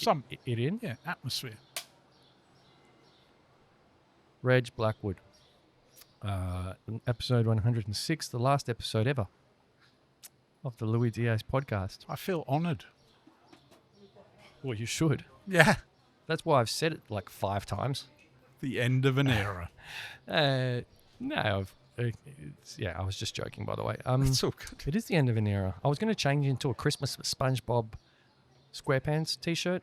it in? Yeah, atmosphere. Reg Blackwood. Episode 106, the last episode ever of the Lui Diaz Podcast. I feel honoured. Well, you should. Yeah. That's why I've said it like 5 times. The end of an era. No, I was just joking, by the way. That's all good. It is the end of an era. I was going to change into a Christmas SpongeBob SquarePants t-shirt.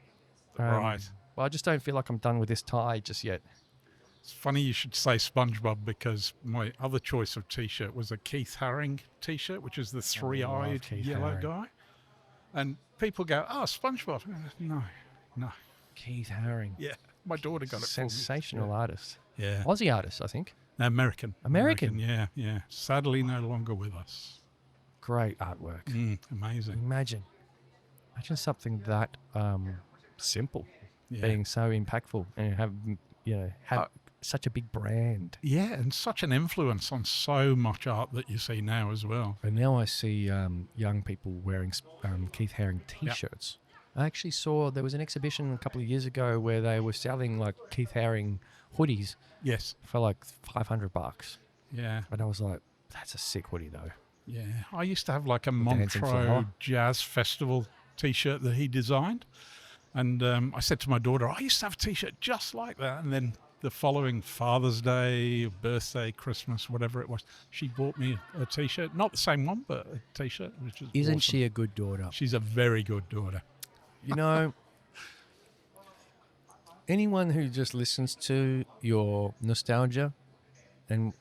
Right. But I just don't feel like I'm done with this tie just yet. It's funny you should say SpongeBob because my other choice of T-shirt was a Keith Haring T-shirt, which is the three-eyed yellow guy. And people go, oh, SpongeBob. No. Keith Haring. Yeah, my daughter got it Sensational for me. artist. Yeah. Aussie artist, I think. No, American. American? Yeah. Sadly, no longer with us. Great artwork. Amazing. Imagine something that simple being so impactful and have such a big brand. Yeah, and such an influence on so much art that you see now as well. And now I see young people wearing Keith Haring T-shirts. Yep. I actually saw there was an exhibition a couple of years ago where they were selling like Keith Haring hoodies. Yes. For like $500. Yeah. And I was like, that's a sick hoodie though. Yeah. I used to have like a Montreux Jazz Festival T-shirt that he designed. And I said to my daughter, I used to have a T-shirt just like that. And then the following Father's Day, birthday, Christmas, whatever it was, she bought me a T-shirt. Not the same one, but a T-shirt, which is Isn't awesome. she a good daughter? She's a very good daughter. You know, anyone who just listens to your nostalgia and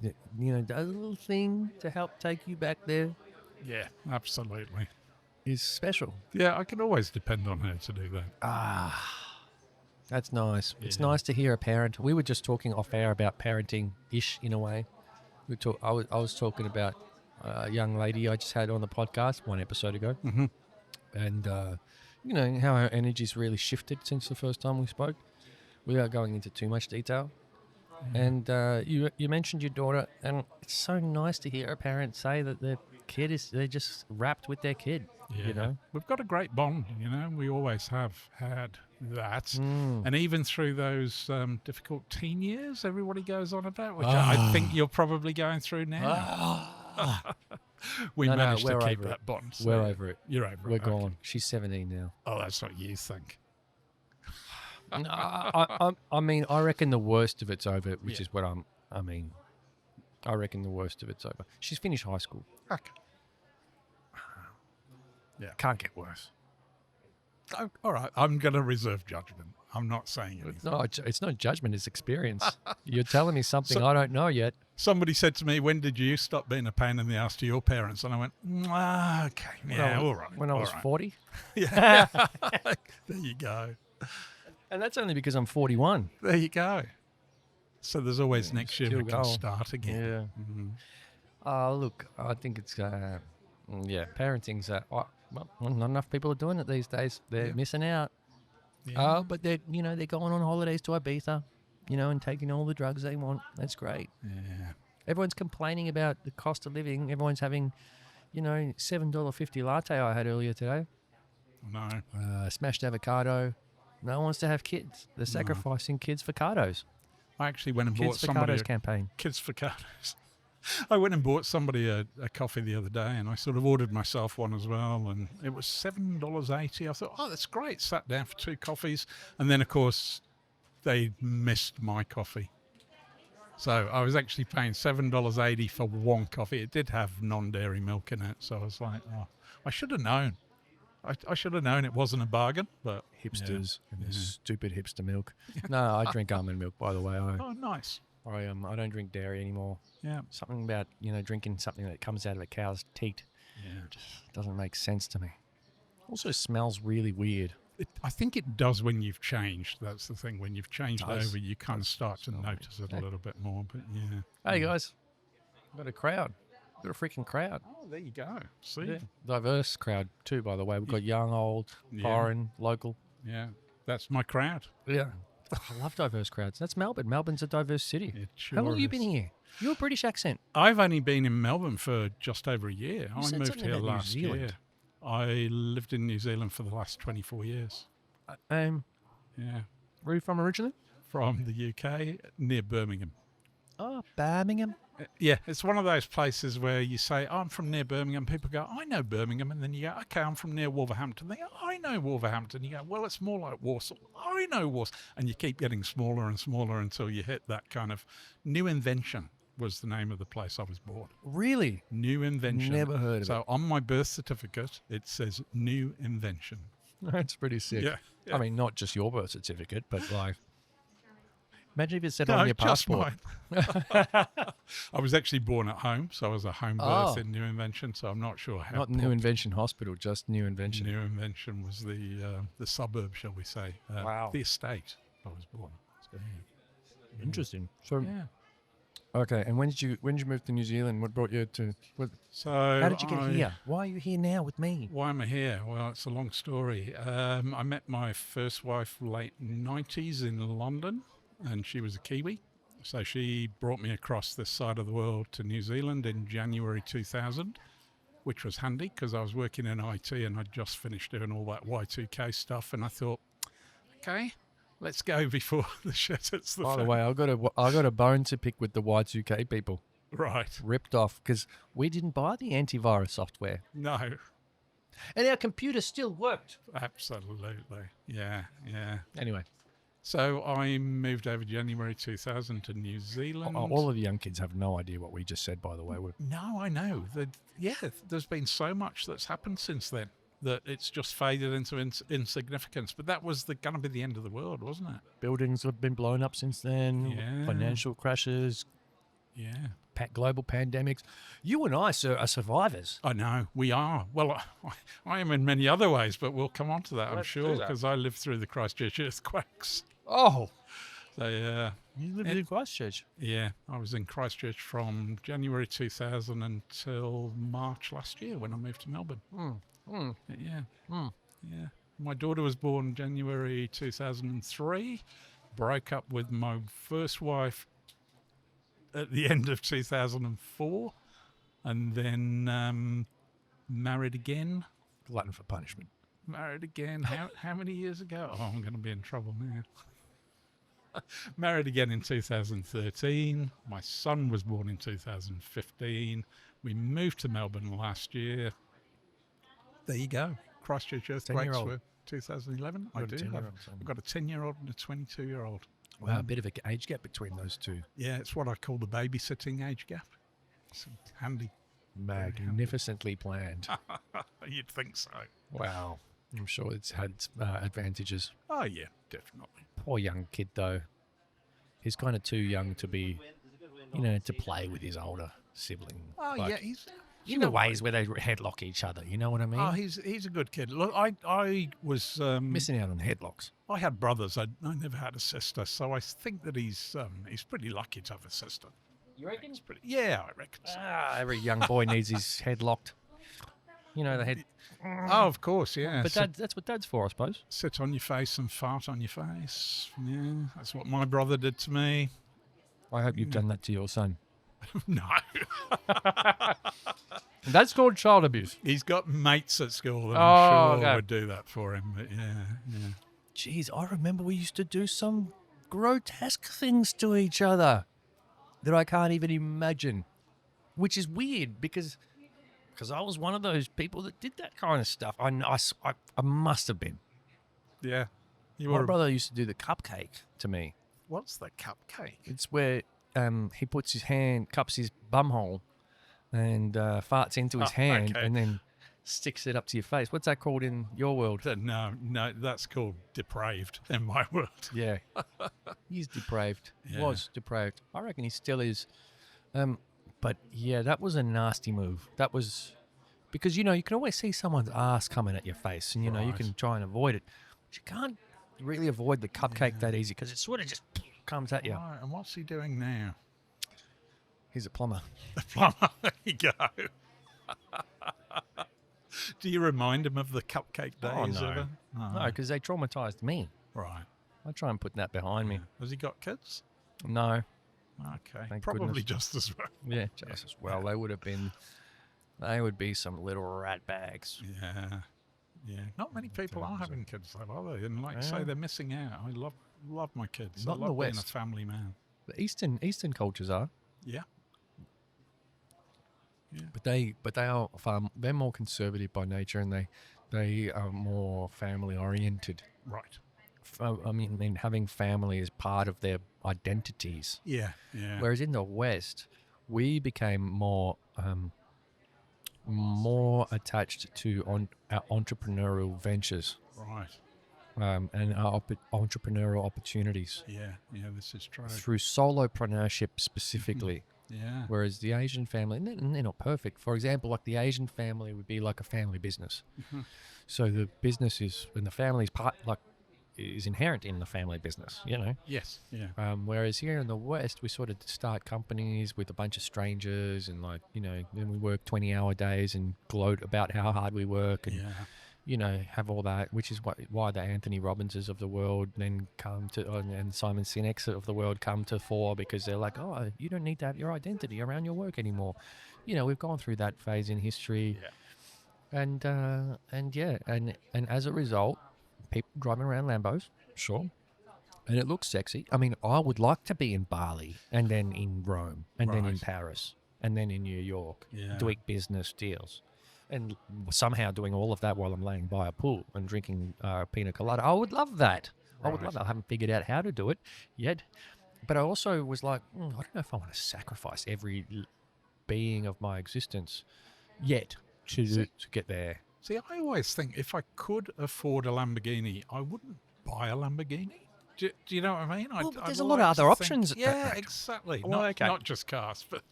does a little thing to help take you back there. Yeah, absolutely. Is special. Yeah, I can always depend on her to do that. That's nice. Yeah. It's nice to hear a parent. We were just talking off air about parenting-ish in a way. I was talking about a young lady I just had on the podcast 1 episode ago. Mm-hmm. And, how her energy's really shifted since the first time we spoke, without going into too much detail. And you mentioned your daughter, and it's so nice to hear a parent say that their kid they're just wrapped with their kid. Yeah. We've got a great bond, we always have had that. And even through those difficult teen years everybody goes on about, which I think you're probably going through now. We managed to keep that bond. So we're over it. You're over it. We're gone. She's 17 now. Oh, that's what you think. No, I mean, I reckon the worst of it's over, which is what I mean. I reckon the worst of it's over. She's finished high school. Okay. Yeah. Can't get worse. Oh, all right. I'm going to reserve judgment. I'm not saying anything. No, it's not judgment, it's experience. You're telling me something I don't know yet. Somebody said to me, when did you stop being a pain in the ass to your parents? And I went, okay, yeah, all right. When I was 40? Yeah. There you go. And that's only because I'm 41. There you go. So there's always next year we can going. start again. Yeah. Look, I think it's, parenting's, not enough people are doing it these days. They're missing out. Yeah. But they're going on holidays to Ibiza, and taking all the drugs they want. That's great. Yeah. Everyone's complaining about the cost of living. Everyone's having, $7.50 latte I had earlier today. No. Smashed avocado. No one wants to have kids. They're sacrificing kids for cardos. I actually went and Kids bought for somebody Cardos campaign. Kids for Cardos. I went and bought somebody a coffee the other day, and I sort of ordered myself one as well, and it was $7.80. I thought, oh, that's great. Sat down for 2 coffees, and then, of course, they missed my coffee. So I was actually paying $7.80 for 1 coffee. It did have non-dairy milk in it, so I was like, oh, I should have known. I should have known it wasn't a bargain, but... Hipsters and their stupid hipster milk. No, I drink almond milk, by the way. Oh, nice. I don't drink dairy anymore. Yeah. Something about, drinking something that comes out of a cow's teat just doesn't make sense to me. Also smells really weird. I think it does when you've changed. That's the thing. When you've changed over, you kind of start to notice it a little bit more. But yeah. Hey, guys. Got a crowd. Got a freaking crowd. Oh, there you go. See? Yeah. Diverse crowd too, by the way. We've got young, old, foreign, local. Yeah. That's my crowd. Yeah. I love diverse crowds. That's Melbourne. Melbourne's a diverse city. It sure How long have you is. been here? You're a British accent. I've only been in Melbourne for just over a year. You I said moved something here about New last Zealand. year. I lived in New Zealand for the last 24 years. Yeah, Where are you from originally? from the UK, near Birmingham. Oh, Birmingham. Yeah, it's one of those places where you say, oh, I'm from near Birmingham. People go, I know Birmingham. And then you go, okay, I'm from near Wolverhampton. They go, I know Wolverhampton. You go, well, it's more like Warsaw. I know Warsaw. And you keep getting smaller and smaller until you hit that kind of New Invention was the name of the place I was born. Really? New Invention. Never heard of it. So on my birth certificate, it says New Invention. That's pretty sick. Yeah. I mean, not just your birth certificate, but like, imagine if it said No, on your just passport. mine. I was actually born at home, so I was a home birth Oh. in New Invention, so I'm not sure how. Not New Invention Hospital, just New Invention. New Invention was the suburb, shall we say? Wow. The estate I was born. So, Interesting. So, yeah. okay, and when did you move to New Zealand? What brought you to? So How did you get here? Why are you here now with me? Why am I here? Well, it's a long story. I met my first wife late 90s in London, and she was a Kiwi. So she brought me across this side of the world to New Zealand in January 2000, which was handy because I was working in IT and I'd just finished doing all that Y2K stuff. And I thought, okay, let's go before the shit hits the By the fan. way, I got a bone to pick with the Y2K people. Right. Ripped off because we didn't buy the antivirus software, No, and our computer still worked. absolutely. Yeah, yeah. Anyway, So I moved over January 2000 to New Zealand. all of the young kids have no idea what we just said. By the way, No, I know. There's been so much that's happened since then that it's just faded into insignificance. But that was going to be the end of the world, wasn't it? buildings have been blown up since then. Yeah. Financial crashes, Yeah. global pandemics. You and I, sir, are survivors. I know. We are. Well, I am in many other ways, but we'll come on to that, I'm Let's do sure, that. because I lived through the Christchurch earthquakes. Oh, So, yeah. you lived in Christchurch. Yeah, I was in Christchurch from January 2000 until March last year when I moved to Melbourne. Yeah. Yeah. My daughter was born January 2003, broke up with my first wife at the end of 2004, and then married again. Glutton for punishment. Married again. How many years ago? Oh, I'm going to be in trouble now. Married again in 2013. My son was born in 2015. We moved to Melbourne last year. There you go. Christchurch earthquakes 10-year-old. were 2011. I Got a do. 10-year-old son. I've got a 10-year-old and a 22-year-old. Wow, a bit of an age gap between those two. Yeah, it's what I call the babysitting age gap. It's handy. Magnificently planned. You'd think so. Wow. I'm sure it's had advantages. Oh, yeah, definitely. Poor young kid, though. He's kind of too young to be, to play with his older sibling. Oh, Like, yeah, he's... in the ways where they headlock each other, you know what I mean? Oh, he's a good kid. Look, I was... Missing out on headlocks. I had brothers. I never had a sister, so I think that he's pretty lucky to have a sister. You reckon? Yeah, I reckon so. Every young boy needs his head locked. You know, the head. Oh, of course, yeah. But that's what dad's for, I suppose. Sit on your face and fart on your face. Yeah, that's what my brother did to me. I hope you've done that to your son. No. That's called child abuse. He's got mates at school that Oh, I'm sure okay. would do that for him, but yeah. Jeez, I remember we used to do some grotesque things to each other that I can't even imagine, which is weird because I was one of those people that did that kind of stuff. I must have been. Yeah. You My were... brother used to do the cupcake to me. What's the cupcake? It's where he puts his hand, cups his bum hole, and farts into his hand, okay. and then sticks it up to your face. What's that called in your world? No, that's called depraved in my world. Yeah, he's depraved. Yeah. Was depraved. I reckon he still is. But yeah, that was a nasty move. That was because you can always see someone's ass coming at your face, and you Right. can try and avoid it. But you can't really avoid the cupcake that easy because it sort of just comes at you. Right, and what's he doing now? He's a plumber. There you go. Do you remind him of the cupcake days? Oh, no. Ever? No, because they traumatized me. Right. I try and put that behind me. Has he got kids? No. Okay. Thank Probably goodness. just as well. Yeah, just as well. They would be some little rat bags. Yeah. Yeah, not many people are having kids, though, are they? And like you say, Yeah. they're missing out. I love my kids. Not I in the love being a West. family man. The Eastern cultures are, Yeah. Yeah. but they're more conservative by nature, and they are more family oriented. Right. I mean, having family is part of their identities. Yeah. Yeah. Whereas in the West, we became more attached to our entrepreneurial ventures, Right. and our entrepreneurial opportunities Yeah. Yeah. This is true. through solopreneurship specifically. Yeah. Whereas the Asian family, and they're not perfect. For example, like the Asian family would be like a family business. So the business and the family's part, like, is inherent in the family business, you know. Yes. Yeah. Whereas here in the West, we sort of start companies with a bunch of strangers, and like, you know, then we work 20-hour days and gloat about how hard we work, and Yeah. you know, have all that, which is why the Anthony Robbinses of the world then come to, and Simon Sinek's of the world come to fore, because they're like, oh, you don't need to have your identity around your work anymore. You know, we've gone through that phase in history, and as a result, people driving around Lambos, sure, and it looks sexy. I mean, I would like to be in Bali, and then in Rome, and then in Right. Paris, and then in New York, Yeah. doing business deals. And somehow doing all of that while I'm laying by a pool and drinking pina colada. I would love that. I would Right. love that. I haven't figured out how to do it yet. But I also was like, I don't know if I want to sacrifice every being of my existence yet to get there. See, I always think if I could afford a Lamborghini, I wouldn't buy a Lamborghini. Do you know what I mean? Well, I'd there's a lot of like other to options. think- yeah, exactly. Well, okay. Not just cars, but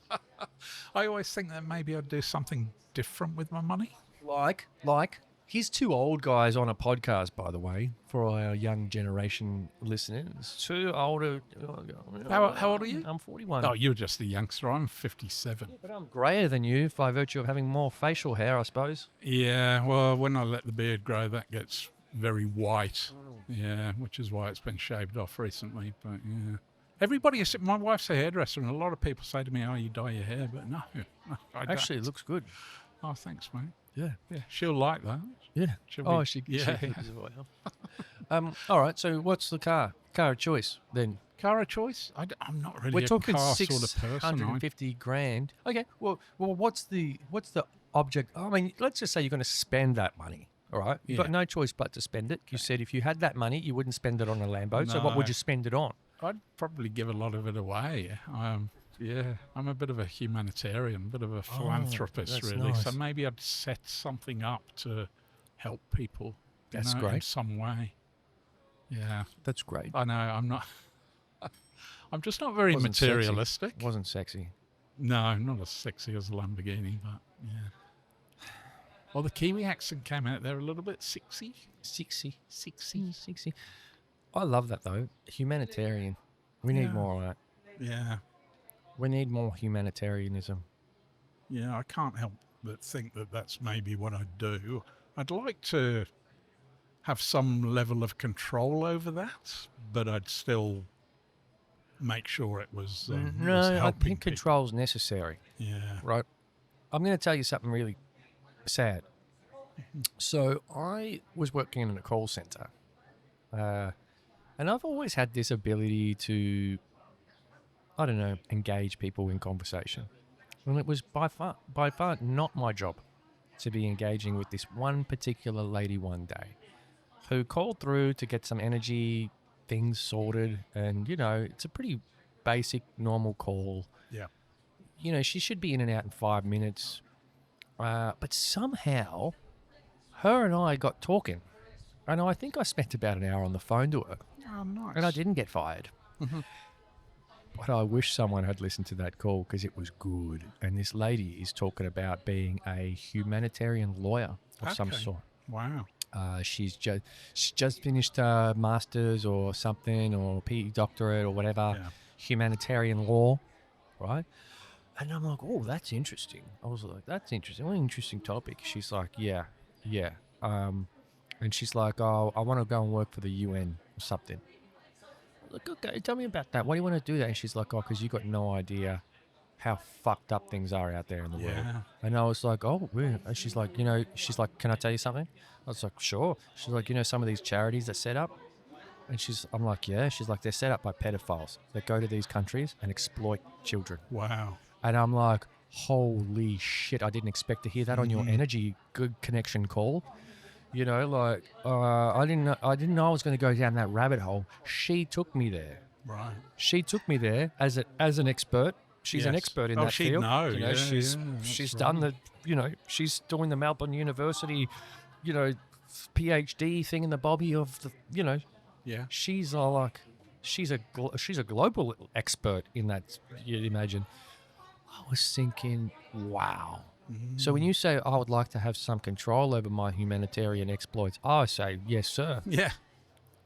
I always think that maybe I'd do something different with my money. Like, here's two old guys on a podcast, by the way, for our young generation listeners. Two older. How old are you? I'm 41. Oh, you're just a youngster. I'm 57. But I'm grayer than you by virtue of having more facial hair, I suppose. Yeah, well, when I let the beard grow, that gets very white. Yeah, which is why it's been shaved off recently. But yeah, everybody is. My wife's a hairdresser, and a lot of people say to me, "Oh, you dye your hair," but no, I don't. Actually, it looks good. Oh, thanks, mate. Yeah. Yeah, she'll like that. Yeah. She'll be- She yeah. as well. All right. So, what's the car of choice then? Car of choice? I'm not really We're a talking car sort of person. 650 grand. Okay. Well, what's the object? I mean, let's just say you're going to spend that money. All right. You've got Yeah. no choice but to spend it. You said if you had that money, you wouldn't spend it on a Lambo. So, what would No. you spend it on? I'd probably give a lot of it away. Yeah, I'm a bit of a humanitarian, a bit of a philanthropist, that's really. So nice. maybe I'd set something up to help people. That's in great. some way. Yeah, That's great. I know. I'm not. I'm just not very Wasn't sexy. materialistic. Wasn't sexy. No, not as sexy as a Lamborghini, but yeah. Well, the Kiwi accent came out there a little bit sexy. Sexy. I love that though. Humanitarian. We need Yeah. more of that. Yeah, We need more humanitarianism. yeah. I can't help but think that that's maybe what I'd do. I'd like to have some level of control over that, but I'd still make sure it was, was No, I helping think people. control's necessary, Yeah. right? I'm going to tell you something really sad. So I was working in a call center, and I've always had this ability to, I don't know, engage people in conversation. And it was by far not my job to be engaging with this one particular lady one day who called through to get some energy things sorted. And, you know, it's a pretty basic, normal call. Yeah. You know, she should be in and out in 5 minutes. But somehow, her and I got talking. And I think I spent about an hour on the phone to her. Oh, nice. And I didn't get fired. But I wish someone had listened to that call because it was good. And this lady is talking about being a humanitarian lawyer of some Okay. sort. Wow. She's just finished a master's or something, or PE doctorate or whatever, Yeah. humanitarian law, right? And I'm like, oh, that's interesting. I was like, that's interesting. What an interesting topic. She's like, yeah. And she's like, oh, I want to go and work for the UN or something. I was like, okay, tell me about that. Why do you want to do that? And she's like, oh, because you got no idea how fucked up things are out there in the world. Yeah. And I was like, oh, weird. And she's like, she's like, can I tell you something? I was like, sure. She's like, some of these charities that set up. And I'm like, yeah. She's like, they're set up by pedophiles that go to these countries and exploit children. Wow. And I'm like, holy shit, I didn't expect to hear that on your energy good connection call. I didn't know I was going to go down that rabbit hole. She took me there. Right. She took me there as an expert. She's an Yes. expert in Oh, that she'd field. know. Yeah, she's yeah, that's she's right. done she's doing the Melbourne University, PhD thing in the bobby of the, Yeah. she's she's a global expert in that. You'd imagine. I was thinking, wow. So when you say I would like to have some control over my humanitarian exploits, I say yes, sir. Yeah.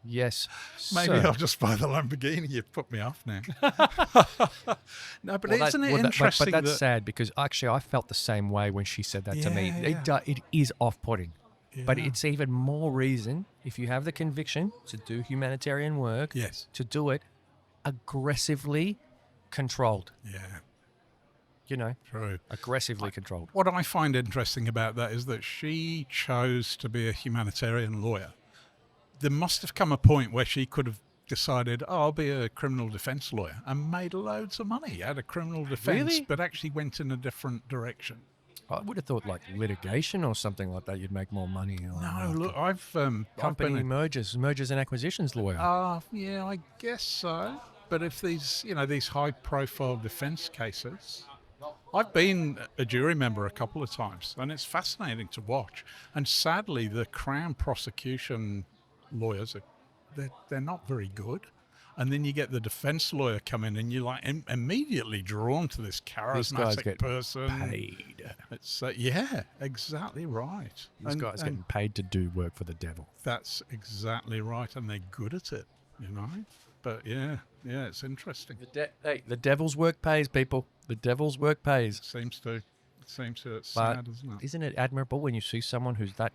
Yes, Maybe sir. I'll just buy the Lamborghini. You've put me off now. No, but Well, isn't it but interesting that's that... sad because actually I felt the same way when she said that to me. Yeah, It is off-putting. But Yeah. it's even more reason, if you have the conviction to do humanitarian work, Yes. to do it aggressively controlled. Yeah, true. Aggressively controlled. What I find interesting about that is that she chose to be a humanitarian lawyer. There must have come a point where she could have decided, I'll be a criminal defence lawyer, and made loads of money out of criminal defence, Really? but actually went in a different direction. I would have thought like litigation or something like that, you'd make more money. Or No, look, I've company been mergers and acquisitions lawyer. yeah, I guess so. But if these high-profile defence cases, I've been a jury member a couple of times, and it's fascinating to watch. And sadly, the Crown prosecution lawyers they're not very good. And then you get the defence lawyer come in, and you're like immediately drawn to this These guys charismatic get person. paid. It's yeah, exactly right. These guys getting paid to do work for the devil. That's exactly right, and they're good at it, But yeah, it's interesting. The devil's work pays, people. The devil's work pays. Seems to. It's But sad, isn't it? isn't it admirable when you see someone who's that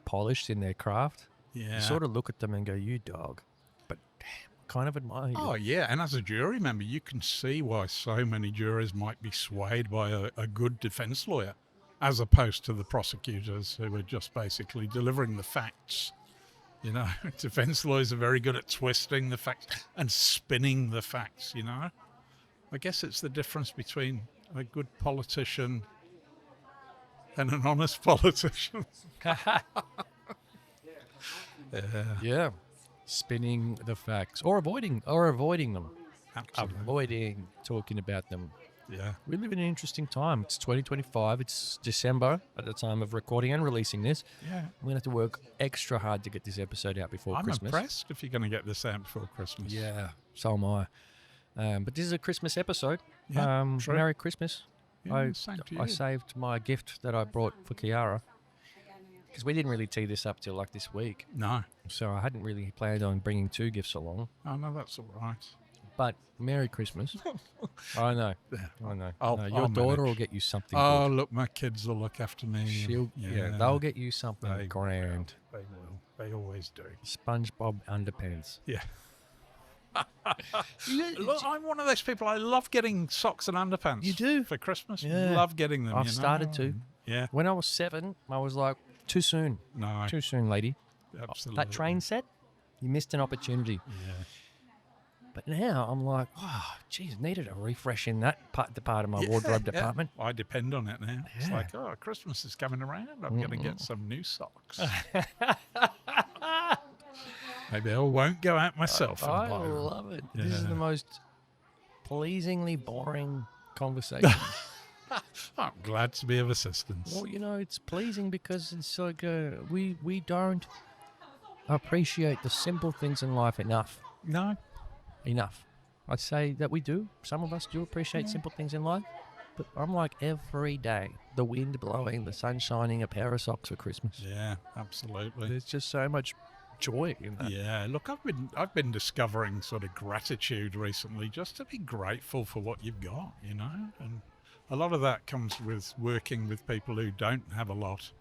polished in their craft? Yeah. You sort of look at them and go, "You dog," but damn, kind of admire you. Oh yeah, and as a jury member, you can see why so many jurors might be swayed by a good defence lawyer, as opposed to the prosecutors who are just basically delivering the facts. Defence lawyers are very good at twisting the facts and spinning the facts. I guess it's the difference between a good politician and an honest politician. Yeah, spinning the facts or avoiding them. Absolutely. Avoiding talking about them. Yeah. We live in an interesting time. It's 2025. It's December at the time of recording and releasing this. Yeah. I'm going to have to work extra hard to get this episode out before I'm Christmas. impressed if you're going to get this out before Christmas. Yeah, so am I. But this is a Christmas episode. Yeah, true. Merry Christmas. Yeah, same to you. I saved my gift that I brought for Kiara because we didn't really tee this up till like this week. No. So I hadn't really planned on bringing 2 gifts along. Oh, no, that's all right. But Merry Christmas. I know. I know. I'll Your daughter manage. will get you something Oh, good. look, my kids will look after me. They'll get you something They grand. They will. They always do. SpongeBob underpants. Yeah. Look, I'm one of those people. I love getting socks and underpants. You do? For Christmas. Yeah. Love getting them. I've started to. Yeah. When I was 7, I was like, too soon. No. Too soon, lady. Absolutely. That train set, you missed an opportunity. Yeah. But now I'm like, oh, geez, needed a refresh in that part of my wardrobe department. I depend on it now. It's Yeah. like, oh, Christmas is coming around. I'm going to get some new socks. Maybe I won't go out myself and I buy them. love it. This is Yeah. the most pleasingly boring conversation. I'm glad to be of assistance. Well, it's pleasing because it's like we don't appreciate the simple things in life enough. No. Enough. I'd say that we do. Some of us do appreciate simple things in life. But I'm like every day, the wind blowing, the sun shining, a pair of socks for Christmas. Yeah, absolutely. There's just so much joy in that. Yeah, look, I've been discovering sort of gratitude recently, just to be grateful for what you've got, and a lot of that comes with working with people who don't have a lot,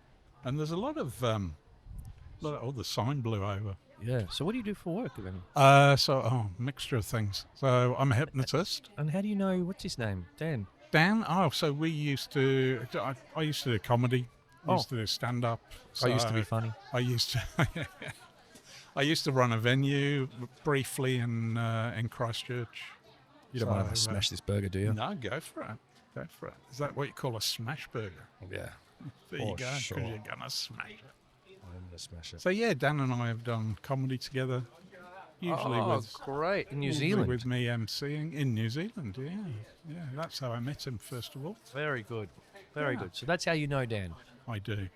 and there's a lot of the sign blew over. Yeah. So what do you do for work then? Mixture of things. So I'm a hypnotist. And how do you know, what's his name? Dan? Dan, so we used to, I used to do comedy, used to do stand-up. I used to be funny. I used to, I used to run a venue briefly in Christchurch. You don't want to smash this burger, do you? No, go for it. Go for it. Is that what you call a smash burger? Yeah. There you go. Sure. Because you're going to smash it. I'm going to smash it. So, yeah, Dan and I have done comedy together. Usually with great. In New usually Zealand. with me emceeing in New Zealand, yeah. That's how I met him first of all. Very good. Very good. So that's how you know Dan. I do.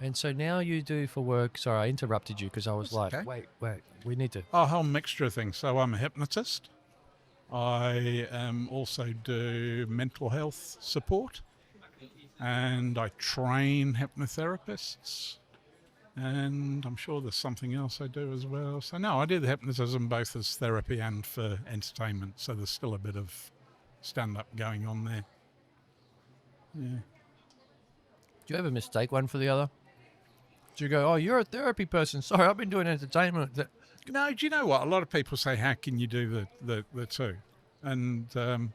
And so now you do for work. Sorry, I interrupted you because I was like, okay. wait, we need to. A whole mixture of things. So I'm a hypnotist. I also do mental health support, and I train hypnotherapists. And I'm sure there's something else I do as well. So no, I do the hypnotism both as therapy and for entertainment. So there's still a bit of stand-up going on there. Yeah. Do you ever mistake one for the other? Do you go, oh, you're a therapy person. Sorry, I've been doing entertainment. No, do you know what? A lot of people say, how can you do the two? And the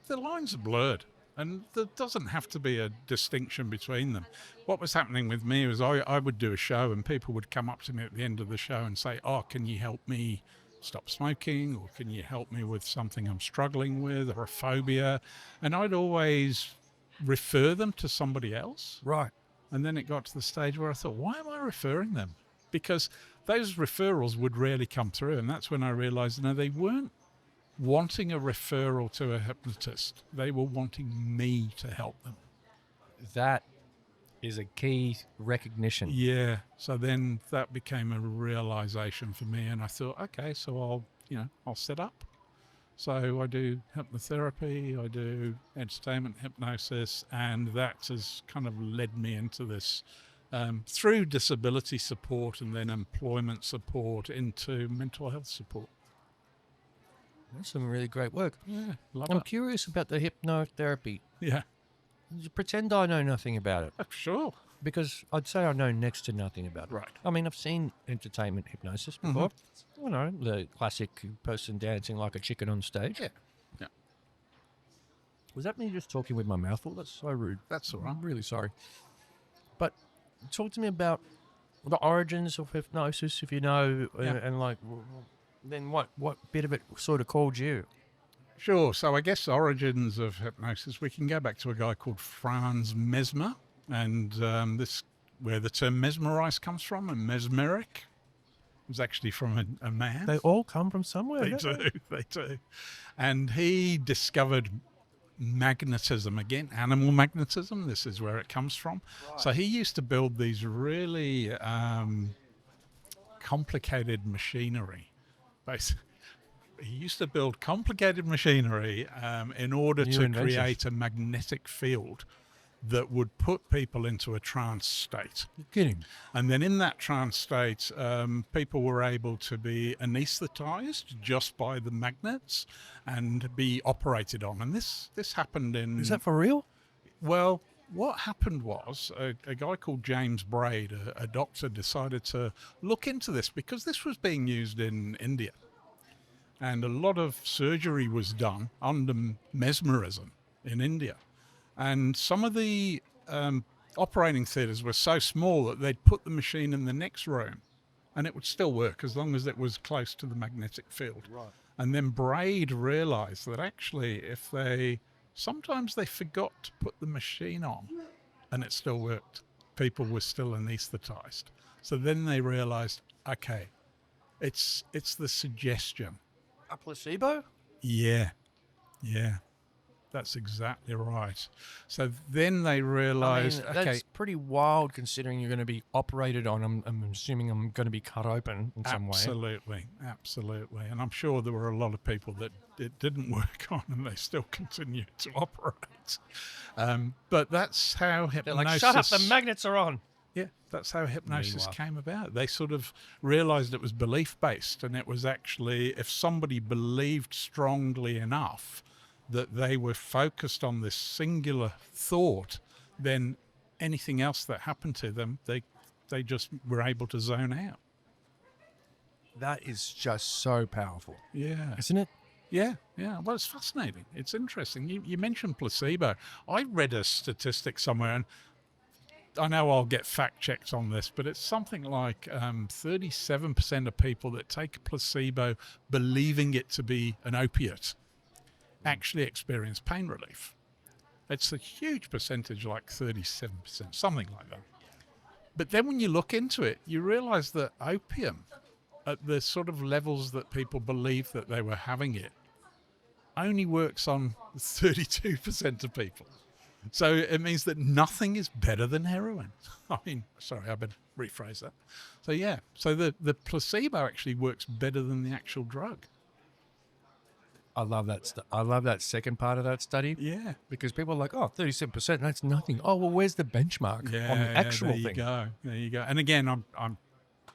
lines are blurred. And there doesn't have to be a distinction between them. What was happening with me was I would do a show and people would come up to me at the end of the show and say, oh, can you help me stop smoking? Or can you help me with something I'm struggling with or a phobia? And I'd always refer them to somebody else. Right. And then it got to the stage where I thought, why am I referring them? Because those referrals would rarely come through. And that's when I realized, no, they weren't wanting a referral to a hypnotist. They were wanting me to help them. That is a key recognition. Yeah. So then that became a realization for me. And I thought, okay, so I'll set up. So I do hypnotherapy, I do entertainment hypnosis, and that has kind of led me into this through disability support and then employment support into mental health support. That's some really great work. Yeah, I'm curious about the hypnotherapy. Yeah. Pretend I know nothing about it. Sure. Because I'd say I know next to nothing about it. Right. I mean, I've seen entertainment hypnosis before. You know, the classic person dancing like a chicken on stage. Yeah. Was that me just talking with my mouth full? That's so rude. That's all right. I'm really sorry. But talk to me about the origins of hypnosis, if you know, and like, then what bit of it sort of called you? Sure. So I guess origins of hypnosis, we can go back to a guy called Franz Mesmer, and this where the term mesmerise comes from, and mesmeric was actually from a man. They all come from somewhere. They do. And he discovered magnetism, again, animal magnetism. This is where it comes from. Right. So he used to build these really complicated machinery. Basically, he used to build complicated machinery in order to create a magnetic field that would put people into a trance state. You're kidding. And then in that trance state, people were able to be anesthetized just by the magnets and be operated on. And this happened in... Is that for real? Well, what happened was a guy called James Braid, a doctor, decided to look into this because this was being used in India. And a lot of surgery was done under mesmerism in India. And some of the operating theatres were so small that they'd put the machine in the next room and it would still work as long as it was close to the magnetic field. Right. And then Braid realised that actually sometimes they forgot to put the machine on and it still worked. People were still anaesthetised. So then they realised, okay, it's the suggestion. A placebo? Yeah. That's exactly right. So then they realised, that's pretty wild considering you're going to be operated on. I'm assuming I'm going to be cut open in some way. Absolutely. And I'm sure there were a lot of people that it didn't work on and they still continued to operate. But that's how hypnosis... They're like, shut up, the magnets are on. Yeah, that's how hypnosis came about. They sort of realised it was belief-based, and it was actually, if somebody believed strongly enough that they were focused on this singular thought, then anything else that happened to them, they just were able to zone out. That is just so powerful, Yeah. isn't it? Yeah, yeah. Well, it's fascinating. It's interesting. You mentioned placebo. I read a statistic somewhere, and I know I'll get fact checked on this, but it's something like 37% of people that take a placebo believing it to be an opiate actually experience pain relief. It's a huge percentage, like 37%, something like that. But then when you look into it, you realize that opium, at the sort of levels that people believe that they were having it, only works on 32% of people. So it means that nothing is better than heroin. I mean, sorry, I better rephrase that. So yeah, so the placebo actually works better than the actual drug. I love that. I love that second part of that study. Yeah. Because people are like, oh, 37%, that's nothing. Oh, well, where's the benchmark on the actual there you thing? go. There you go. And again, I'm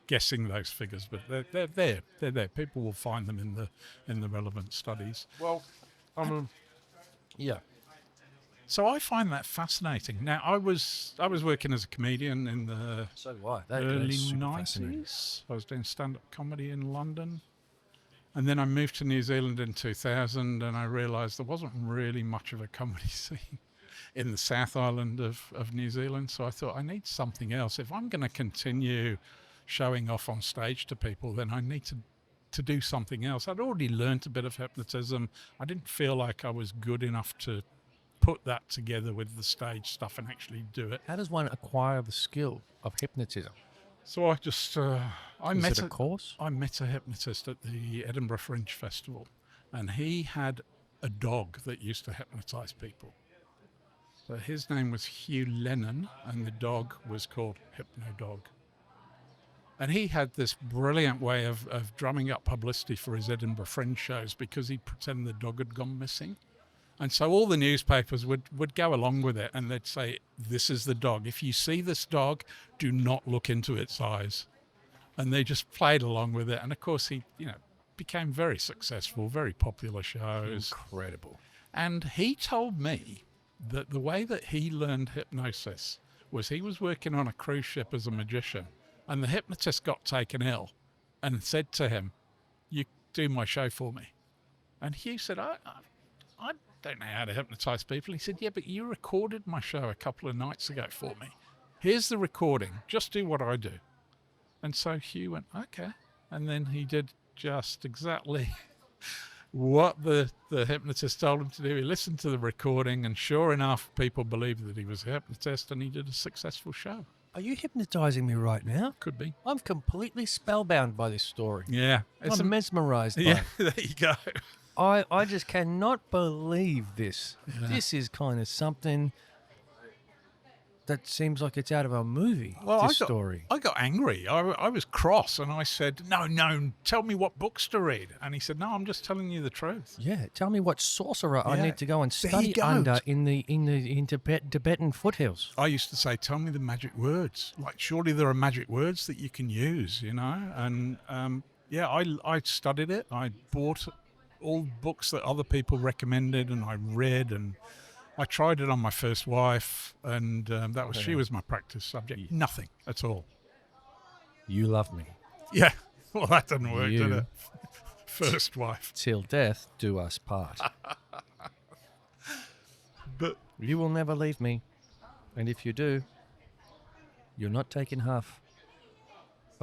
guessing those figures, but they're there. They're there. People will find them in the relevant studies. Well, yeah. So I find that fascinating. Now, I was working as a comedian in the So do I. That's early super fascinating. 90s. I was doing stand-up comedy in London. And then I moved to New Zealand in 2000, and I realised there wasn't really much of a comedy scene in the South Island of New Zealand. So I thought, I need something else. If I'm going to continue showing off on stage to people, then I need to do something else. I'd already learnt a bit of hypnotism. I didn't feel like I was good enough to put that together with the stage stuff and actually do it. How does one acquire the skill of hypnotism? So I just I Is met it a course? I met a hypnotist at the Edinburgh Fringe Festival, and he had a dog that used to hypnotise people. So his name was Hugh Lennon, and the dog was called Hypnodog. And he had this brilliant way of drumming up publicity for his Edinburgh Fringe shows because he'd pretend the dog had gone missing. And so all the newspapers would go along with it, and they'd say, this is the dog. If you see this dog, do not look into its eyes. And they just played along with it. And of course, he became very successful, very popular shows. Incredible. And he told me that the way that he learned hypnosis was he was working on a cruise ship as a magician, and the hypnotist got taken ill and said to him, you do my show for me. And Hugh said, I don't know how to hypnotise people. He said, yeah, but you recorded my show a couple of nights ago for me. Here's the recording. Just do what I do. And so Hugh went, okay. And then he did just exactly what the hypnotist told him to do. He listened to the recording, and sure enough, people believed that he was a hypnotist, and he did a successful show. Are you hypnotising me right now? Could be. I'm completely spellbound by this story. Yeah. I'm mesmerised by Yeah, it. there you go. I just cannot believe this. Yeah. This is kind of something that seems like it's out of a movie, Well, this story. I got angry. I was cross, and I said, no, tell me what books to read. And he said, no, I'm just telling you the truth. Yeah, tell me what sorcerer I Yeah, need to go and there you study go. under in Tibetan foothills. I used to say, tell me the magic words. Like, surely there are magic words that you can use, And I studied it. I bought all books that other people recommended, and I read, and I tried it on my first wife, and she was my practice subject. Nothing at all. You love me. Yeah, well, that didn't work, did You- it? First wife. Till death do us part. But You will never leave me. And if you do, you're not taking half.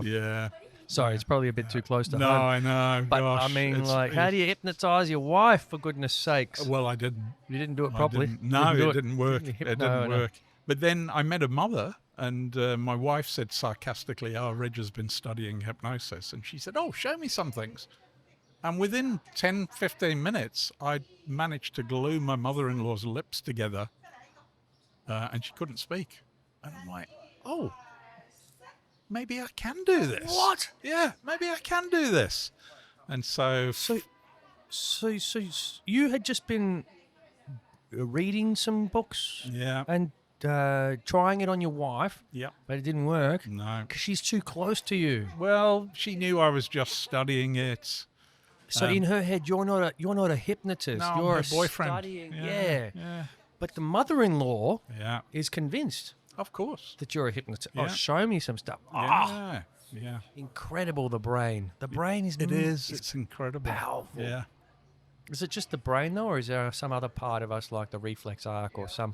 yeah, Sorry, it's probably a bit too close to no, home. I know. But Gosh, I mean, it's- how do you hypnotise your wife, for goodness sakes? Well, I didn't. You didn't do it I properly. didn't. No, You it didn't work. You It hypno- didn't no. work. But then I met a mother, and my wife said sarcastically, oh, Reg has been studying hypnosis. And she said, oh, show me some things. And within 10, 15 minutes, I managed to glue my mother-in-law's lips together, and she couldn't speak. And I'm like, oh, maybe I can do this. What? Yeah, maybe I can do this. And so So you had just been reading some books yeah, and trying it on your wife, yeah, but it didn't work no. because she's too close to you. Well, she knew I was just studying it. So in her head, you're not a hypnotist. No, you're her a boyfriend. studying. Yeah, But the mother-in-law yeah. is convinced Of course. that you're a hypnotist. Yeah. Oh, show me some stuff. Yeah. Yeah. Incredible, the brain. The brain is... It is. It's incredible. powerful. Yeah. Is it just the brain, though, or is there some other part of us, like the reflex arc or some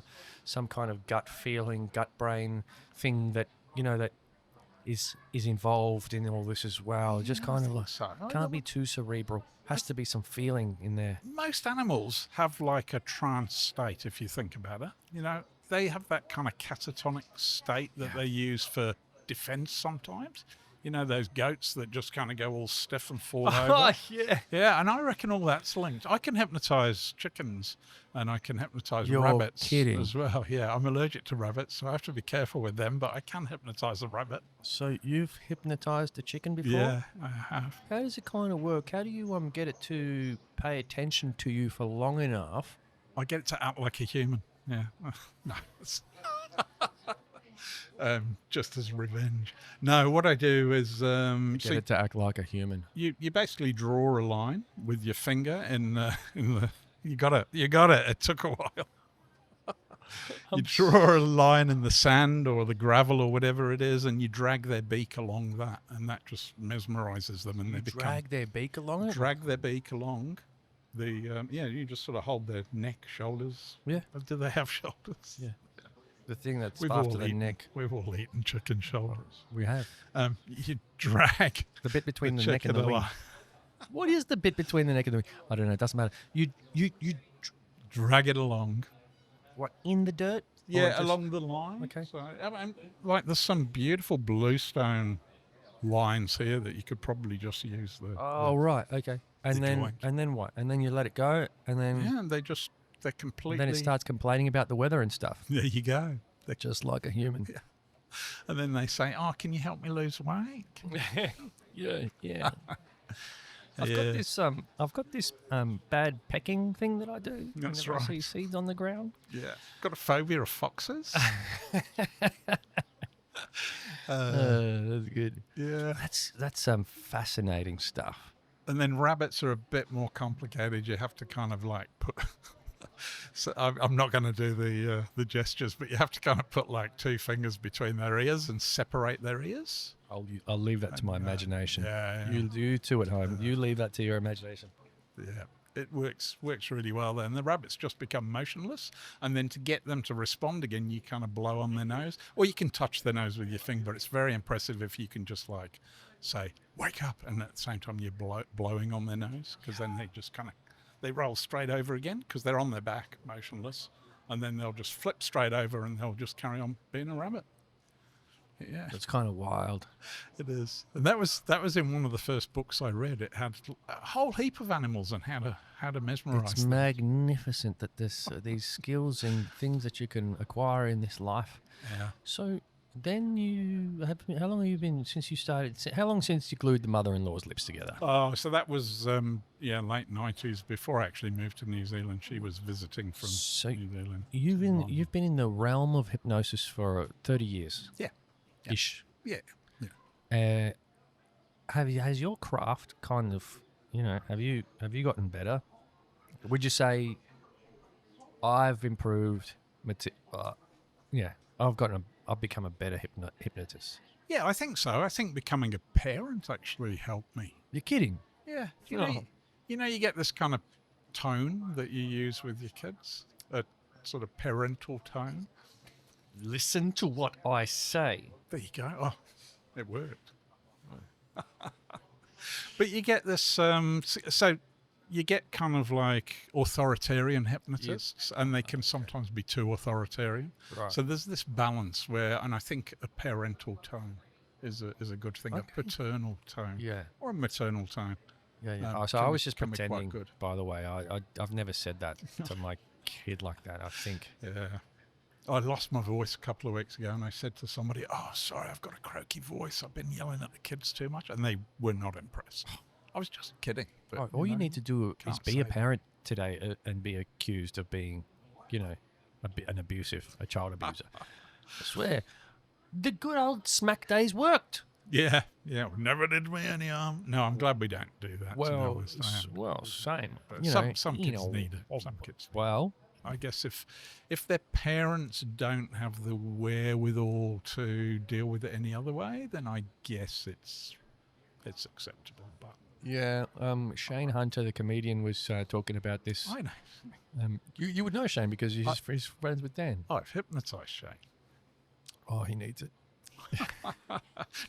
kind of gut feeling, gut brain thing that, that is involved in all this as well? Just kind of like, can't be too cerebral. Has to be some feeling in there. Most animals have like a trance state, if you think about it. They have that kind of catatonic state that they use for defense sometimes. Those goats that just kind of go all stiff and fall over. Oh, yeah. Yeah, and I reckon all that's linked. I can hypnotise chickens and I can hypnotise rabbits kidding. as well. Yeah, I'm allergic to rabbits, so I have to be careful with them, but I can hypnotise a rabbit. So you've hypnotised a chicken before? Yeah, I have. How does it kind of work? How do you get it to pay attention to you for long enough? I get it to act like a human. Yeah. No, just as revenge. No, what I do is Get it to act like a human. you basically draw a line with your finger in the you got it. It took a while. You draw a line in the sand or the gravel or whatever it is, and you drag their beak along that, and that just mesmerizes them, and they Drag their beak along it? drag their beak along. You just sort of hold their neck, shoulders. Yeah. Do they have shoulders? Yeah. The thing that's We've after all the eaten, neck. We've all eaten chicken shoulders. We have. You drag The bit between the neck and chicken the wing. along. What is the bit between the neck and the wing? I don't know. It doesn't matter. You Drag it along. what, in the dirt? Or Yeah, just- along the line. Okay. So, like, there's some beautiful bluestone lines here that you could probably just use the. Oh, right. Okay. And the then joint. and then what? And then you let it go, and then Yeah, and they're completely. then it starts complaining about the weather and stuff, There you go. just like a human. And then they say, "Oh, can you help me lose weight?" Yeah. I've got this bad pecking thing that I do. That's whenever I see right. seeds on the ground. Yeah. Got a phobia of foxes. That's good. Yeah. That's some fascinating stuff. And then rabbits are a bit more complicated. You have to kind of like put. So I'm not going to do the gestures, but you have to kind of put like two fingers between their ears and separate their ears. I'll leave that to my imagination. Yeah. You two at home. You leave that to your imagination. Yeah, it works really well then. The rabbits just become motionless, and then to get them to respond again, you kind of blow on their nose, or you can touch their nose with your finger. It's very impressive if you can just like say, "Wake up," and at the same time you're blowing on their nose, because then they just kind of, they roll straight over again because they're on their back, motionless, and then they'll just flip straight over and they'll just carry on being a rabbit. Yeah, It's kind of wild. it is. And that was in one of the first books I read. It had a whole heap of animals and how to mesmerize It's them. magnificent that this these skills and things that you can acquire in this life. Yeah. So then how long have you been since you started? How long since you glued the mother-in-law's lips together? Oh, so that was late 90s, before I actually moved to New Zealand. She was visiting from So New Zealand. You've been in the realm of hypnosis for 30 years. Yeah. Ish. Yeah. Has your craft kind of, have you gotten better? Would you say I've improved? I've become a better hypnotist. Yeah, I think so. I think becoming a parent actually helped me. You're kidding? Yeah. Oh. You get this kind of tone that you use with your kids, a sort of parental tone. Listen to what I say. There you go. Oh, it worked. But you get this, so you get kind of like authoritarian hypnotists, and they can sometimes be too authoritarian. Right. So there's this balance where, and I think a parental tone is a good thing, Okay. a paternal tone, Yeah. or a maternal tone. Yeah. So I can was be- just can be quite pretending, good. by the way. I've never said that to my kid like that, I think. Yeah. I lost my voice a couple of weeks ago, and I said to somebody, "Oh, sorry, I've got a croaky voice. I've been yelling at the kids too much," and they were not impressed. I was just kidding. But, All you need to do is can't be a say- parent today and be accused of being, an child abuser. I swear, the good old smack days worked. Yeah, never did me any harm. No, I'm glad we don't do that. to be honest. I am. Same. But some kids need it. Some kids. Well, I guess if their parents don't have the wherewithal to deal with it any other way, then I guess it's acceptable. But Yeah, Shane Hunter, the comedian, was talking about this. I know. You would know Shane because he's friends with Dan. I've hypnotised Shane. Oh, he needs it.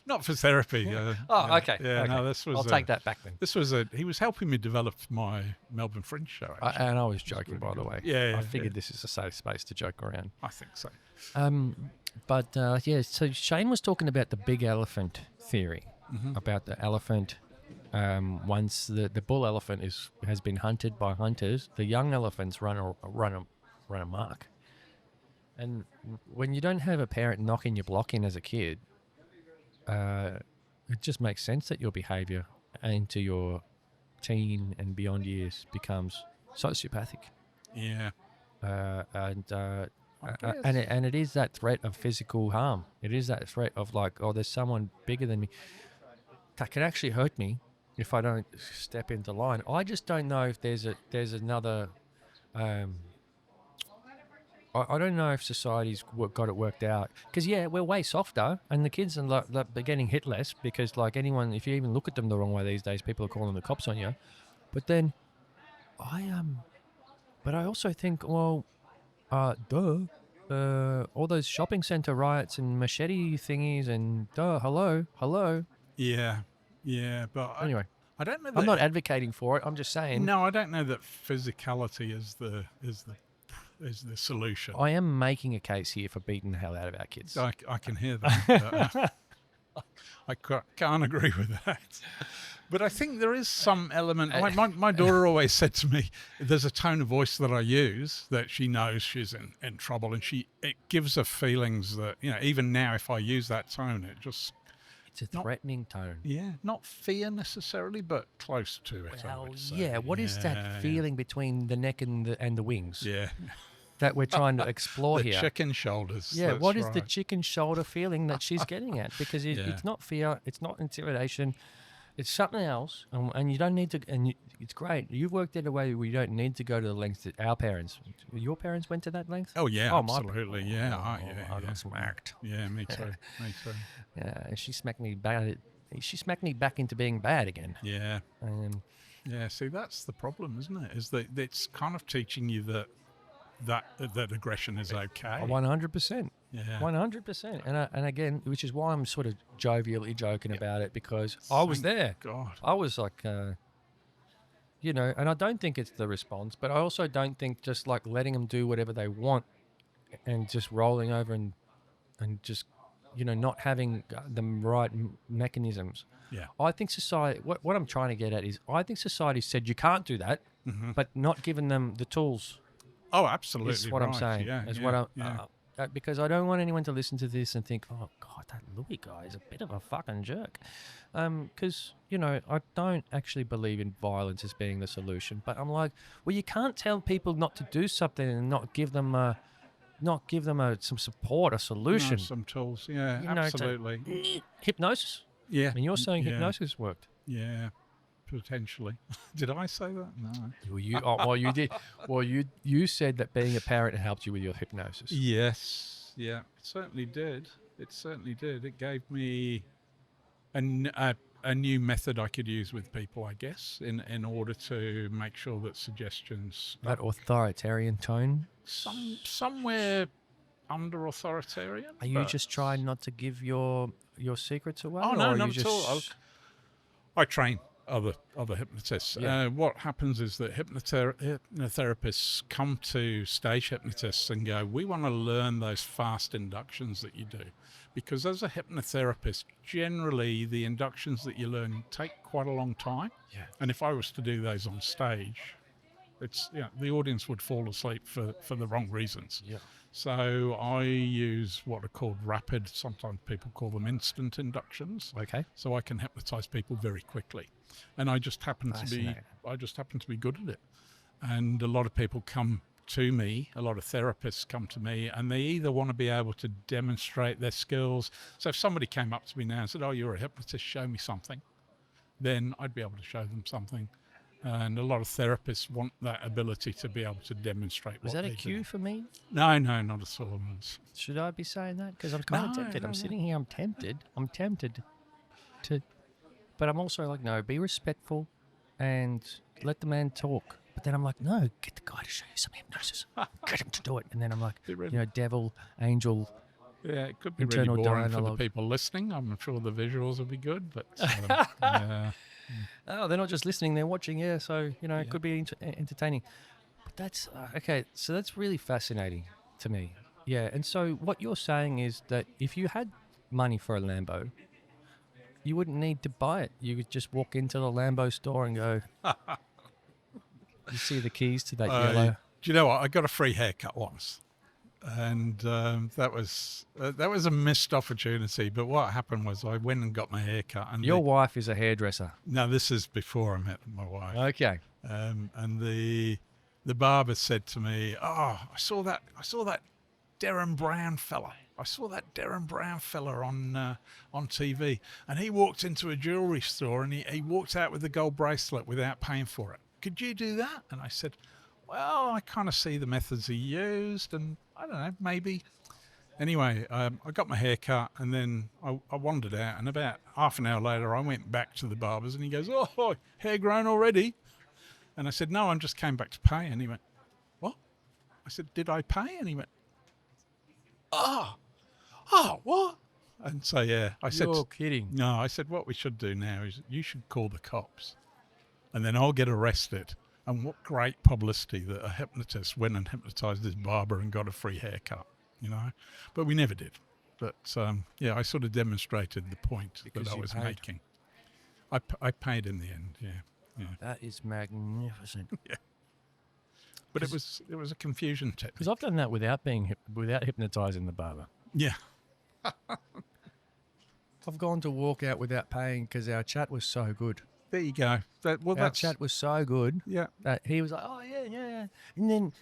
Not for therapy. Okay. Yeah, okay. no, this was. I'll take that back then. This was he was helping me develop my Melbourne Fringe show. Actually. And I was joking, by the way. Yeah, I figured this is a safe space to joke around. I think so. So Shane was talking about the big elephant theory, about the elephant. Once the bull elephant has been hunted by hunters, the young elephants run amok. And when you don't have a parent knocking your block in as a kid, it just makes sense that your behaviour into your teen and beyond years becomes sociopathic. Yeah. And it is that threat of physical harm. It is that threat of like, oh, there's someone bigger than me that can actually hurt me if I don't step into line. I just don't know if there's another. I don't know if society's got it worked out because we're way softer and the kids are they're getting hit less because like anyone, if you even look at them the wrong way these days, people are calling the cops on you. But then but I also think, well, all those shopping centre riots and machete thingies and hello. Yeah, but Anyway, I don't know. That, I'm not advocating for it. I'm just saying. No, I don't know that physicality is the solution. I am making a case here for beating the hell out of our kids. I can hear that. I can't agree with that. But I think there is some element. Like my daughter always said to me, there's a tone of voice that I use that she knows she's in trouble, and it gives her feelings that, even now if I use that tone, it's a threatening tone. Yeah, not fear necessarily, but close to it. Well, what is that feeling between the neck and the wings? Yeah. That we're trying to explore the here. Chicken shoulders. Yeah, that's what is right. the chicken shoulder feeling that she's getting at? Because it's not fear, it's not intimidation, it's something else, and you don't need to. And it's great. You've worked out a way where you don't need to go to the lengths that our parents. Your parents went to that length. Oh yeah, oh, absolutely. I got smacked. Yeah, me too. Me too. Yeah, she smacked me back. She smacked me back into being bad again. Yeah. Yeah. See, that's the problem, isn't it? Is that it's kind of teaching you that aggression is okay. 100%. Yeah. 100%. And again, which is why I'm sort of jovially joking about it, because I was there. God. I was like, and I don't think it's the response, but I also don't think just like letting them do whatever they want and just rolling over and just, not having the right mechanisms. Yeah. I think society, what I'm trying to get at is I think society said you can't do that, but not giving them the tools. Oh, absolutely. Is what I'm saying. Because I don't want anyone to listen to this and think, oh, God, that Lui guy is a bit of a fucking jerk. Because, I don't actually believe in violence as being the solution. But I'm like, well, you can't tell people not to do something and not give them some support, a solution. No, some tools. Yeah, absolutely. Hypnosis. Yeah. And you're saying hypnosis worked. Yeah. Potentially. Did I say that? No. You did. Well, you said that being a parent helped you with your hypnosis. Yes. Yeah. It certainly did. It gave me a new method I could use with people, I guess, in order to make sure that suggestions. That authoritarian tone. Somewhere under authoritarian. Are you just trying not to give your secrets away? Oh no, not at all. I train other hypnotists. Yeah. What happens is that hypnotherapists come to stage hypnotists and go, we want to learn those fast inductions that you do. Because as a hypnotherapist, generally the inductions that you learn take quite a long time. Yeah. And if I was to do those on stage, the audience would fall asleep for the wrong reasons. Yeah. So I use what are called rapid, sometimes people call them instant inductions. Okay. So I can hypnotize people very quickly. And I just happen to be good at it. And a lot of people come to me, a lot of therapists come to me, and they either want to be able to demonstrate their skills. So if somebody came up to me now and said, oh, you're a hypnotist, show me something, then I'd be able to show them something. And a lot of therapists want that ability to be able to demonstrate Was what that a they cue do. for me? No, not at all. Should I be saying that? Because I'm kind of tempted. I'm sitting here. I'm tempted to, but I'm also like, no, be respectful and let the man talk. But then I'm like, no, get the guy to show you some hypnosis. Get him to do it. And then I'm like, devil, angel. Yeah, it could be really internal boring for the dialogue. people listening. I'm sure the visuals will be good, but yeah. Oh, they're not just listening, they're watching. Yeah, so, it could be entertaining. But that's, okay, so that's really fascinating to me. Yeah, and so what you're saying is that if you had money for a Lambo, you wouldn't need to buy it. You could just walk into the Lambo store and go, you see the keys to that yellow. Do you know what? I got a free haircut once. And that was a missed opportunity. But what happened was I went and got my hair cut. And Your wife is a hairdresser. No, this is before I met my wife. Okay. And the barber said to me, "Oh, I saw that Darren Brown fella. I saw that Darren Brown fella on TV, and he walked into a jewelry store and he walked out with a gold bracelet without paying for it. Could you do that?" And I said, "Well, I kind of see the methods he used, and I don't know, maybe." Anyway, I got my hair cut, and then I wandered out, and about half an hour later, I went back to the barber's, and he goes, "Oh, hair grown already?" And I said, "No, I just came back to pay." And he went, "What?" I said, "Did I pay?" And he went, "Oh, what?" And so, yeah, I said, You're kidding. No, I said, what we should do now is you should call the cops, and then I'll get arrested. And what great publicity that a hypnotist went and hypnotized his barber and got a free haircut, But we never did. But, I sort of demonstrated the point that I was making. I paid in the end, yeah. That is magnificent. Yeah. But it was a confusion technique. Because I've done that without hypnotizing the barber. Yeah. I've gone to walk out without paying because our chat was so good. There you go. Our chat was so good. Yeah. That he was like, "Oh yeah," and then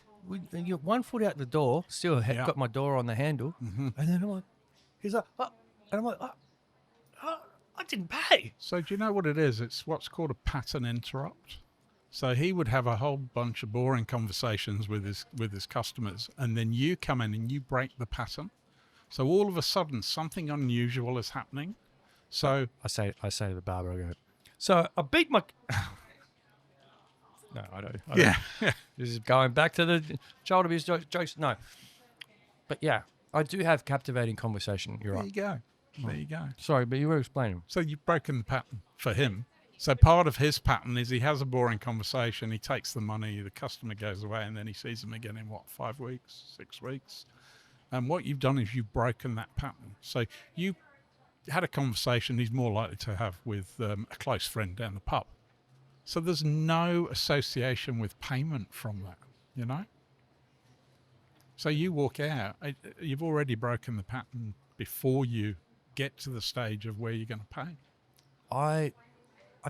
you're 1 foot out the door, still got my door on the handle, and then I'm like, he's like, "Oh," and I'm like, I didn't pay. So do you know what it is? It's what's called a pattern interrupt. So he would have a whole bunch of boring conversations with his customers, and then you come in and you break the pattern. So all of a sudden, something unusual is happening. So I say to the barber, I go, "So I beat my." No, I don't. Yeah. This is going back to the child abuse jokes. No, but yeah, I do have captivating conversation. You're right. There you go. Sorry, but you were explaining. So you've broken the pattern for him. So part of his pattern is he has a boring conversation, he takes the money, the customer goes away, and then he sees him again in 5 weeks, 6 weeks. And what you've done is you've broken that pattern. So you had a conversation he's more likely to have with a close friend down the pub. So there's no association with payment from that, So you walk out, you've already broken the pattern before you get to the stage of where you're going to pay. I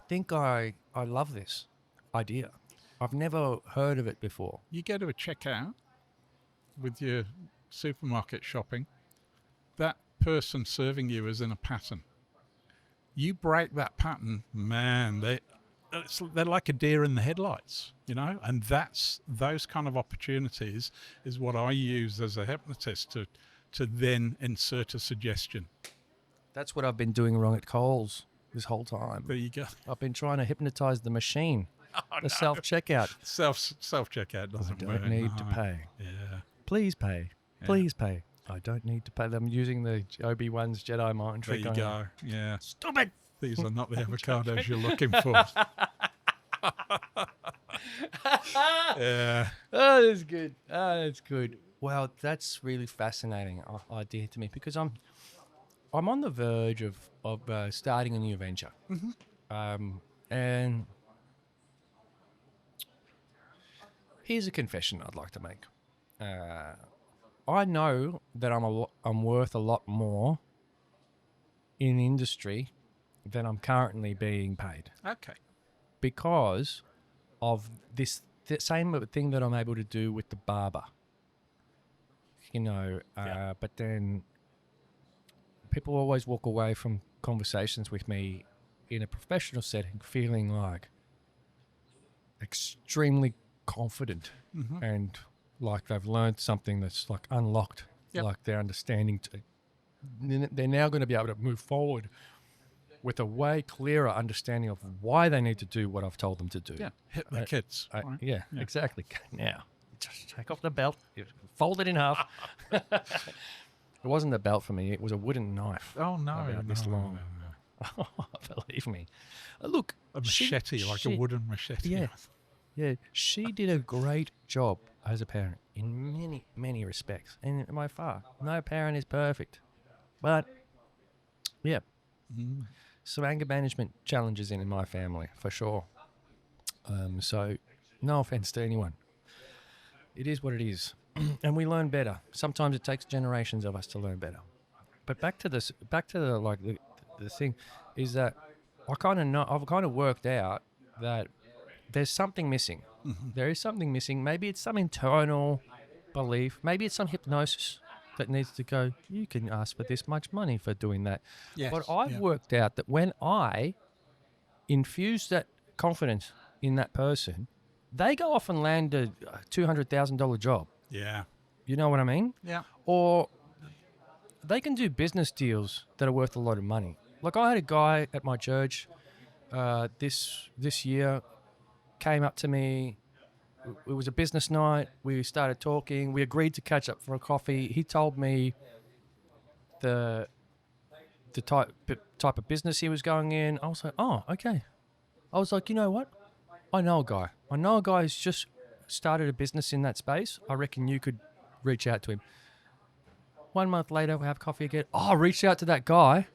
think I love this idea. I've never heard of it before. You go to a checkout with your supermarket shopping, that person serving you is in a pattern. You break that pattern, man, they're like a deer in the headlights, and those kind of opportunities is what I use as a hypnotist to then insert a suggestion. That's what I've been doing wrong at Coles this whole time. There you go. I've been trying to hypnotize the machine. Self-checkout. Self-checkout doesn't work. I don't need to pay. Yeah. Please pay. Please pay. I don't need to pay. I'm using the Obi-Wan's Jedi mind trick. There you go. Yeah. Stupid. These are not the avocados you're looking for. Yeah. Oh, that's good. That's good. Well, that's really fascinating idea to me because I'm on the verge of starting a new venture. And here's a confession I'd like to make. I know that I'm worth a lot more in industry than I'm currently being paid. Okay. Because of the same thing that I'm able to do with the barber. But then people always walk away from conversations with me in a professional setting feeling like extremely confident and like they've learned something that's like unlocked, like their understanding. They're now going to be able to move forward with a way clearer understanding of why they need to do what I've told them to do. Yeah, hit the kids. Right? Yeah, exactly. Now, just take off the belt, fold it in half. It wasn't the belt for me. It was a wooden knife. Oh, no. This long. No. Believe me. Look. A machete, a wooden machete. Yeah. Yeah. She did a great job as a parent in many, many respects. And by far, no parent is perfect. But, yeah. Some anger management challenges in my family, for sure. So, no offense to anyone. It is what it is. And we learn better. Sometimes it takes generations of us to learn better. But back to the thing is that I've kind of worked out that there's something missing. There is something missing. Maybe it's some internal belief. Maybe it's some hypnosis that needs to go, you can ask for this much money for doing that. Yes, but I've worked out that when I infuse that confidence in that person, they go off and land a $200,000 job. Yeah. You know what I mean? Yeah. Or they can do business deals that are worth a lot of money. Like I had a guy at my church this year came up to me. It was a business night. We started talking. We agreed to catch up for a coffee. He told me the type of business he was going in. I was like, oh, okay. I was like, you know what? I know a guy who's just started a business in that space. I reckon you could reach out to him. 1 month later, we have coffee again. Oh, I reached out to that guy,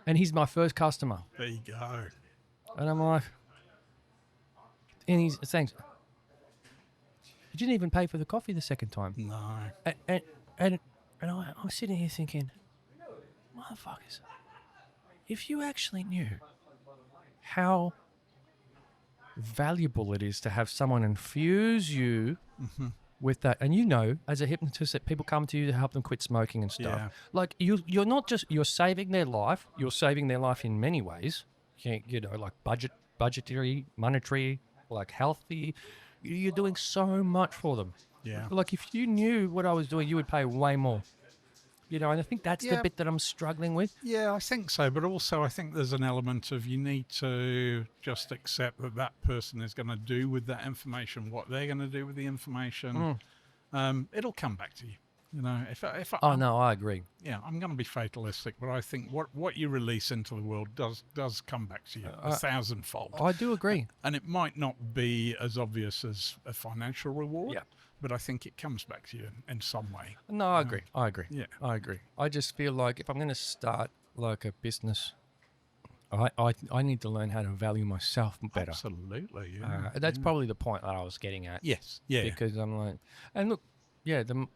and he's my first customer. There you go. And I'm like, and he's thanks. You didn't even pay for the coffee the second time. No. And I'm sitting here thinking, motherfuckers, if you actually knew how valuable it is to have someone infuse you with that, and you know, as a hypnotist, that people come to you to help them quit smoking and stuff. Yeah. Like you're not just you're saving their life. You're saving their life in many ways. You know, like budgetary, monetary, like healthy. You're doing so much for them. Yeah. Like if you knew what I was doing, you would pay way more. You know, and I think that's the bit that I'm struggling with. Yeah, I think so. But also I think there's an element of you need to just accept that that person is going to do with that information what they're going to do with the information. It'll come back to you. You know, No, I agree. Yeah, I'm going to be fatalistic, but I think what you release into the world does come back to you 1,000-fold. I do agree. And it might not be as obvious as a financial reward. Yeah. But I think it comes back to you in some way. No, I agree. I agree. Yeah. I agree. I just feel like if I'm going to start like a business, I need to learn how to value myself better. Absolutely. Yeah. That's probably the point that I was getting at. Yes. Yeah. Because I'm like, and look, yeah, the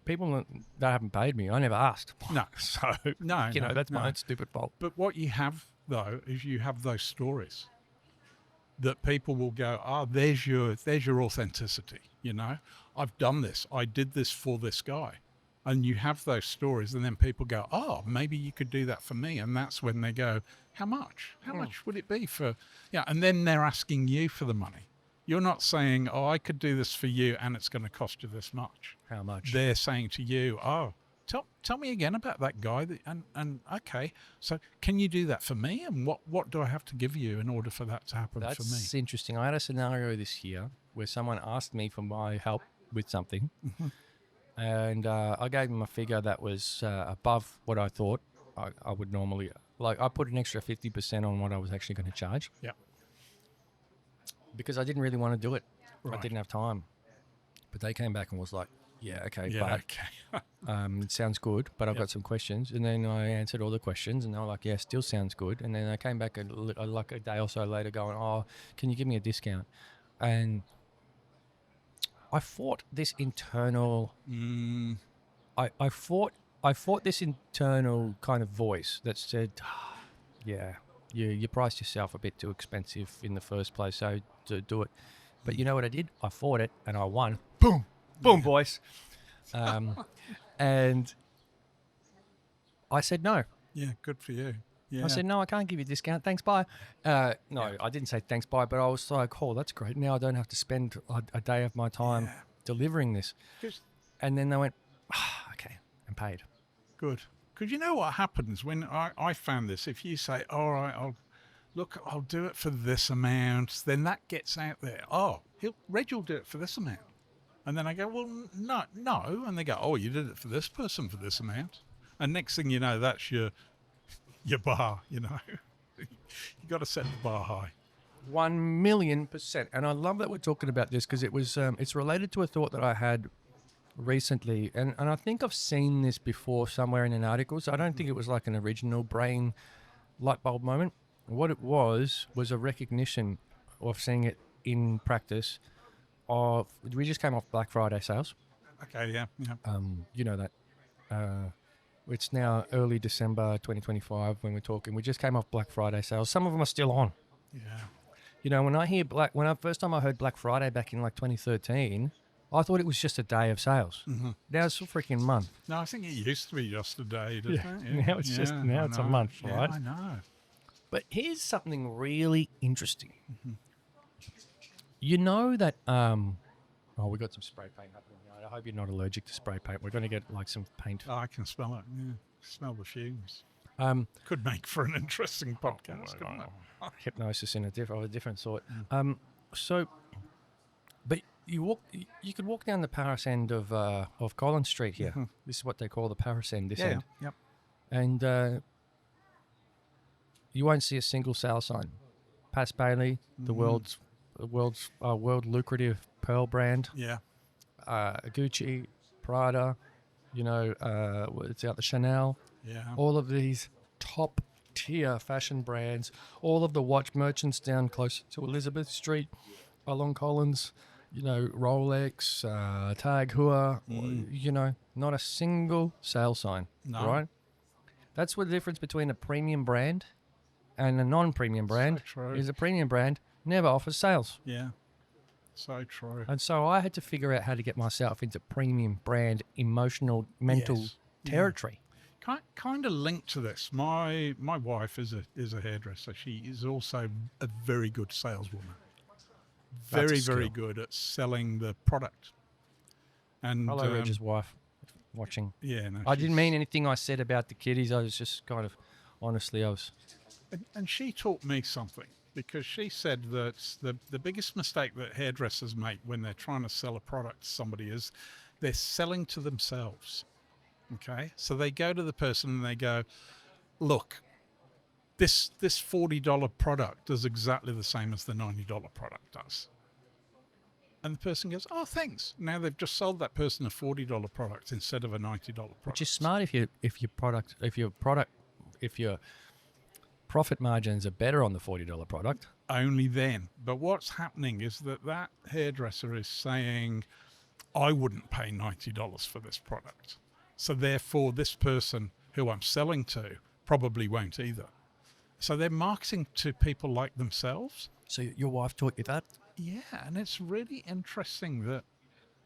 people that haven't paid me, I never asked. No. So, No. you know, that's my own stupid fault. But what you have, though, is you have those stories that people will go, there's your authenticity. You know, I've done this. I did this for this guy. And you have those stories, and then people go, maybe you could do that for me. And that's when they go, how much? How much would it be for? Yeah. And then they're asking you for the money. You're not saying, I could do this for you and it's going to cost you this much. How much? They're saying to you, tell me again about that guy. And okay, so can you do that for me? And what do I have to give you in order for that to happen for me? That's interesting. I had a scenario this year where someone asked me for my help with something. And I gave them a figure that was above what I thought I would normally. Like I put an extra 50% on what I was actually going to charge. Yeah. Because I didn't really want to do it. Right. I didn't have time. But they came back and was like, okay, it sounds good, but I've got some questions. And then I answered all the questions, and they were like, yeah, still sounds good. And then I came back like a day or so later going, can you give me a discount? And I fought this internal... I fought this internal kind of voice that said, you priced yourself a bit too expensive in the first place, so to do it. But you know what I did? I fought it, and I won. Boom, boys. And I said no. Yeah, good for you. Yeah. I said, no, I can't give you a discount. Thanks, bye. No, I didn't say thanks, bye, but I was like, oh, that's great. Now I don't have to spend a day of my time Yeah. delivering this. Just And then they went, okay, and paid. good. Because you know what happens when I found this? If you say, all right, I'll do it for this amount, then that gets out there. Oh, Reg will do it for this amount. And then I go, well, no. And they go, oh, you did it for this person for this amount. And next thing you know, that's your bar, you know. You got to set the bar high. 1,000,000%. And I love that we're talking about this because it's related to a thought that I had recently. And I think I've seen this before somewhere in an article. So I don't think it was like an original brain light bulb moment. What it was a recognition of seeing it in practice of, we just came off Black Friday sales. Okay, yeah. You know that. It's now early December 2025 when we're talking. We just came off Black Friday sales. Some of them are still on. Yeah. You know, when I first time I heard Black Friday back in like 2013, I thought it was just a day of sales. Mm-hmm. Now it's a freaking month. No, I think it used to be just a day, didn't it? Yeah. Now it's it's a month, right? I know. But here's something really interesting. Mm-hmm. You know that we got some spray paint happening now. I hope you're not allergic to spray paint. We're going to get like some paint. Oh, I can smell it. Yeah. Smell the fumes. Um, Could make for an interesting podcast, couldn't it? Hypnosis of a different sort. Mm. But you could walk down the Paris end of Collins Street here. Mm-hmm. This is what they call the Paris end. This Yeah. end, Yep. and you won't see a single sale sign. Pass Bailey, the world's world lucrative pearl brand. Yeah. Gucci, Prada, it's out the Chanel. Yeah. All of these top tier fashion brands, all of the watch merchants down close to Elizabeth Street, along Collins, Rolex, Tag Heuer, not a single sale sign, No. right? That's what the difference between a premium brand and a non-premium brand true. is. A premium brand never offers sales. Yeah. So true. And so I had to figure out how to get myself into premium brand mental Yes. territory. Kind of linked to this. My wife is a hairdresser. She is also a very good saleswoman. That's a Very, skill. very good at selling the product. And Hello, Reg's wife, watching. yeah, no, I didn't she's- mean anything I said about the kiddies. I was just kind of, honestly, And she taught me something, because she said that the biggest mistake that hairdressers make when they're trying to sell a product to somebody is they're selling to themselves. Okay, so they go to the person and they go, look, this $40 product does exactly the same as the $90 product does. And the person goes, oh, thanks. Now they've just sold that person a $40 product instead of a $90 product. which is smart if your profit margins are better on the $40 product. Only then. But what's happening is that hairdresser is saying, I wouldn't pay $90 for this product. So therefore, this person who I'm selling to probably won't either. So they're marketing to people like themselves. So your wife taught you that? Yeah, and it's really interesting that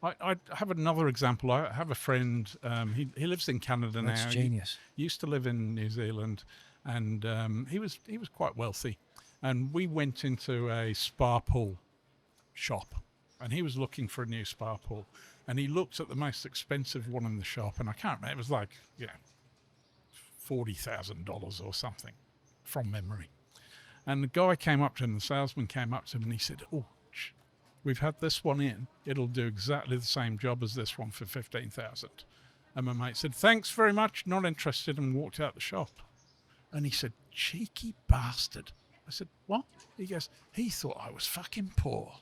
I have another example. I have a friend, he lives in Canada now. That's genius. He used to live in New Zealand, and he was quite wealthy. And we went into a spa pool shop, and he was looking for a new spa pool. And he looked at the most expensive one in the shop, and I can't remember, it was like, $40,000 or something from memory. And the guy came up to him, the salesman came up to him, and he said, oh, we've had this one in. It'll do exactly the same job as this one for $15,000. And my mate said, thanks very much, not interested, and walked out the shop. And he said, cheeky bastard. I said, what? He goes, he thought I was fucking poor.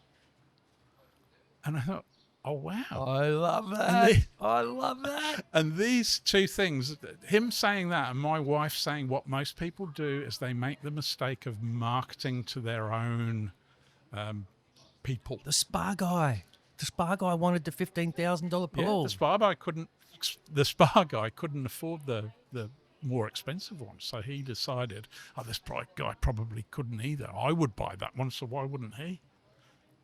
And I thought, oh, wow. I love that. I love that. And these two things, him saying that and my wife saying what most people do is they make the mistake of marketing to their own people. The spa guy wanted the $15,000 Yeah, pool. the spa guy couldn't afford the more expensive one, so he decided, this guy probably couldn't either. I would buy that one, so why wouldn't he?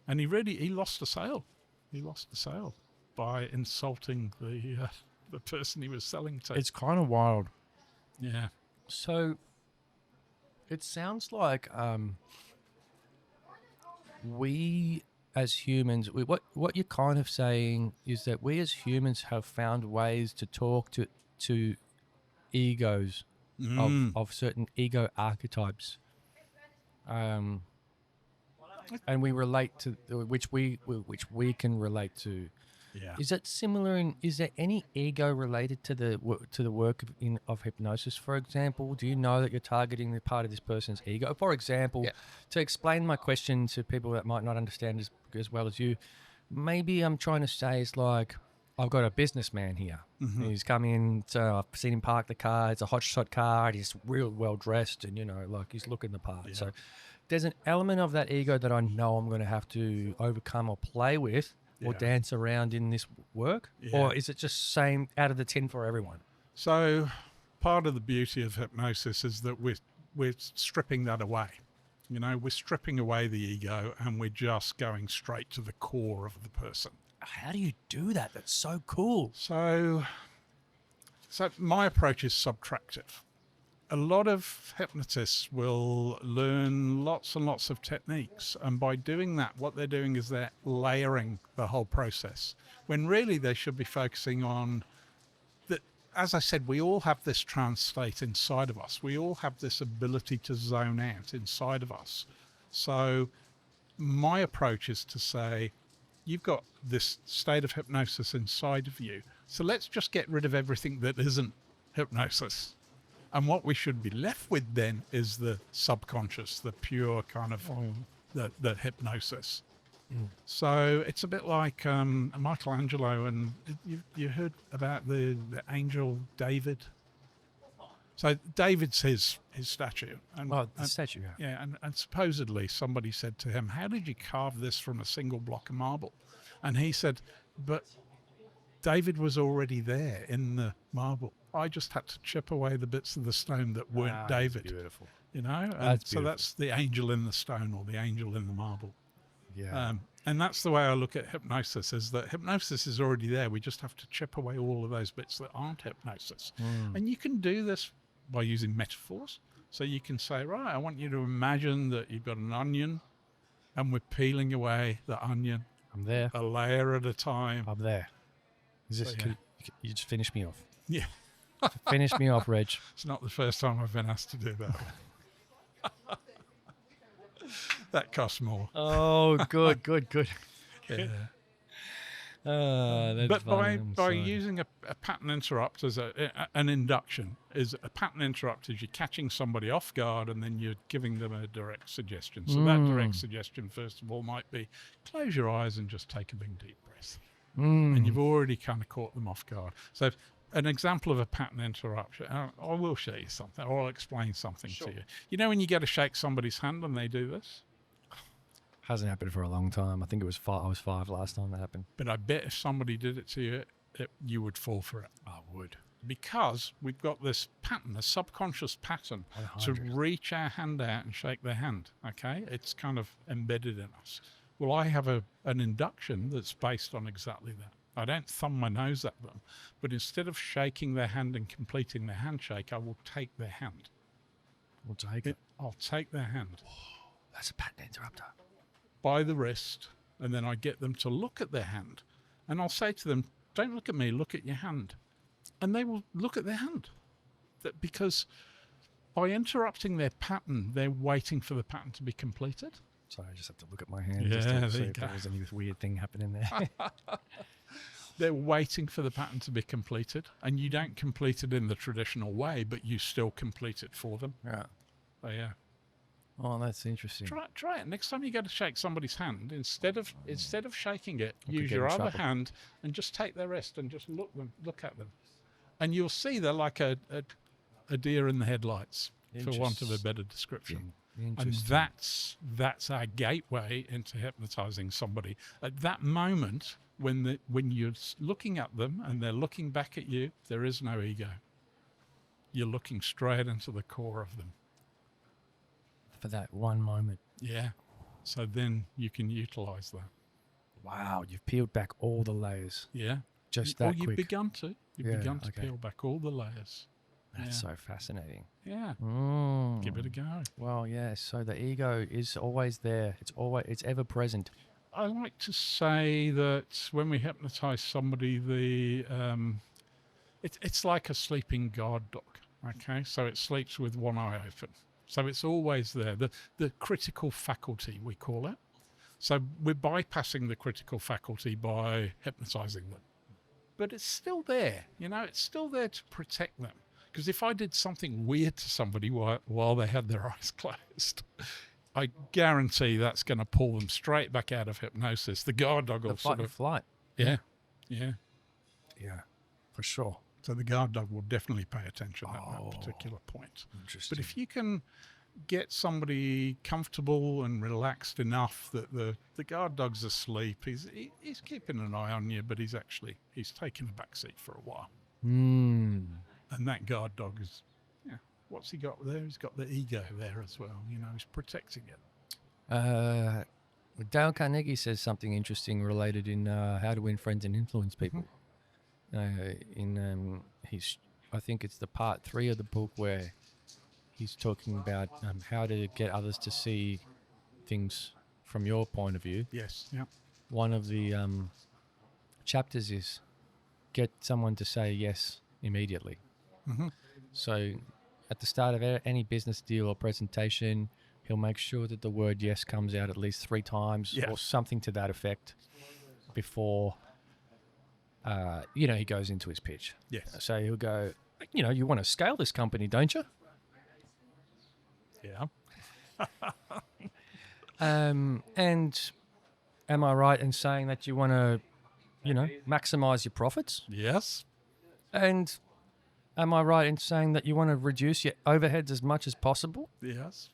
And he lost a sale. He lost the sale by insulting the person he was selling to. It's kind of wild. Yeah. So It sounds like we as humans, what you're kind of saying is that we as humans have found ways to talk to egos of certain ego archetypes, and we relate to which we can relate to. Yeah. Is that similar? Is there any ego related to the work of hypnosis? For example, do you know that you're targeting the part of this person's ego? For example, to explain my question to people that might not understand as well as you, maybe I'm trying to say is like, I've got a businessman here. Mm-hmm. He's come in, so I've seen him park the car. It's a hotshot car, and he's real well dressed, and like he's looking the part. Yeah. So there's an element of that ego that I know I'm going to have to overcome or play with. Or dance around in this work? Yeah. Or is it just same out of the tin for everyone? So part of the beauty of hypnosis is that we're stripping that away. We're stripping away the ego and we're just going straight to the core of the person. How do you do that? That's so cool. So my approach is subtractive. A lot of hypnotists will learn lots and lots of techniques, and by doing that, what they're doing is they're layering the whole process, when really they should be focusing on that. As I said, we all have this trance state inside of us. We all have this ability to zone out inside of us. So my approach is to say, you've got this state of hypnosis inside of you, so let's just get rid of everything that isn't hypnosis. And what we should be left with then is the subconscious, the pure kind of the hypnosis. So it's a bit like Michelangelo, and you heard about the angel David. So David's his statue. And, the statue. Yeah, and supposedly somebody said to him, "How did you carve this from a single block of marble?" And he said, "But David was already there in the marble. I just had to chip away the bits of the stone that weren't David." Beautiful. And so that's the angel in the stone or the angel in the marble. Yeah. And that's the way I look at hypnosis, is that hypnosis is already there. We just have to chip away all of those bits that aren't hypnosis. And you can do this by using metaphors. So you can say, right, I want you to imagine that you've got an onion and we're peeling away the onion. I'm there. A layer at a time. I'm there. Is this, you just finish me off. Yeah. Finish me off, Reg. It's not the first time I've been asked to do that. That costs more. Oh, good. Yeah. That's But funny. by using a pattern interrupt as an induction, is a pattern interrupt is you're catching somebody off guard and then you're giving them a direct suggestion. So that direct suggestion, first of all, might be close your eyes and just take a big deep breath. And you've already kind of caught them off guard. So an example of a pattern interruption, I will show you something, or I'll explain something to you. You know when you go to shake somebody's hand and they do this? Hasn't happened for a long time. I think it was I was 5 last time that happened. But I bet if somebody did it to you, you would fall for it. I would. Because we've got this pattern, a subconscious pattern, 100. to reach our hand out and shake their hand, okay? It's kind of embedded in us. Well, I have an induction that's based on exactly that. I don't thumb my nose at them, but instead of shaking their hand and completing their handshake, I will take their hand. We'll take it. I'll take their hand That's a pattern interrupter. by the wrist, and then I get them to look at their hand. And I'll say to them, don't look at me, look at your hand. And they will look at their hand. Because by interrupting their pattern, they're waiting for the pattern to be completed. Sorry, I just have to look at my hand Yeah, just to there see you if go. there was any weird thing happening there. They're waiting for the pattern to be completed, and you don't complete it in the traditional way, but you still complete it for them. Yeah. So, yeah. Oh, that's interesting. Try it. Next time you go to shake somebody's hand, instead of shaking it, could use get your in other trouble. hand and just take their wrist and just look at them. And you'll see they're like a deer in the headlights, for want of a better description. And Interesting. that's our gateway into hypnotizing somebody. At that moment, when you're looking at them and they're looking back at you, there is no ego. You're looking straight into the core of them. For that one moment. Yeah. So then you can utilize that. Wow, you've peeled back all the layers. Yeah. Just Well, that you've quick. begun to. You've Yeah, begun to okay. peel back all the layers. That's so fascinating. Yeah. Give it a go. Well, yeah. So the ego is always there. It's ever present. I like to say that when we hypnotize somebody, it's like a sleeping guard dog. Okay, so it sleeps with one eye open. So it's always there. The critical faculty, we call it. So we're bypassing the critical faculty by hypnotizing them. But it's still there, it's still there to protect them. Because if I did something weird to somebody while they had their eyes closed, I guarantee that's going to pull them straight back out of hypnosis. The guard dog will Fight or flight. Yeah, for sure. So the guard dog will definitely pay attention at that particular point. Interesting. But if you can get somebody comfortable and relaxed enough that the guard dog's asleep, he's keeping an eye on you, but he's taking a back seat for a while. And that guard dog is, what's he got there? He's got the ego there as well. He's protecting it. Dale Carnegie says something interesting related in How to Win Friends and Influence People. I think it's the part 3 of the book where he's talking about how to get others to see things from your point of view. Yes. Yeah. One of the chapters is get someone to say yes immediately. So at the start of any business deal or presentation, he'll make sure that the word yes comes out at least 3 times or something to that effect before he goes into his pitch. Yes. So he'll go, you want to scale this company, don't you? Yeah. And am I right in saying that you want to, maximize your profits? Yes. And am I right in saying that you want to reduce your overheads as much as possible? Yes.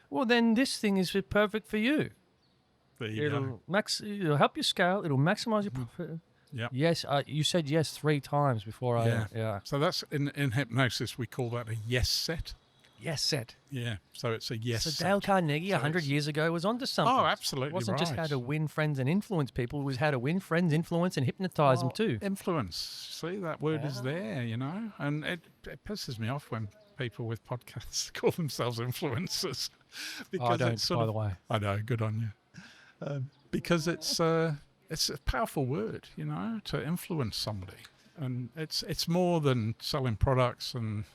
Well, then this thing is perfect for you. There you go. It'll help you scale. It'll maximize your profit. Yeah. Yes, you said yes 3 times before Yeah. So that's in hypnosis we call that a yes set. Yes set. Yeah. So it's a yes So set. Dale Carnegie 100 years ago was onto something. Oh, absolutely. It wasn't right. just how to win friends and influence people. It was how to win friends, influence, and hypnotize them too. Influence. See, that word is there, and it pisses me off when people with podcasts call themselves influencers. Because I don't, it's sort by of, the way. I know, good on you. Because it's a powerful word, to influence somebody. And it's more than selling products and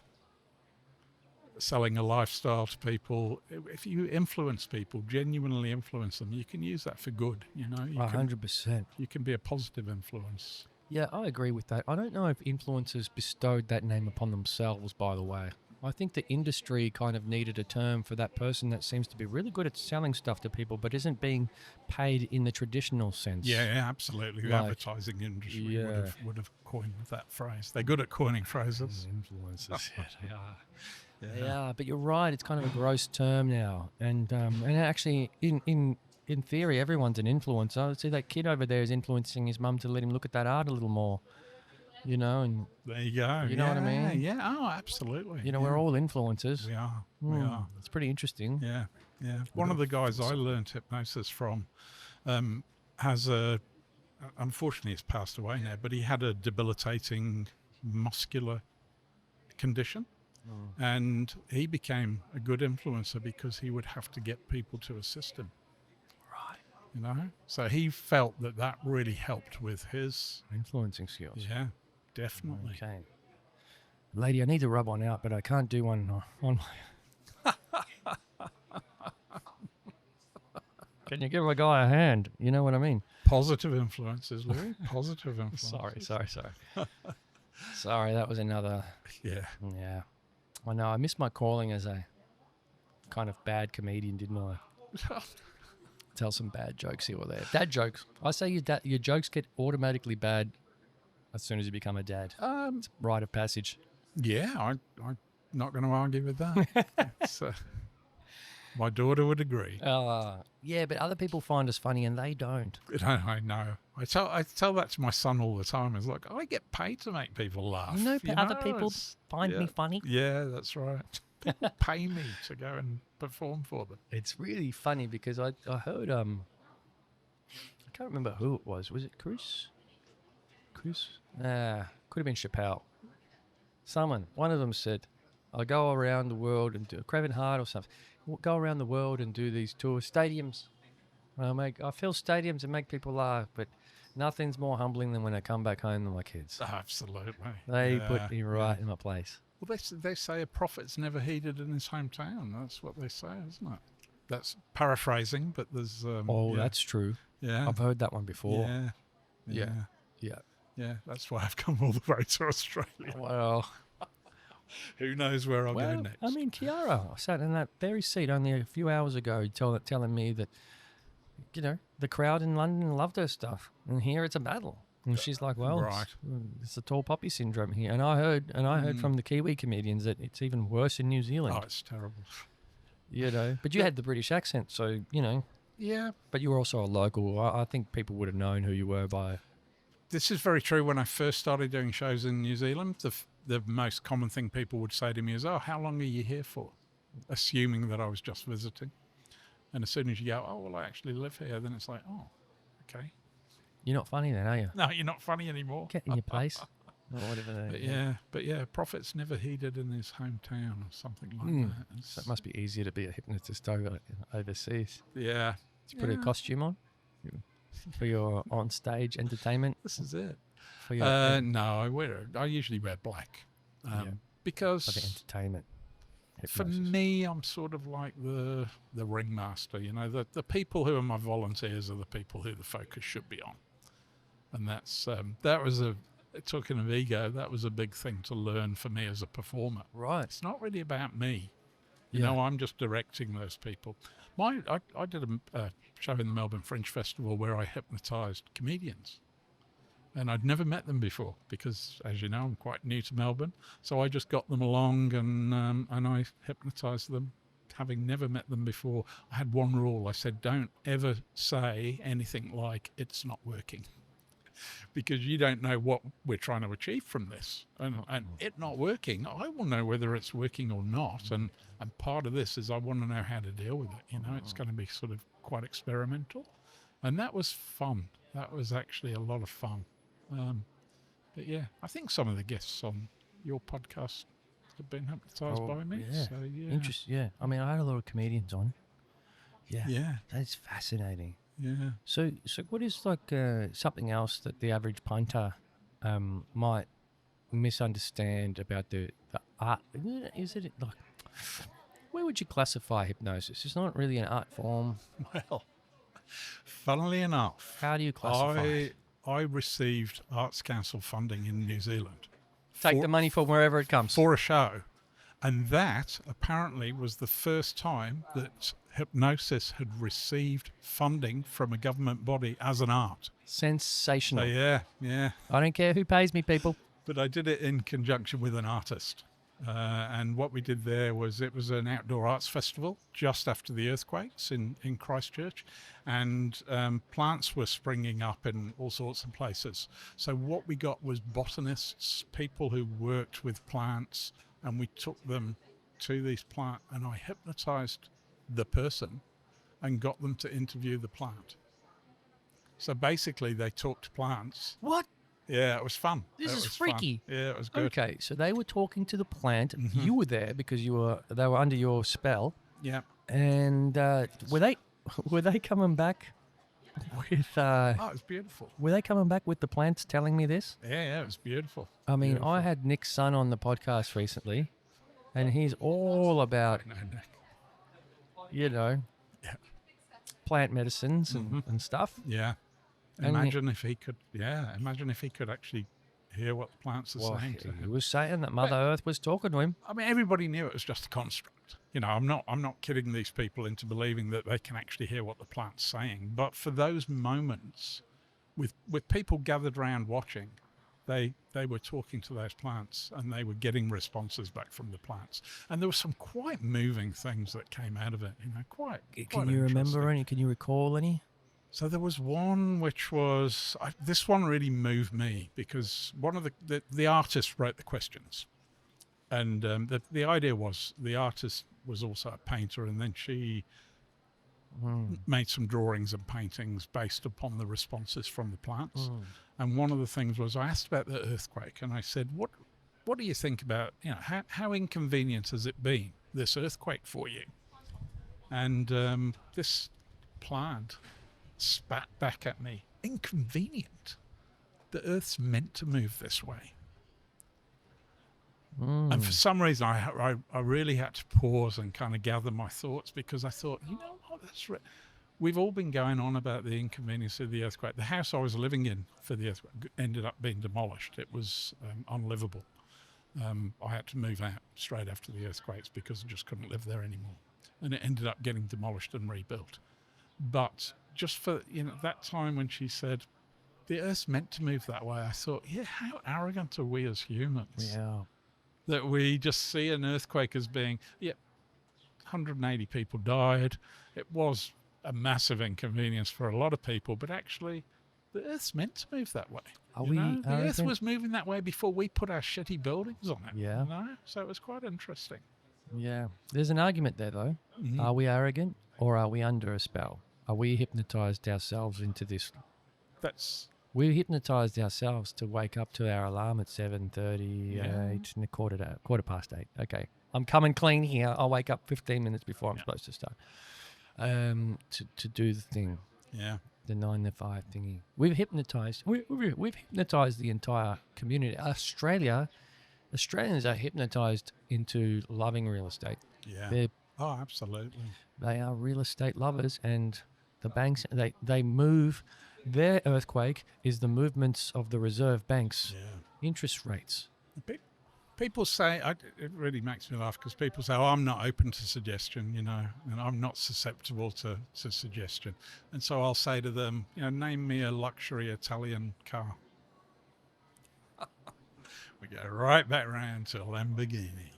selling a lifestyle to people. If you influence people, genuinely influence them, you can use that for good, 100%. You can be a positive influence. Yeah, I agree with that. I don't know if influencers bestowed that name upon themselves, by the way. I think the industry kind of needed a term for that person that seems to be really good at selling stuff to people, but isn't being paid in the traditional sense. Yeah, absolutely. The advertising industry would have coined that phrase. They're good at coining phrases. Influencers, they are. Yeah, but you're right. It's kind of a gross term now, and actually, in theory, everyone's an influencer. See, that kid over there is influencing his mum to let him look at that art a little more. And there you go. You know what I mean? Yeah. Oh, absolutely. We're all influencers. We are. We are. It's pretty interesting. Yeah. One of the guys I learned hypnosis from has unfortunately he's passed away now, but he had a debilitating muscular condition. And he became a good influencer because he would have to get people to assist him. Right. So he felt that really helped with his influencing skills. Yeah, definitely. Okay. Lady, I need to rub one out, but I can't do one on my... Can you give a guy a hand? You know what I mean? Positive influences, Louis. Positive influences. Sorry. Sorry, that was another... Yeah. I know, I missed my calling as a kind of bad comedian, didn't I? Tell some bad jokes here or there. Dad jokes. I say your jokes get automatically bad as soon as you become a dad. It's a rite of passage. Yeah, I'm not going to argue with that. My daughter would agree. Yeah, but other people find us funny and they don't. I know. I tell that to my son all the time. It's like, I get paid to make people laugh. Other people find me funny. Yeah, that's right. People pay me to go and perform for them. It's really funny because I heard, I can't remember who it was. Was it Chris? Could have been Chappelle. One of them said, I go around the world and do Craven Heart or something. Go around the world and do these tours, stadiums. I fill stadiums and make people laugh, but nothing's more humbling than when I come back home to my kids. Absolutely. They put me right in my place. Well, they say a prophet's never heeded in his hometown. That's what they say, isn't it? That's paraphrasing, but there's... That's true. Yeah. I've heard that one before. Yeah. That's why I've come all the way to Australia. Well... Who knows where I'll go next? I mean, Kiara, I sat in that very seat only a few hours ago telling me that, the crowd in London loved her stuff. And here it's a battle. And she's like, well, it's the tall poppy syndrome here. And I heard from the Kiwi comedians that it's even worse in New Zealand. Oh, it's terrible. But you had the British accent, so, Yeah. But you were also a local. I think people would have known who you were by... This is very true. When I first started doing shows in New Zealand, the most common thing people would say to me is, oh, how long are you here for? Assuming that I was just visiting. And as soon as you go, oh, well, I actually live here, then it's like, oh, okay. You're not funny then, are you? No, you're not funny anymore. Get in your place. Or whatever. But prophet's never heeded in his hometown or something like that. So it must be easier to be a hypnotist overseas. Yeah. Did you put a costume on for your on-stage entertainment? This is it. For your, no, I usually wear black because for the entertainment. For Hypnosis. me, I'm sort of like the ringmaster. The people who are my volunteers are the people who the focus should be on, and that was talking of ego. That was a big thing to learn for me as a performer. Right. It's not really about me. I'm just directing those people. I did a show in the Melbourne Fringe Festival where I hypnotised comedians. And I'd never met them before because, as you know, I'm quite new to Melbourne. So I just got them along and I hypnotised them, having never met them before. I had one rule. I said, don't ever say anything like, it's not working. Because you don't know what we're trying to achieve from this. And it not working, I will know whether it's working or not. And part of this is I want to know how to deal with it. It's going to be sort of quite experimental. And that was fun. That was actually a lot of fun. But yeah, I think some of the guests on your podcast have been hypnotised by me. Yeah. So, yeah. Interesting. Yeah. I mean, I had a lot of comedians on. Yeah. Yeah. That's fascinating. Yeah. So what is something else that the average punter might misunderstand about the art? Is it like, where would you classify hypnosis? It's not really an art form. Well, funnily enough, how do you classify it? I received Arts Council funding in New Zealand. Take the money from wherever it comes. For a show. And that apparently was the first time that Hypnosis had received funding from a government body as an art. Sensational. So, yeah. I don't care who pays me, people. But I did it in conjunction with an artist. And what we did there was it was an outdoor arts festival just after the earthquakes in Christchurch. And plants were springing up in all sorts of places. So what we got was botanists, people who worked with plants, and we took them to these plants, and I hypnotized the person and got them to interview the plant. So basically they talked to plants. What? Yeah, it was fun. This is freaky. Fun. Yeah, it was good. Okay, so they were talking to the plant. Mm-hmm. You were there because they were under your spell. Yeah. And were they coming back with? Oh, it was beautiful. Were they coming back with the plants telling me this? Yeah, it was beautiful. I mean, beautiful. I had Nick's son on the podcast recently, and he's all about, plant medicines and stuff. Yeah. Imagine if he could actually hear what the plants are saying to He him. was saying that Mother Earth was talking to him. I mean, everybody knew it was just a construct. I'm not kidding these people into believing that they can actually hear what the plant's saying. But for those moments, with people gathered around watching, they were talking to those plants and they were getting responses back from the plants. And there were some quite moving things that came out of it. Quite. Can you remember any? Can you recall any? So there was one which was, this one really moved me because one of the artist wrote the questions. And the idea was the artist was also a painter, and then she made some drawings and paintings based upon the responses from the plants. And one of the things was I asked about the earthquake, and I said, what do you think about, how inconvenient has it been, this earthquake for you? And this plant spat back at me, inconvenient. The Earth's meant to move this way. And for some reason, I really had to pause and kind of gather my thoughts, because I thought, what, we've all been going on about the inconvenience of the earthquake. The house I was living in for the earthquake ended up being demolished. It was unlivable. I had to move out straight after the earthquakes because I just couldn't live there anymore. And it ended up getting demolished and rebuilt. But just for, that time when she said, the Earth's meant to move that way, I thought, how arrogant are we as humans? Yeah. That we just see an earthquake as being, 180 people died. It was a massive inconvenience for a lot of people, but actually the Earth's meant to move that way. The Earth was moving that way before we put our shitty buildings on it. Yeah. So it was quite interesting. Yeah. There's an argument there, though. Mm-hmm. Are we arrogant, or are we under a spell? Are we hypnotized ourselves into this? We hypnotized ourselves to wake up to our alarm at 7:30, 8, and quarter past 8. Okay, I'm coming clean here. I'll wake up 15 minutes before I'm supposed to start to do the thing. Yeah, the 9 to 5 thingy. We've hypnotized. We've hypnotized the entire community. Australians are hypnotized into loving real estate. Yeah. Absolutely. They are real estate lovers, and the banks they move. Their earthquake is the movements of the Reserve Bank's interest rates. People say, it really makes me laugh, because people say, I'm not open to suggestion, and I'm not susceptible to suggestion. And so I'll say to them, name me a luxury Italian car. We go right back round to a Lamborghini.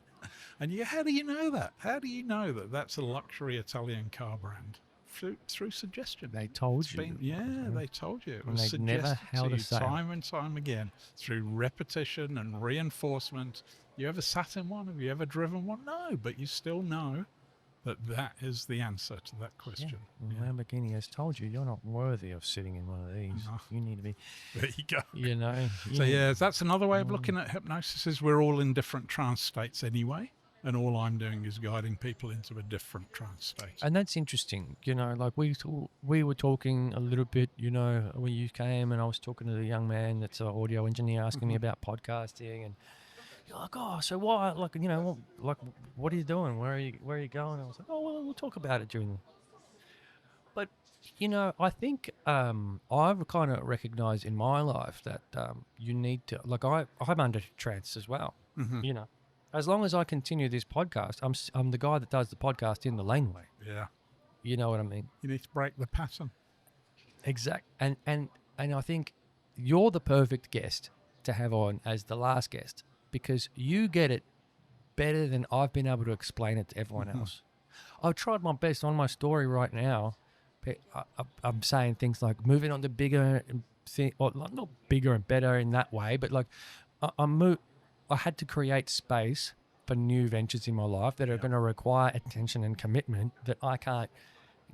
And how do you know that? How do you know that that's a luxury Italian car brand? Through suggestion. They told you. They told you. It was suggested never held to you a sale. time and time again through repetition and reinforcement. You ever sat in one? Have you ever driven one? No, but you still know that is the answer to that question. Lamborghini has told you you're not worthy of sitting in one of these. No. You need to be. There you go. So that's another way of looking at hypnosis. Is we're all in different trance states anyway. And all I'm doing is guiding people into a different trance state. And that's interesting. Like we were talking a little bit, when you came, and I was talking to the young man that's an audio engineer, asking me about podcasting, and you're like, oh, so what? Like, what are you doing? Where are you going? I was like, oh, well, we'll talk about it during. But I think I've kind of recognized in my life that you need to, like, I'm under trance as well. Mm-hmm. As long as I continue this podcast, I'm the guy that does the podcast in the laneway. Yeah. You know what I mean? You need to break the pattern. Exact. And I think you're the perfect guest to have on as the last guest, because you get it better than I've been able to explain it to everyone else. I've tried my best on my story right now. I'm saying things like moving on to bigger or not bigger and better in that way, but like I had to create space for new ventures in my life that are going to require attention and commitment that I can't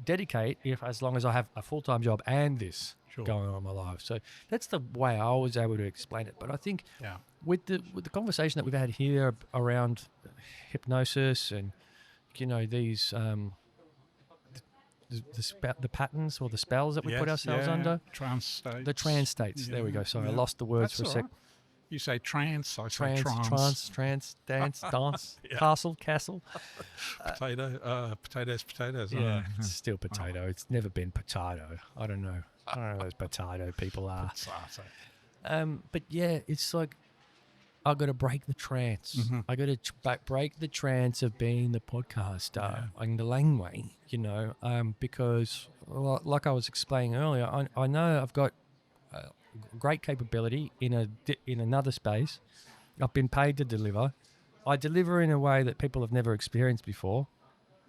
dedicate as long as I have a full-time job and this going on in my life. So that's the way I was able to explain it. But I think with the conversation that we've had here around hypnosis and these the patterns or the spells that we put ourselves under, trance states. The trance states. There we go. Sorry, I lost the words for a sec. You say trance, I say trance, dance, castle. Potatoes. Yeah, it's still potato. It's never been potato. I don't know who those potato people are. But yeah, it's like I got to break the trance. Mm-hmm. I got to break the trance of being the podcaster in the laneway, because like I was explaining earlier, I know I've got great capability in another space. I've been paid to deliver. I deliver in a way that people have never experienced before.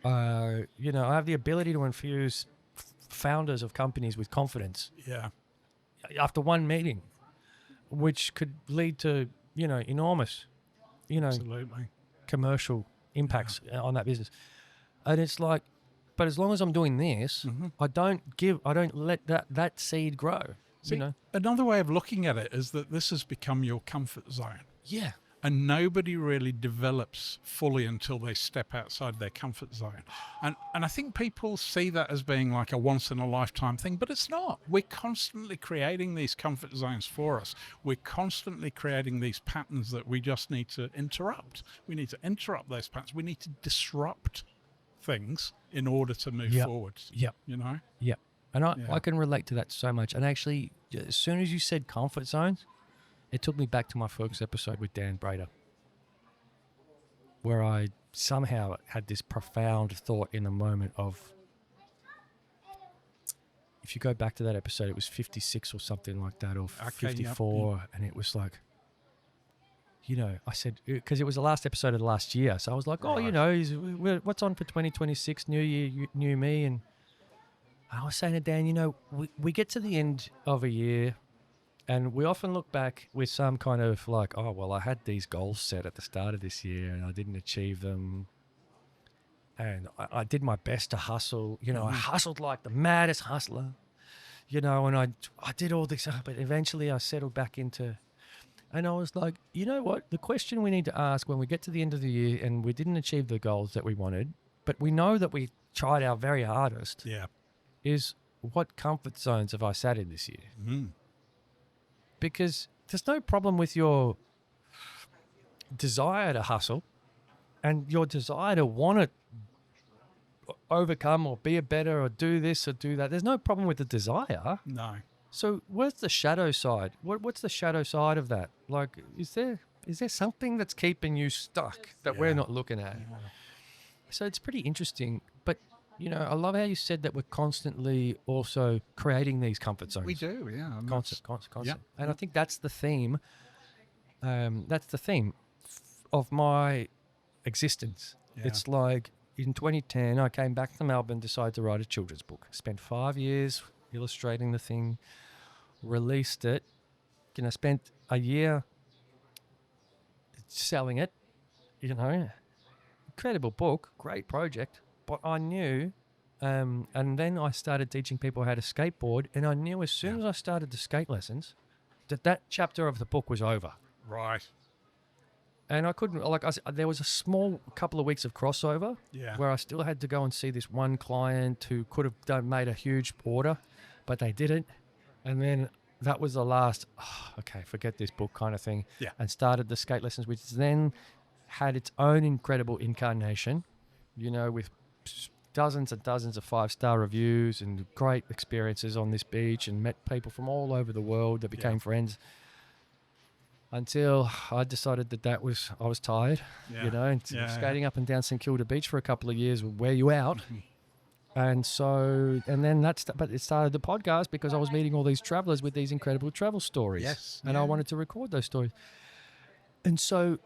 I have the ability to infuse founders of companies with confidence. Yeah. After one meeting, which could lead to enormous, absolutely commercial impacts on that business. And it's like, but as long as I'm doing this, I don't let that seed grow. See, another way of looking at it is that this has become your comfort zone. Yeah. And nobody really develops fully until they step outside their comfort zone. And I think people see that as being like a once in a lifetime thing, but it's not. We're constantly creating these comfort zones for us. We're constantly creating these patterns that we just need to interrupt. We need to interrupt those patterns. We need to disrupt things in order to move forward. Yep. You know? Yep. And I can relate to that so much. And actually, as soon as you said comfort zones, it took me back to my first episode with Dan Brader, where I somehow had this profound thought in the moment of, if you go back to that episode, it was 56 or something like that, or 54, and it was like, you know, I said, because it was the last episode of the last year, so I was like, oh, you know, what's on for 2026, new year, new me, and I was saying to Dan, you know, we get to the end of a year, and we often look back with some kind of like, oh, well, I had these goals set at the start of this year and I didn't achieve them. And I did my best to hustle. You know, I hustled like the maddest hustler, you know, and I did all this, but eventually I settled back into, and I was like, you know what? The question we need to ask when we get to the end of the year and we didn't achieve the goals that we wanted, but we know that we tried our very hardest, is what comfort zones have I sat in this year? Mm. Because there's no problem with your desire to hustle and your desire to want to overcome or be a better or do this or do that. There's no problem with the desire. No. So where's the shadow side? What's the shadow side of that? Like, is there something that's keeping you stuck that we're not looking at? Yeah. So it's pretty interesting. But, you know, I love how you said that we're constantly also creating these comfort zones. We do, yeah. Constant. Yep. And I think that's the theme. That's the theme of my existence. Yeah. It's like in 2010, I came back to Melbourne, decided to write a children's book. Spent 5 years illustrating the thing, released it. You know, spent a year selling it. You know, incredible book, great project. But I knew, and then I started teaching people how to skateboard, and I knew as soon as I started the skate lessons that chapter of the book was over. Right. And I couldn't, there was a small couple of weeks of crossover where I still had to go and see this one client who could have made a huge order, but they didn't. And then that was the last, okay, forget this book kind of thing. Yeah. And started the skate lessons, which then had its own incredible incarnation, you know, with dozens and dozens of 5-star reviews and great experiences on this beach, and met people from all over the world that became friends, until I decided that I was tired, you know, and skating up and down St Kilda Beach for a couple of years would wear you out. And so, and then but it started the podcast because I was meeting all these travelers with these incredible travel stories. Yes. And I wanted to record those stories. And so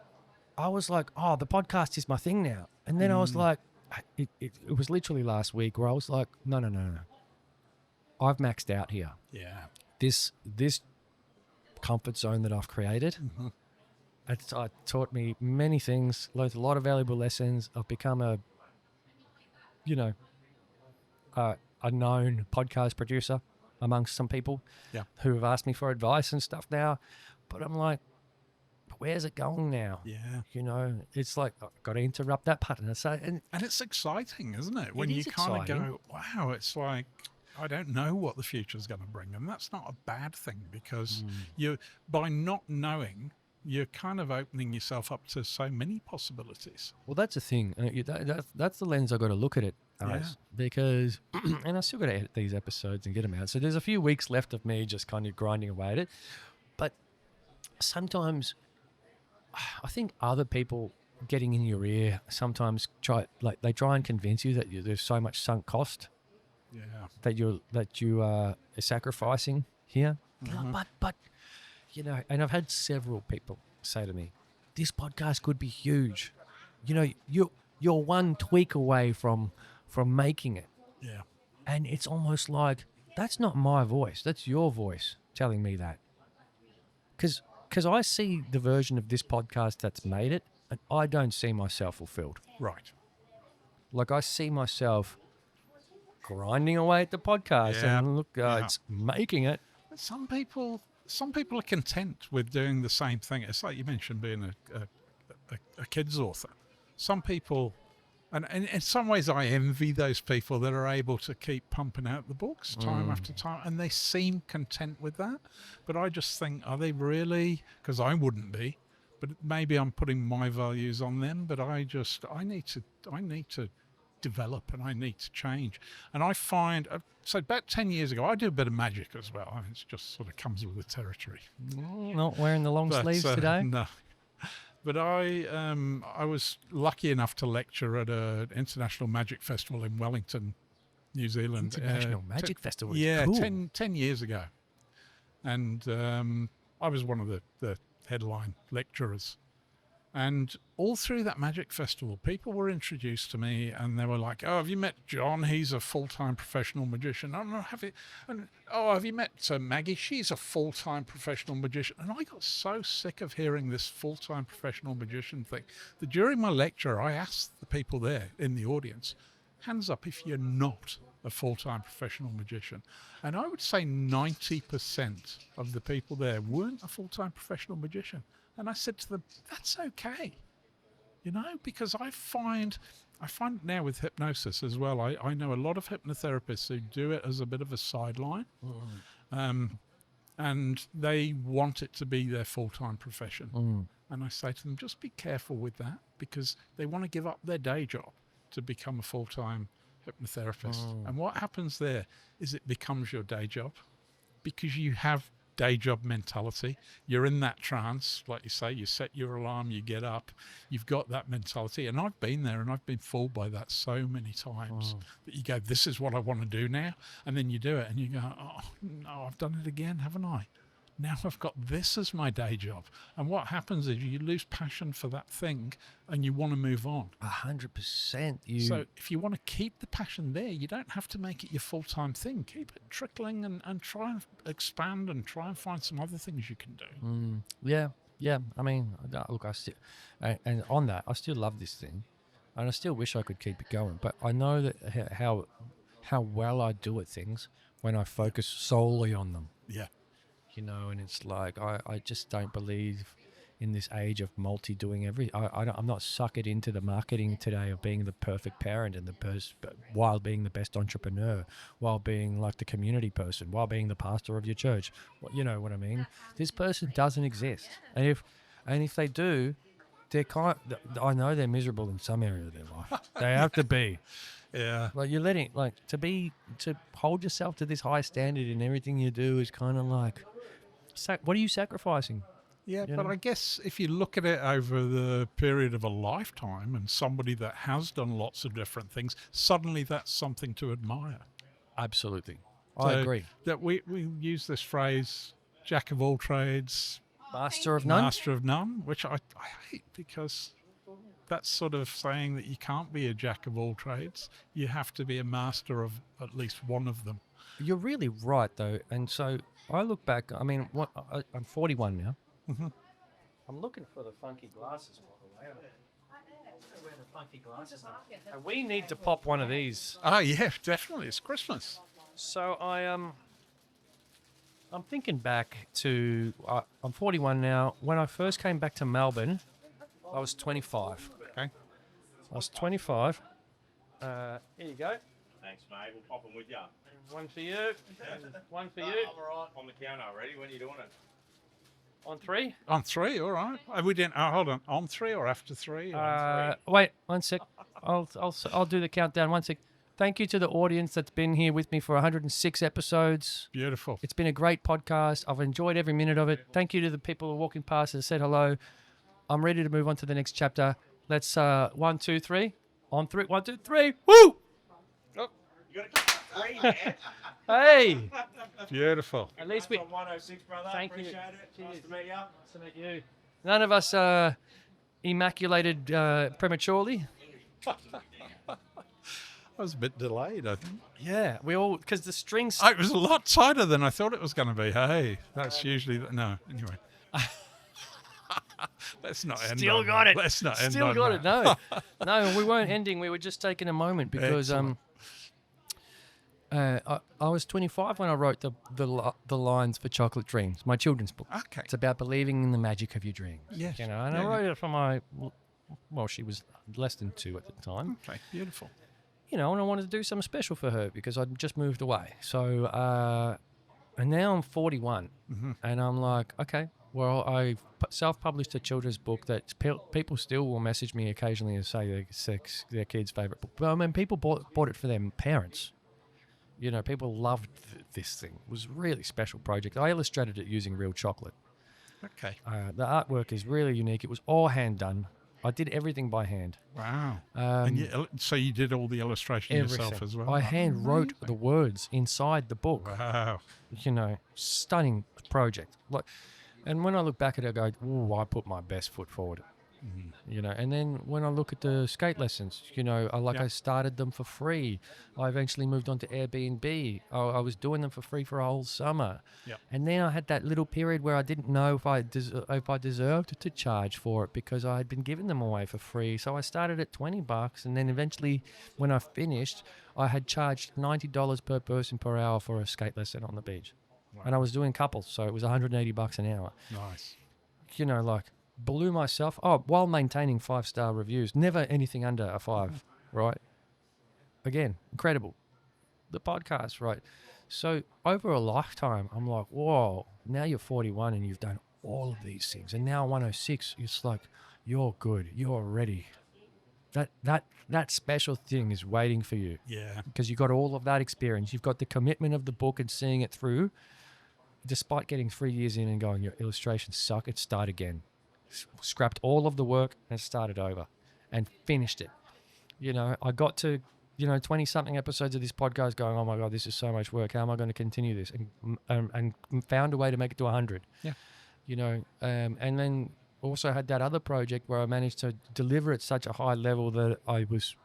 I was like, oh, the podcast is my thing now. And then I was like, it was literally last week where I was like, no. I've maxed out here. Yeah. This comfort zone that I've created, it's taught me many things, learned a lot of valuable lessons. I've become a known podcast producer amongst some people who have asked me for advice and stuff now. But I'm like, where's it going now? Yeah. You know, it's like, I've got to interrupt that pattern. And it's exciting, isn't it? When you kind of go, wow, it's like, I don't know what the future is going to bring. And that's not a bad thing, because by not knowing, you're kind of opening yourself up to so many possibilities. Well, that's the thing. That's the lens I've got to look at it as, because, and I still got to edit these episodes and get them out. So there's a few weeks left of me just kind of grinding away at it. But sometimes I think other people getting in your ear sometimes try and convince you that there's so much sunk cost that you are sacrificing here. But you know, and I've had several people say to me, this podcast could be huge. You know, you're one tweak away from making it. Yeah. And it's almost like, that's not my voice. That's your voice telling me that. Because I see the version of this podcast that's made it, and I don't see myself fulfilled. Right. Like, I see myself grinding away at the podcast and look, it's making it. But some people some people are content with doing the same thing. It's like you mentioned, being a kids author. Some people, and in some ways I envy those people that are able to keep pumping out the books time after time, and they seem content with that. But I just think, are they really? Because I wouldn't be. But maybe I'm putting my values on them. But I need to develop, and I need to change. And I find, so about 10 years ago, I do a bit of magic as well. I mean, it just sort of comes with the territory. Not wearing the long sleeves today? No. But I was lucky enough to lecture at an international magic festival in Wellington, New Zealand. International Magic Festival. Yeah, cool. 10 years ago. And I was one of the headline lecturers. And all through that magic festival, people were introduced to me, and they were like, "Oh, have you met John? He's a full-time professional magician." "Oh, no, have you?" And, "Oh, have you met Maggie? She's a full-time professional magician." And I got so sick of hearing this full-time professional magician thing that during my lecture, I asked the people there in the audience, hands up if you're not a full-time professional magician. And I would say 90% of the people there weren't a full-time professional magician. And I said to them, that's okay, because I find now with hypnosis as well, I know a lot of hypnotherapists who do it as a bit of a sideline, and they want it to be their full-time profession. And I say to them, just be careful with that, because they want to give up their day job to become a full-time hypnotherapist. And what happens there is it becomes your day job, because you have day job mentality. You're in that trance, like you say, you set your alarm, you get up, you've got that mentality. And I've been there, and I've been fooled by that so many times that you go, this is what I want to do now. And then you do it and you go, oh no, I've done it again, haven't I? Now I've got this as my day job. And what happens is you lose passion for that thing and you want to move on. 100%. So if you want to keep the passion there, you don't have to make it your full-time thing. Keep it trickling and try and expand and try and find some other things you can do. Yeah. I mean, look, and on that, I still love this thing, and I still wish I could keep it going. But I know that how well I do at things when I focus solely on them. Yeah. And it's like I just don't believe in this age of doing everything. I'm not suckered into the marketing today of being the perfect parent and while being the best entrepreneur, while being like the community person, while being the pastor of your church. You know what I mean? This person doesn't exist, and if they do, I know they're miserable in some area of their life. They have to be. Yeah. Like you're letting to hold yourself to this high standard in everything you do is kind of like, what are you sacrificing? Yeah, but I guess if you look at it over the period of a lifetime, and somebody that has done lots of different things, suddenly that's something to admire. Absolutely. I agree. That we use this phrase, jack of all trades, master of none, which I hate, because that's sort of saying that you can't be a jack of all trades. You have to be a master of at least one of them. You're really right, though. And so I look back, I mean, I'm 41 now. Mm-hmm. I'm looking for the funky glasses, by the way. I'm wearing the funky glasses now. And we need to pop one of these. Oh, yeah, definitely. It's Christmas. So I'm thinking back to, I'm 41 now. When I first came back to Melbourne, I was 25. Okay. I was 25. Here you go. Thanks, mate. We'll pop them with you. One for you. And one for you. I'm all right. On the counter already. When are you doing it? On 3. On 3, all right. We didn't. Hold on. On 3 or after 3? Wait, 1 sec. I'll do the countdown. 1 sec. Thank you to the audience that's been here with me for 106 episodes. Beautiful. It's been a great podcast. I've enjoyed every minute of it. Thank you to the people who are walking past and said hello. I'm ready to move on to the next chapter. Let's 1, 2, 3. On 3. 1, 2, 3. Woo! Oh. You got to keep 3, man. Hey. Beautiful. At least we. 106, brother. Thank Appreciate you. it. Cheers. Nice to meet you. Nice to meet you. None of us immaculated prematurely. I was a bit delayed, I think. Yeah, we all, because the strings. It was a lot tighter than I thought it was going to be. Hey, that's usually no. Anyway, let's not end. Still on got that. it. Let's not end. Still on got that. it. No, we weren't ending. We were just taking a moment because Excellent. I was 25 when I wrote the lines for Chocolate Dreams, my children's book. Okay. It's about believing in the magic of your dreams. Yes. You know, and Yeah, I wrote it for my, well, she was less than 2 at the time. Okay, beautiful. You know, and I wanted to do something special for her because I'd just moved away. So, and now I'm 41, and I'm like, okay, well, I self-published a children's book that people still will message me occasionally and say it's their kid's favourite book. But I mean, people bought it for their parents. You know, people loved this thing. It was a really special project. I illustrated it using real chocolate. Okay. The artwork is really unique. It was all hand done. I did everything by hand. Wow. And so you did all the illustration yourself as well? I hand wrote the words inside the book. Wow. You know, stunning project. Like, and when I look back at it, I go, ooh, I put my best foot forward. You know, and then when I look at the skate lessons, you know, I started them for free. I eventually moved on to Airbnb. I was doing them for free for a whole summer. Yep. And then I had that little period where I didn't know if I deserved to charge for it because I had been giving them away for free. So I started at $20, and then eventually when I finished, I had charged $90 per person per hour for a skate lesson on the beach. Wow. And I was doing couples, so it was $180 an hour. Nice. You know, like, blew myself while maintaining 5-star reviews, never anything under a 5, right? Again, incredible. The podcast, right? So over a lifetime, I'm like, whoa, now you're 41 and you've done all of these things, and now 106, it's like, you're good, you're ready. That special thing is waiting for you. Yeah. Because you've got all of that experience, you've got the commitment of the book and seeing it through. Despite getting 3 years in and going, your illustrations suck, it start again. Scrapped all of the work and started over and finished it. You know, I got to, 20-something episodes of this podcast going, oh my God, this is so much work. How am I going to continue this? And found a way to make it to 100. Yeah. You know, and then also had that other project where I managed to deliver at such a high level that I was,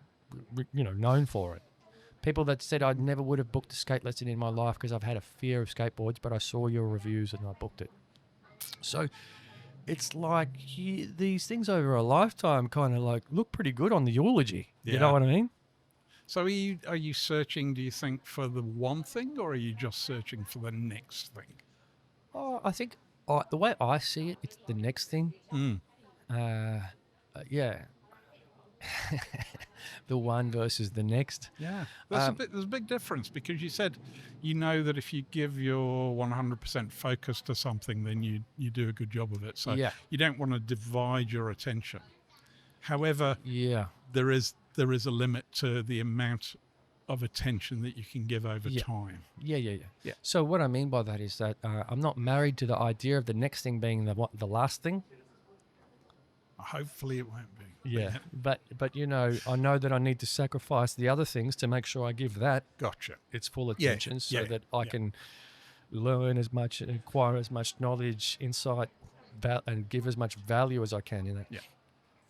known for it. People that said I never would have booked a skate lesson in my life because I've had a fear of skateboards, but I saw your reviews and I booked it. So it's like these things over a lifetime kind of like look pretty good on the eulogy. Yeah. You know what I mean? So are you searching, do you think, for the one thing, or are you just searching for the next thing? Oh, I think the way I see it, it's the next thing. Yeah. The one versus the next. Yeah. There's a big difference, because you said you know that if you give your 100% focus to something, then you do a good job of it. So you don't want to divide your attention. However, there is a limit to the amount of attention that you can give over time. Yeah. So what I mean by that is that I'm not married to the idea of the next thing being the last thing. Hopefully it won't be. Yeah, but I know that I need to sacrifice the other things to make sure I give that its full attention, so that I can learn as much, acquire as much knowledge, insight, and give as much value as I can in it. Yeah.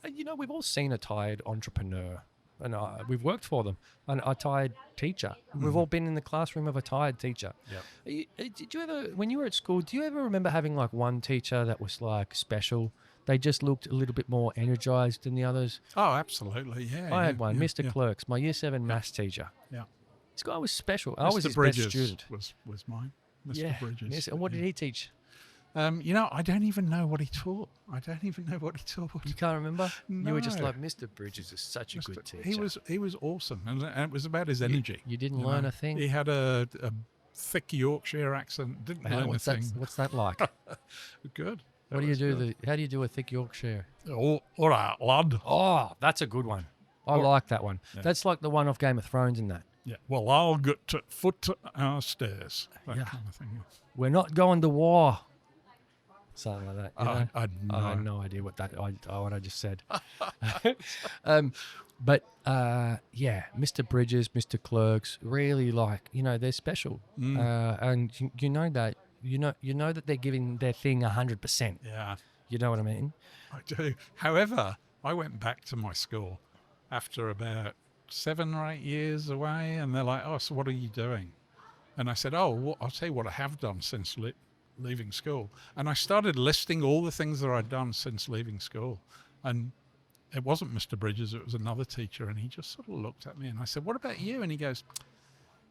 And we've all seen a tired entrepreneur, and we've worked for them, and a tired teacher. We've all been in the classroom of a tired teacher. Yeah. Did you ever, when you were at school, do you ever remember having like one teacher that was like special? They just looked a little bit more energized than the others. Oh, absolutely, yeah. I had one, Mr. Clerks, my Year 7 maths teacher. Yeah. This guy was special. I was his Bridges best student. was mine. Mr. Bridges. Yes. And what did he teach? I don't even know what he taught. You can't remember? No. You were just like, Mr. Bridges is such a good teacher. He was awesome, and it was about his energy. You didn't learn a thing? He had a thick Yorkshire accent. Didn't learn a thing. What's that like? Good. How do you do a thick Yorkshire? Oh, all right, lad. Oh, that's a good one. I like that one. Yeah. That's like the one off Game of Thrones in that. Yeah. Well, I'll get to foot our stairs. That kind of thing. We're not going to war. Something like that. I had no idea what I just said. But Mr. Bridges, Mr. Clerks, really they're special. And you know that. You know that they're giving their thing 100%. Yeah. You know what I mean? I do. However, I went back to my school after about 7 or 8 years away, and they're like, oh, so what are you doing? And I said, I'll tell you what I have done since leaving school. And I started listing all the things that I'd done since leaving school. And it wasn't Mr. Bridges, it was another teacher. And he just sort of looked at me, and I said, what about you? And he goes,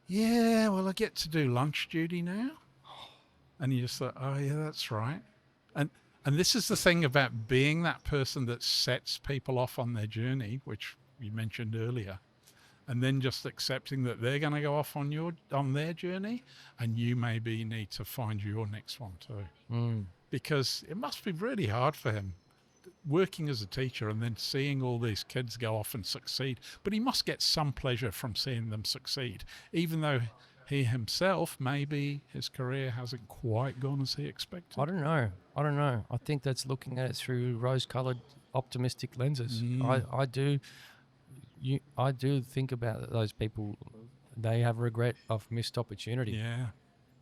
yeah, well, I get to do lunch duty now. And you just thought, oh, yeah, that's right. And this is the thing about being that person that sets people off on their journey, which you mentioned earlier, and then just accepting that they're going to go off on their journey, and you maybe need to find your next one too. Because it must be really hard for him working as a teacher and then seeing all these kids go off and succeed. But he must get some pleasure from seeing them succeed, even though he himself, maybe his career hasn't quite gone as he expected. I don't know. I think that's looking at it through rose-coloured, optimistic lenses. I do think about those people. They have regret of missed opportunity. Yeah.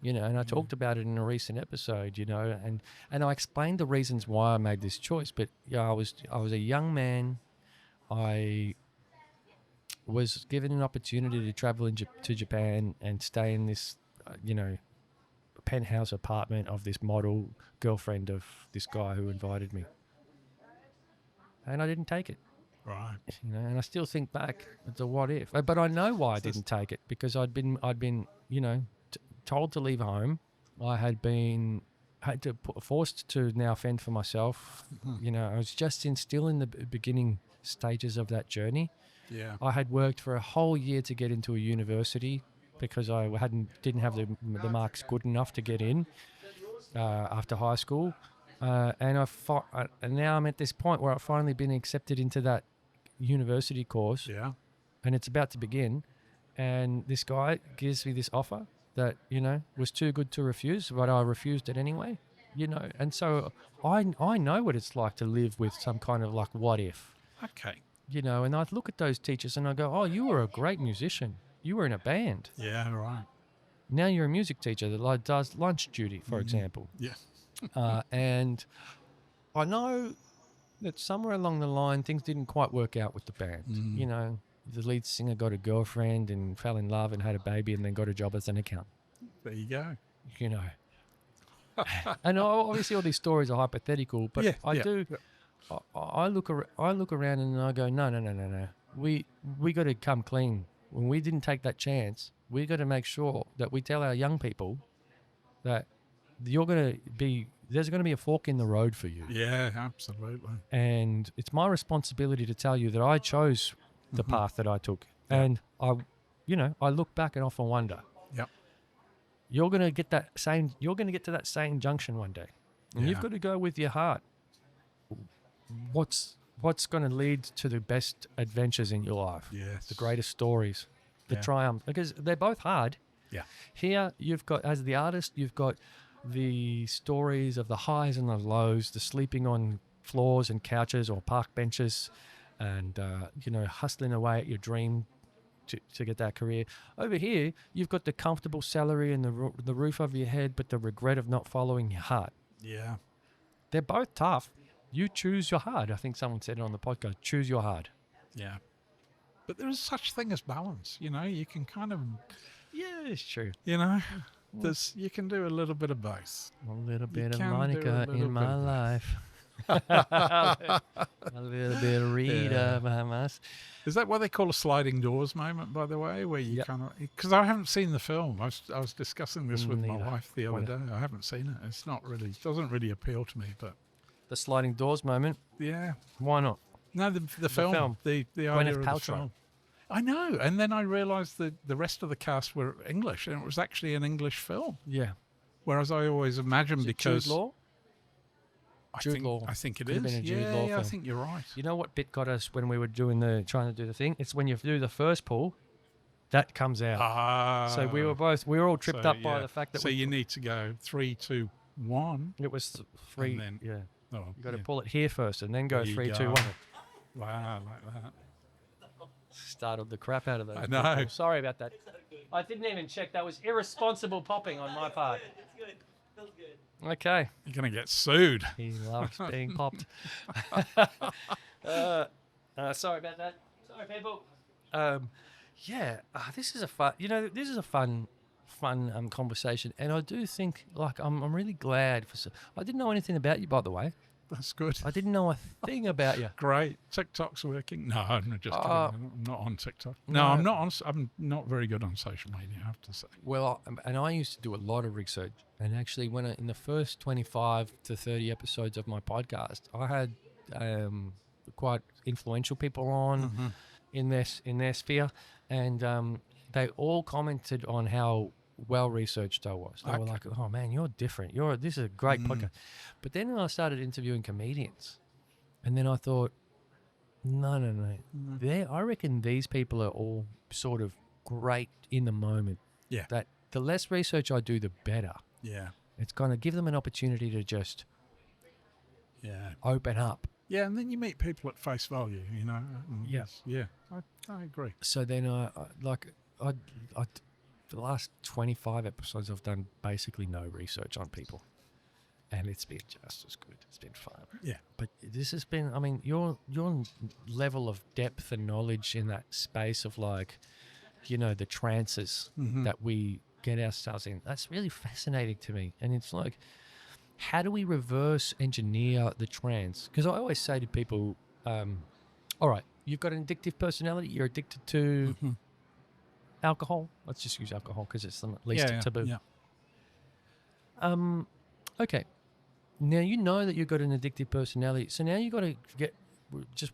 And I talked about it in a recent episode, and I explained the reasons why I made this choice. But I was a young man. I was given an opportunity to travel to Japan and stay in this, penthouse apartment of this model girlfriend of this guy who invited me. And I didn't take it. Right. And I still think back at the what if. But I know why I didn't take it, because I'd been told to leave home. I had forced to now fend for myself. I was just still in the beginning stages of that journey. Yeah. I had worked for a whole year to get into a university because I didn't have the marks good enough to get in after high school, and now I'm at this point where I've finally been accepted into that university course. Yeah. And it's about to begin, and this guy gives me this offer that was too good to refuse, but I refused it anyway. And so I know what it's like to live with some kind of like what if. Okay. And I'd look at those teachers and I go, oh, you were a great musician. You were in a band. Yeah, right. Now you're a music teacher that does lunch duty, for example. Yeah. And I know that somewhere along the line, things didn't quite work out with the band. The lead singer got a girlfriend and fell in love and had a baby and then got a job as an accountant. There you go. And obviously all these stories are hypothetical, but Yeah. I look around and I go, no. We got to come clean. When we didn't take that chance, we got to make sure that we tell our young people that there's going to be a fork in the road for you. Yeah, absolutely. And it's my responsibility to tell you that I chose the path that I took. Yeah. And I look back and often wonder, Yep. you're going to get to that same junction one day. And you've got to go with your heart. What's going to lead to the best adventures in your life? Yes. The greatest stories, the triumphs, because they're both hard. Yeah. Here you've got, as the artist, you've got the stories of the highs and the lows, the sleeping on floors and couches or park benches, and hustling away at your dream to get that career. Over here, you've got the comfortable salary and the roof over your head, but the regret of not following your heart. Yeah. They're both tough. You choose your heart. I think someone said it on the podcast. Choose your heart. Yeah. But there is such thing as balance. You can kind of. Yeah, it's true. You can do a little bit of both. A little bit of can do Monica a little in bit my of both. life. A little bit of Rita by us. Is that what they call a sliding doors moment, by the way, where you kind of? Because I haven't seen the film. I was discussing this with my Neither. wife the other day. I haven't seen it. It's not really. Doesn't really appeal to me. But The sliding doors moment. yeah. Why not? No, the film. The idea Gwyneth of the Paltrow. film. I know, and then I realised that the rest of the cast were English, and it was actually an English film. Yeah. Whereas I always imagined because Jude Law? Jude Law. I think it Could have is. been a Jude Yeah, Law I film. think you're right. You know what bit got us when we were trying to do the thing? It's when you do the first pull, that comes out. So we were all tripped up by the fact that So you need to go 3, 2, 1. it was 3. And then- yeah. Oh, You got to pull it here first and then go There you 3, 2, go. 1. Wow, like that. Startled the crap out of those. I know. people. Sorry about that. I didn't even check. That was irresponsible popping on my part. It's good. Feels good. Okay. You're going to get sued. He loves being popped. Sorry about that. Sorry, people. This is a fun. This is a fun conversation, and I do think I'm really glad I didn't know anything about you, by the way. That's good. I didn't know a thing about you. Great. TikTok's working. No, I'm just kidding. I'm not on TikTok. No, No. I'm not on. I'm not very good on social media, I have to say. Well, and I used to do a lot of research. And actually, in the first 25 to 30 episodes of my podcast, I had quite influential people on in their sphere, and they all commented on how well researched I was. They were like, "Oh man, you're different. This is a great podcast." But then I started interviewing comedians, and then I thought, no. I reckon these people are all sort of great in the moment. Yeah. That the less research I do, the better. Yeah. It's going to give them an opportunity to just open up. Yeah, and then you meet people at face value, you know. Yeah. Yeah, I agree. So then for the last 25 episodes, I've done basically no research on people. And it's been just as good. It's been fun. Yeah. But this has been, I mean, your level of depth and knowledge in that space of the trances that we get ourselves in, that's really fascinating to me. And it's like, how do we reverse engineer the trance? Because I always say to people, all right, you've got an addictive personality, you're addicted to alcohol. Let's just use alcohol because it's the least taboo. Yeah. Okay. Now you know that you've got an addictive personality. So now you've got to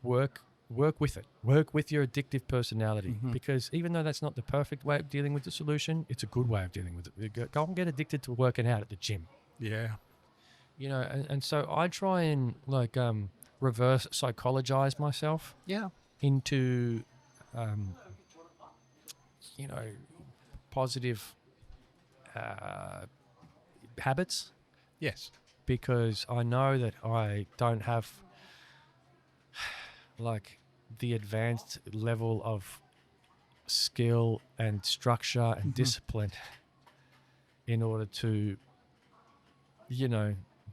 work with it. Work with your addictive personality. Because even though that's not the perfect way of dealing with the solution, it's a good way of dealing with it. Go and get addicted to working out at the gym. Yeah. You know, and so I try and reverse psychologize myself. Yeah. Into positive habits. Yes. Because I know that I don't have the advanced level of skill and structure and discipline in order to,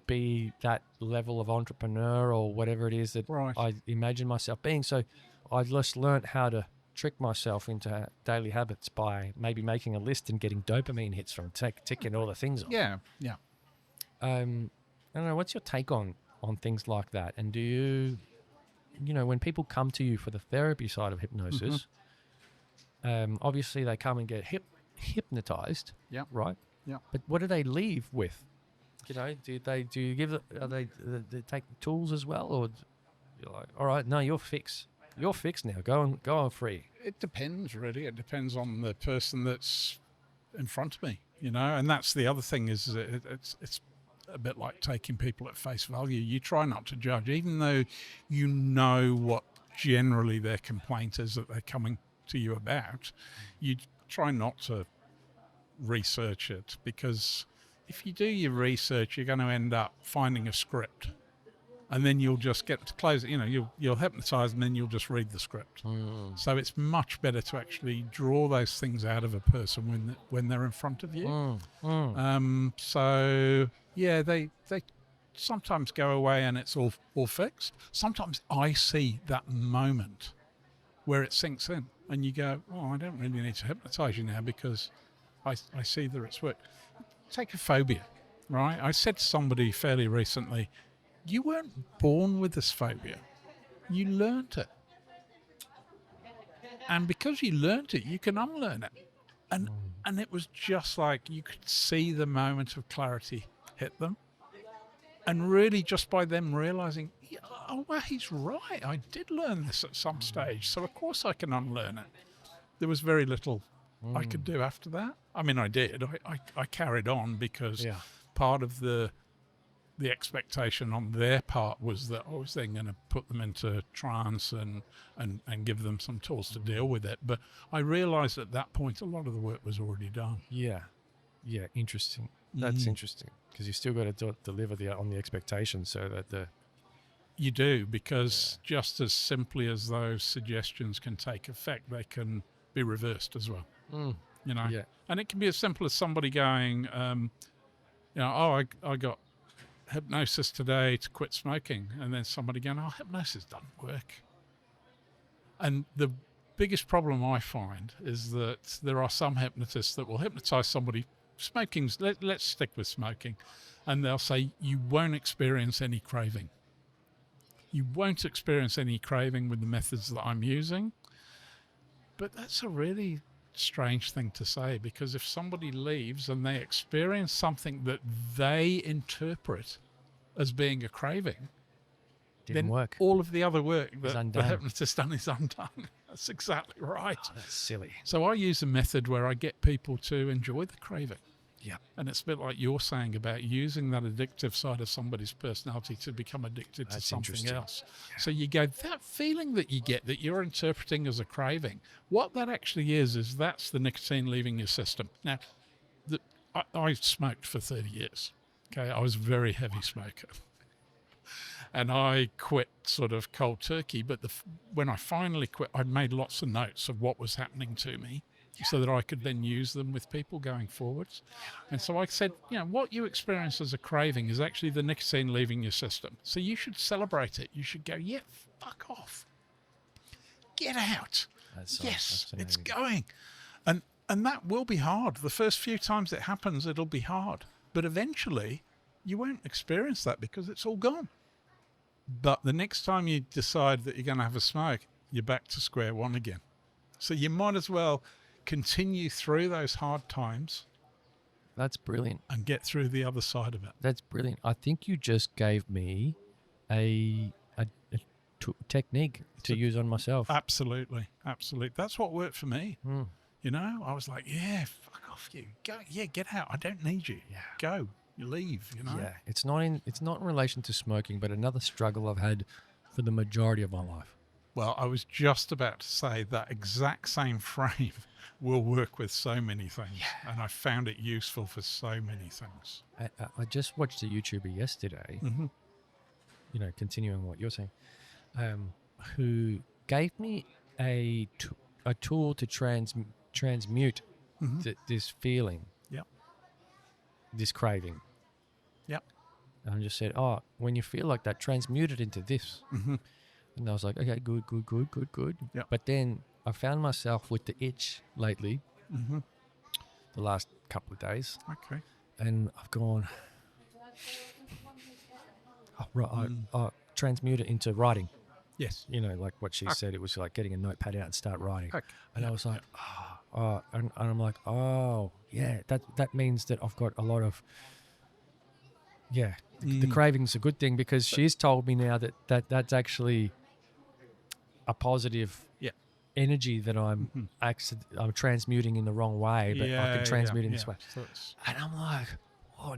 be that level of entrepreneur or whatever it is that I imagine myself being. So I just learned how to trick myself into daily habits by maybe making a list and getting dopamine hits from ticking all the things off. Yeah. Yeah. I don't know, what's your take on things like that? And do you, when people come to you for the therapy side of hypnosis, obviously they come and get hypnotized, right? Yeah. But what do they leave with? Do you give they take tools as well, or you're like, all right, no, you're fixed. You're fixed now. Go on free. It depends, really. It depends on the person that's in front of me, and that's the other thing is it's a bit like taking people at face value. You try not to judge, even though you know what generally their complaint is that they're coming to you about. You try not to research it, because if you do your research, you're going to end up finding a script, and then you'll just get to close it. You'll hypnotize, and then you'll just read the script. So it's much better to actually draw those things out of a person when they're in front of you. So yeah, they sometimes go away and it's all fixed. Sometimes I see that moment where it sinks in, and you go, "Oh, I don't really need to hypnotize you now because I see that it's worked." Take a phobia, right? I said to somebody fairly recently, you weren't born with this phobia. You learnt it. And because you learnt it, you can unlearn it. And it was just like you could see the moment of clarity hit them. And really just by them realizing, oh, well, he's right. I did learn this at some stage. So, of course, I can unlearn it. There was very little I could do after that. I mean, I did. I carried on because part of the expectation on their part was that I was then going to put them into trance and give them some tools to deal with it. But I realized at that point a lot of the work was already done. Yeah, interesting. That's interesting, because you still got to deliver on the expectation so that you do, because just as simply as those suggestions can take effect, they can be reversed as well. And it can be as simple as somebody going, I got hypnosis today to quit smoking, and then somebody going, oh, hypnosis doesn't work. And the biggest problem I find is that there are some hypnotists that will hypnotize somebody. Let's stick with smoking, and they'll say you won't experience any craving. You won't experience any craving with the methods that I'm using. But that's a really strange thing to say, because if somebody leaves and they experience something that they interpret as being a craving, Didn't then work. all of the other work that the undone. hypnotist done is undone. That's exactly right. Oh, that's silly. So I use a method where I get people to enjoy the craving. Yeah. And it's a bit like you're saying about using that addictive side of somebody's personality to become addicted to That's something interesting. else. So you go, that feeling that you get that you're interpreting as a craving, what that actually is that's the nicotine leaving your system. Now, I smoked for 30 years. Okay, I was a very heavy smoker. And I quit sort of cold turkey. But when I finally quit, I'd made lots of notes of what was happening to me, so that I could then use them with people going forwards. And so I said, what you experience as a craving is actually the nicotine leaving your system. So you should celebrate it. You should go, yeah, fuck off. Get out. Yes, it's going. And that will be hard. The first few times it happens, it'll be hard. But eventually, you won't experience that because it's all gone. But the next time you decide that you're going to have a smoke, you're back to square one again. So you might as well continue through those hard times. That's brilliant. And get through the other side of it. That's brilliant. I think you just gave me a technique to use on myself. Absolutely. That's what worked for me. I was like, yeah, fuck off you. Go, yeah, get out. I don't need you. Yeah. Go. You leave, Yeah. It's not in relation to smoking, but another struggle I've had for the majority of my life. Well, I was just about to say that exact same frame will work with so many things. Yeah. And I found it useful for so many things. I just watched a YouTuber yesterday, continuing what you're saying, who gave me a tool to transmute this feeling, this craving. Yep. And I just said, when you feel like that, transmute it into this. And I was like, okay, good. Yep. But then I found myself with the itch lately, the last couple of days. Okay. And I've gone, transmute it into writing. Yes. Like what she said, it was like getting a notepad out and start writing. Okay. And I was like, and I'm like, yeah, that means that I've got a lot of, the craving's a good thing, because she's told me now that's actually a positive energy that I'm transmuting in the wrong way, but I can transmute in this way. So and I'm like,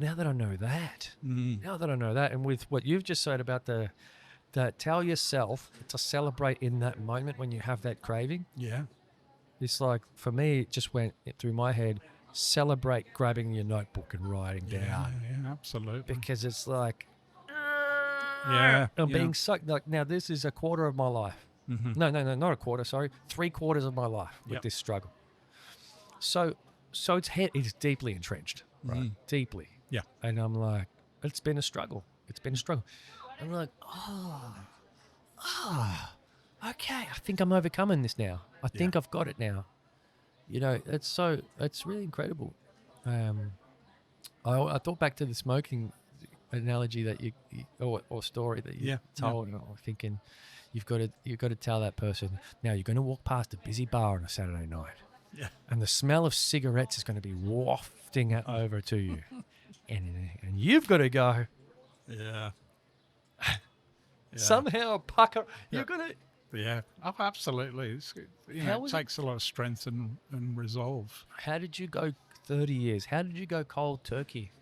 now that I know that, and with what you've just said about that tell yourself to celebrate in that moment when you have that craving. Yeah. It's like, for me, it just went through my head, celebrate grabbing your notebook and writing down. Yeah, absolutely. Because it's like, I'm being sucked. Like, now this is a quarter of my life. No, not a quarter, sorry. 3/4 of my life with this struggle. So it's deeply entrenched, right? Deeply. Yeah. And I'm like, it's been a struggle. I'm like, okay, I think I'm overcoming this now. I think I've got it now. It's really incredible. I thought back to the smoking analogy that you or story that you told, and I was thinking, you've got to tell that person, now you're going to walk past a busy bar on a Saturday night, and the smell of cigarettes is going to be wafting it over to you, and you've got to go, somehow pucker. You're going to. Yeah, absolutely. It takes a lot of strength and resolve. How did you go 30 years? How did you go cold turkey?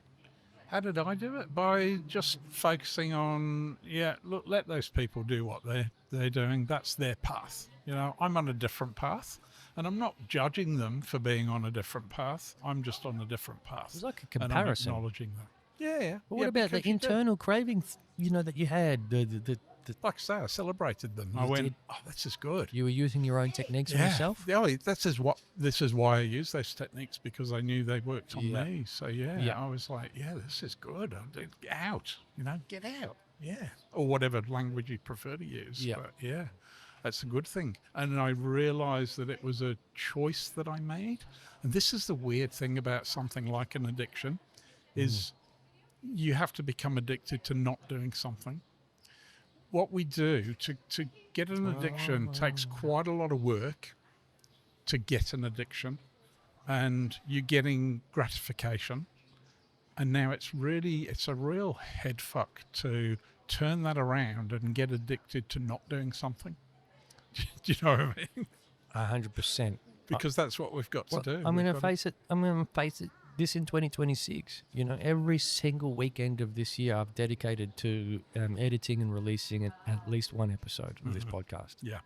How did I do it? By just focusing on, look, let those people do what they're doing. That's their path. I'm on a different path, and I'm not judging them for being on a different path. I'm just on a different path. It's like a comparison. And I'm acknowledging that. Yeah. But what about the internal cravings, that you had? Like I say, I celebrated them. I went, this is good. You were using your own techniques on yourself? Yeah, this is why I use those techniques, because I knew they worked on me. So, I was like, this is good. Get out, get out. Yeah. Or whatever language you prefer to use. Yeah. But that's a good thing. And I realized that it was a choice that I made. And this is the weird thing about something like an addiction, is you have to become addicted to not doing something. what we do to get an addiction takes quite a lot of work to get an addiction, and you're getting gratification. And now it's a real head fuck to turn that around and get addicted to not doing something. Do you know what I mean? 100%. Because that's what we've got to do. I'm going to face it. I'm going to face it. This in 2026. You know, every single weekend of this year, I've dedicated to editing and releasing at least one episode of this podcast. Yeah.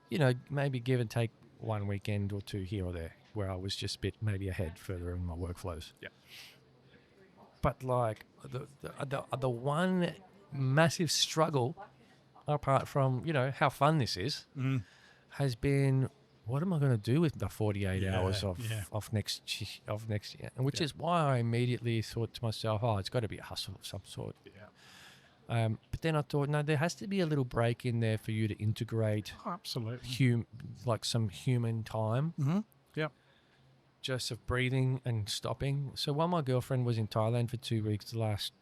You know, maybe give and take one weekend or two here or there where I was just a bit maybe ahead further in my workflows. Yeah. But like the one massive struggle, apart from, you know, how fun this is, has been, what am I going to do with the 48 hours of next year? And which is why I immediately thought to myself, oh, it's got to be a hustle of some sort. Yeah. But then I thought, no, there has to be a little break in there for you to integrate Absolutely. like some human time. Mm-hmm. Yeah. Just of breathing and stopping. So while my girlfriend was in Thailand for 2 weeks, the last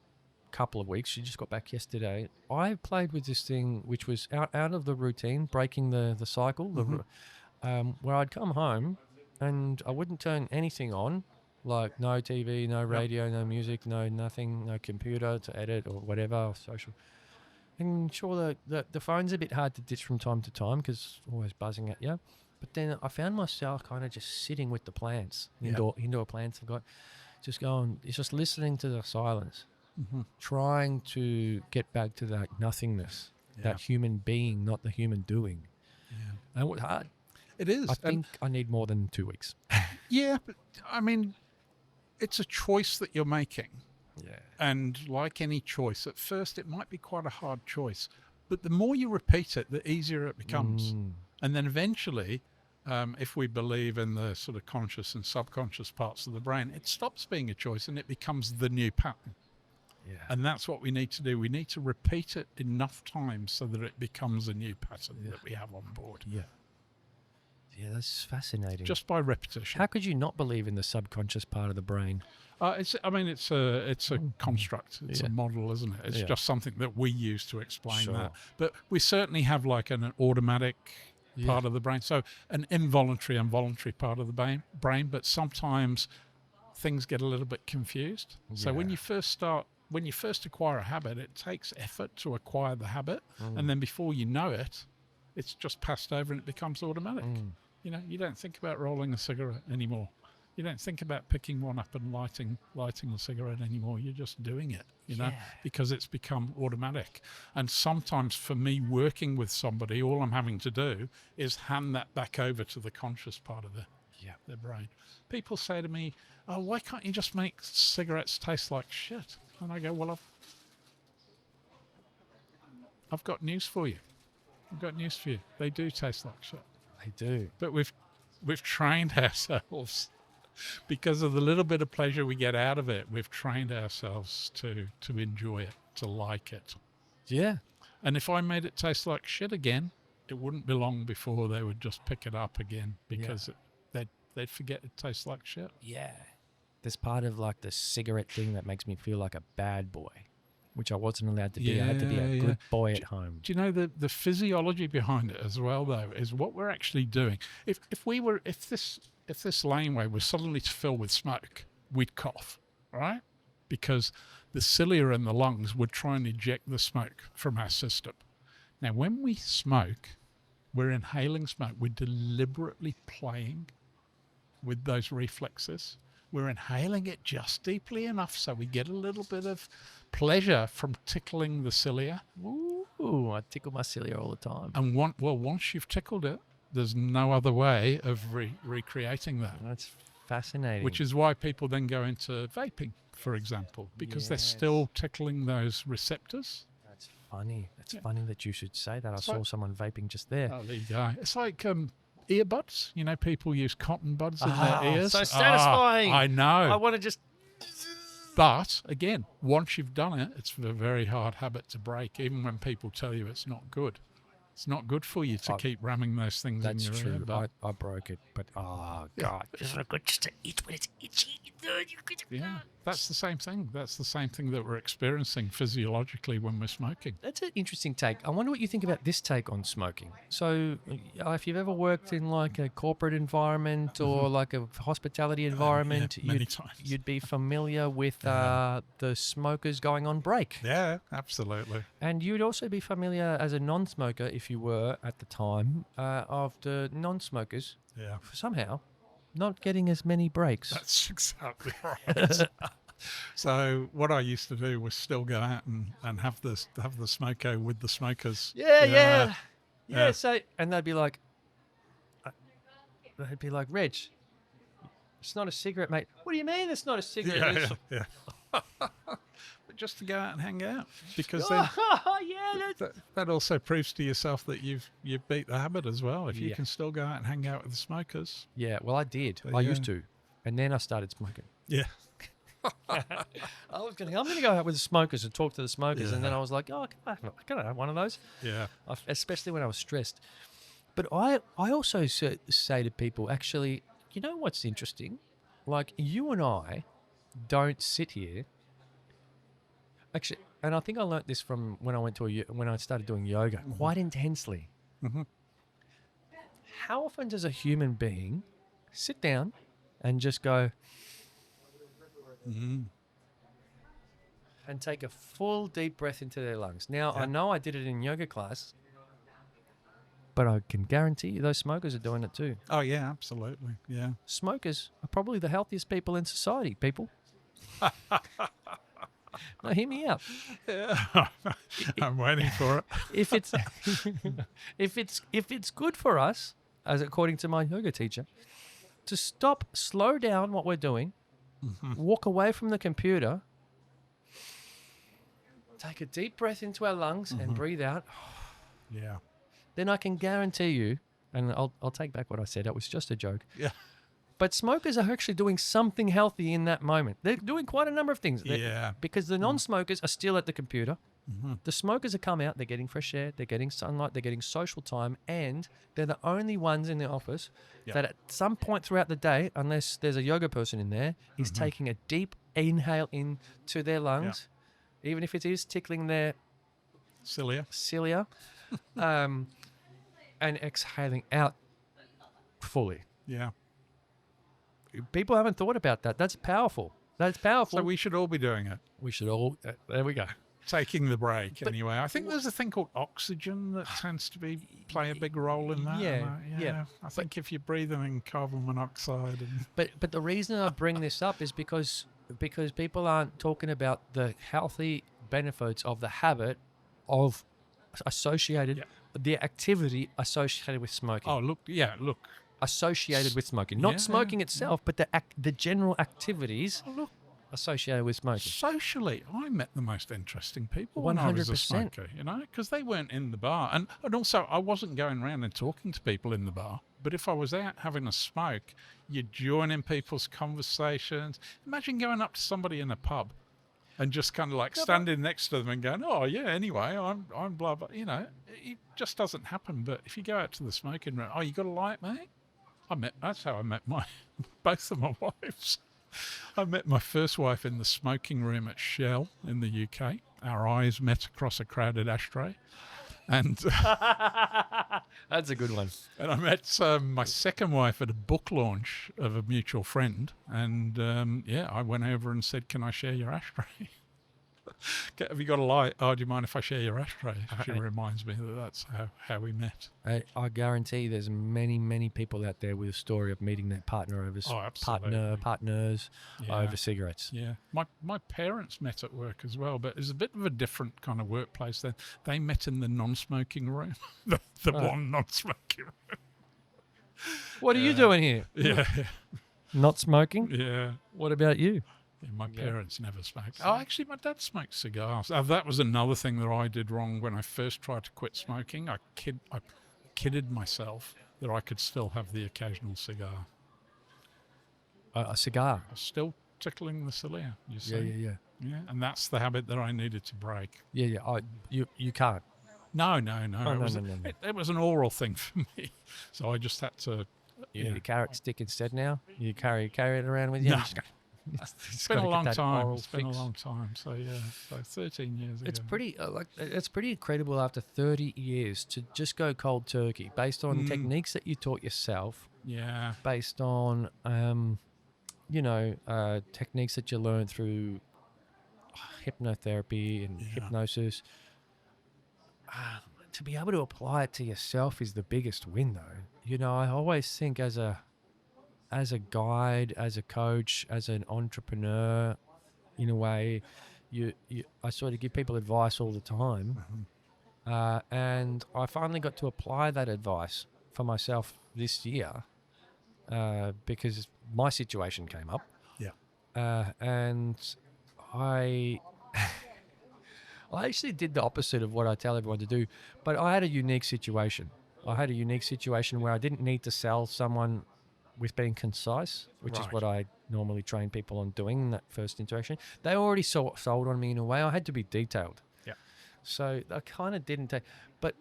couple of weeks, she just got back yesterday, I played with this thing which was out of the routine, breaking the cycle, where I'd come home and I wouldn't turn anything on, like no TV, no radio, no music, no nothing, no computer to edit or whatever, or social. And sure, the phone's a bit hard to ditch from time to time because it's always buzzing at you. But then I found myself kind of just sitting with the plants, indoor plants I've got, just listening to the silence, trying to get back to that nothingness, that human being, not the human doing. Yeah. And it was hard. It is. I think I need more than 2 weeks. Yeah, but I mean, it's a choice that you're making. Yeah. And like any choice, at first it might be quite a hard choice, but the more you repeat it, the easier it becomes. And then eventually, if we believe in the sort of conscious and subconscious parts of the brain, it stops being a choice and it becomes the new pattern. Yeah. And that's what we need to do. We need to repeat it enough times so that it becomes a new pattern that we have on board. Yeah. Yeah, that's fascinating. Just by repetition. How could you not believe in the subconscious part of the brain? It's a construct. It's a model, isn't it? It's just something that we use to explain that. But we certainly have like an automatic part of the brain. So an involuntary and voluntary part of the brain. But sometimes things get a little bit confused. So when you first acquire a habit, it takes effort to acquire the habit. And then before you know it, it's just passed over and it becomes automatic. You know, you don't think about rolling a cigarette anymore. You don't think about picking one up and lighting a cigarette anymore. You're just doing it, you know, because it's become automatic. And sometimes for me working with somebody, all I'm having to do is hand that back over to the conscious part of their brain. People say to me, oh, why can't you just make cigarettes taste like shit? And I go, well, I've got news for you. They do taste like shit. They do. But we've trained ourselves because of the little bit of pleasure we get out of it. We've trained ourselves to enjoy it, to like it. Yeah. And if I made it taste like shit again, it wouldn't be long before they would just pick it up again because they'd forget it tastes like shit. Yeah. There's part of like the cigarette thing that makes me feel like a bad boy, which I wasn't allowed to be. I had to be a good boy at home. Do you know the physiology behind it as well, though, is what we're actually doing. If this laneway was suddenly to fill with smoke, we'd cough, right? Because the cilia and the lungs would try and eject the smoke from our system. Now, when we smoke, we're inhaling smoke. We're deliberately playing with those reflexes. We're inhaling it just deeply enough so we get a little bit of pleasure from tickling the cilia. Ooh, I tickle my cilia all the time. And once you've tickled it, there's no other way of recreating that. That's fascinating. Which is why people then go into vaping, for example, because they're still tickling those receptors. That's funny. That's funny that you should say that. I saw someone vaping just there. Oh, there you go. It's like earbuds. You know, people use cotton buds in their ears. So satisfying. I know. I want to just... But, again, once you've done it, it's a very hard habit to break, even when people tell you it's not good. It's not good for you to keep ramming those things in your ear. That's true. I broke it, but, oh, God. It's not good just to eat when it's itchy. Yeah. That's the same thing. That's the same thing that we're experiencing physiologically when we're smoking. That's an interesting take. I wonder what you think about this take on smoking. So, if you've ever worked in like a corporate environment or like a hospitality environment, many times. you'd be familiar with the smokers going on break. Yeah, absolutely. And you'd also be familiar as a non-smoker, if you were at the time, of the non-smokers Yeah. somehow not getting as many breaks. That's exactly right. So what I used to do was still go out and have the smoko with the smokers. Yeah. Yeah. So, and they'd be like, Reg, it's not a cigarette, mate. What do you mean it's not a cigarette? Yeah. But just to go out and hang out, because then that also proves to yourself that you've beat the habit as well. If you can still go out and hang out with the smokers. Yeah, well, I did. I used to. And then I started smoking. Yeah. I'm going to go out with the smokers and talk to the smokers. Yeah. And then I was like, can I have one of those? Yeah. Especially when I was stressed. But I also say to people, actually, you know what's interesting? Like, you and I don't sit here. Actually, and I think I learnt this from when I started doing yoga quite intensely. Mm-hmm. How often does a human being sit down and just go and take a full deep breath into their lungs? Now, I know I did it in yoga class, but I can guarantee you those smokers are doing it too. Oh, yeah, absolutely. Yeah. Smokers are probably the healthiest people in society, people. Now, hear me out. Yeah. I'm waiting for it. If it's if it's good for us, as according to my yoga teacher, to slow down what we're doing, walk away from the computer, take a deep breath into our lungs and breathe out, Yeah. then I can guarantee you, and I'll take back what I said, it was just a joke. Yeah. But smokers are actually doing something healthy in that moment. They're doing quite a number of things. Yeah. Because the non-smokers are still at the computer. The smokers have come out, they're getting fresh air, they're getting sunlight, they're getting social time, and they're the only ones in the office that at some point throughout the day, unless there's a yoga person in there, is taking a deep inhale into their lungs, even if it is tickling their cilia, and exhaling out fully. Yeah. People haven't thought about that. That's powerful. That's powerful. So we should all be doing it. We should all. There we go. Taking the break anyway. I think there's a thing called oxygen that tends to play a big role in that. Yeah. I think if you're breathing in carbon monoxide But the reason I bring this up is because people aren't talking about the healthy benefits of the habit of the activity associated with smoking. Oh, look. Associated with smoking, not smoking itself, but the general activities associated with smoking. Socially, I met the most interesting people when I was a 100%. smoker, because they weren't in the bar. And also, I wasn't going around and talking to people in the bar. But if I was out having a smoke, you'd join in people's conversations. Imagine going up to somebody in a pub and just kind of like standing next to them and going, oh, yeah, anyway, I'm blah, blah. It just doesn't happen. But if you go out to the smoking room, oh, you got a light, mate? That's how I met both of my wives. I met my first wife in the smoking room at Shell in the UK. Our eyes met across a crowded ashtray. And that's a good one. And I met my second wife at a book launch of a mutual friend. And I went over and said, can I share your ashtray? Have you got a light? Oh, do you mind if I share your ashtray? She reminds me that's how we met. I guarantee there's many, many people out there with a story of meeting their partner over partners over cigarettes. Yeah, my parents met at work as well, but it was a bit of a different kind of workplace. Then they met in the non-smoking room, the one non-smoking room. What are you doing here? Yeah, not smoking. Yeah. What about you? Yeah, my parents never smoked. Oh, actually, my dad smoked cigars. That was another thing that I did wrong when I first tried to quit smoking. I kidded myself that I could still have the occasional cigar. A cigar? I was still tickling the cilia, you see. Yeah. Yeah, and that's the habit that I needed to break. Yeah. You can't. No. No. It was an oral thing for me. So I just had to... You need a carrot stick instead now? You carry it around with you? No. It's been gotta a get long that time. oral It's been a fix. long time. So yeah, so 13 years It's ago. pretty it's pretty incredible after 30 years to just go cold turkey based on techniques that you taught yourself, Yeah. based on techniques that you learned through hypnotherapy and hypnosis. To be able to apply it to yourself is the biggest win, though. You know, I always think as a guide, as a coach, as an entrepreneur, in a way, I sort of give people advice all the time, and I finally got to apply that advice for myself this year because my situation came up. Yeah. And I actually did the opposite of what I tell everyone to do, but I had a unique situation. I had a unique situation where I didn't need to sell someone with being concise, which is Right. what I normally train people on doing in that first interaction. They already sold on me in a way. I had to be detailed. Yeah. So I kind of didn't take, but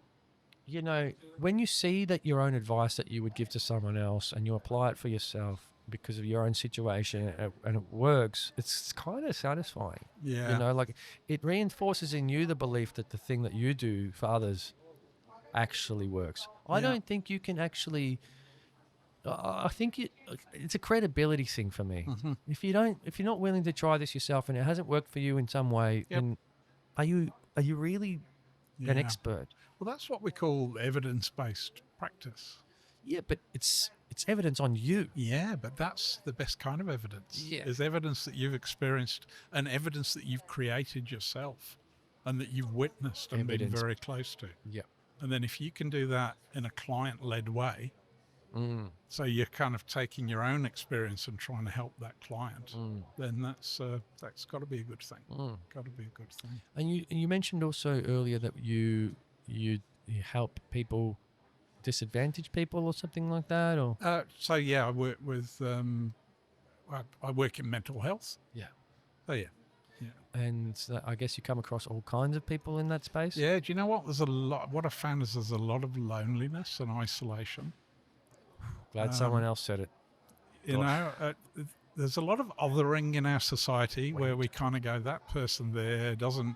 you know, when you see that your own advice that you would give to someone else and you apply it for yourself because of your own situation and it works, it's kind of satisfying. Yeah. You know, like it reinforces in you the belief that the thing that you do for others actually works. I Yeah. don't think you can actually. I think it's a credibility thing for me. If you're not willing to try this yourself and it hasn't worked for you in some way, then are you really an Yeah. expert? Well, that's what we call evidence-based practice. Yeah, but it's evidence on you. Yeah, but that's the best kind of evidence. Yeah. Is evidence that you've experienced and evidence that you've created yourself and that you've witnessed and been Evidence. very close to. Yeah. And then if you can do that in a client-led way, so you're kind of taking your own experience and trying to help that client, then that's got to be a good thing. Got to be a good thing. And you mentioned also earlier that you help people, disadvantaged people or something like that, or So yeah, I work with I work in mental health. yeah. Oh yeah. And I guess you come across all kinds of people in that space. Yeah. Do you know what? There's a lot. What I found is there's a lot of loneliness and isolation. Glad someone else said it. You know, there's a lot of othering in our society where we kind of go, that person there doesn't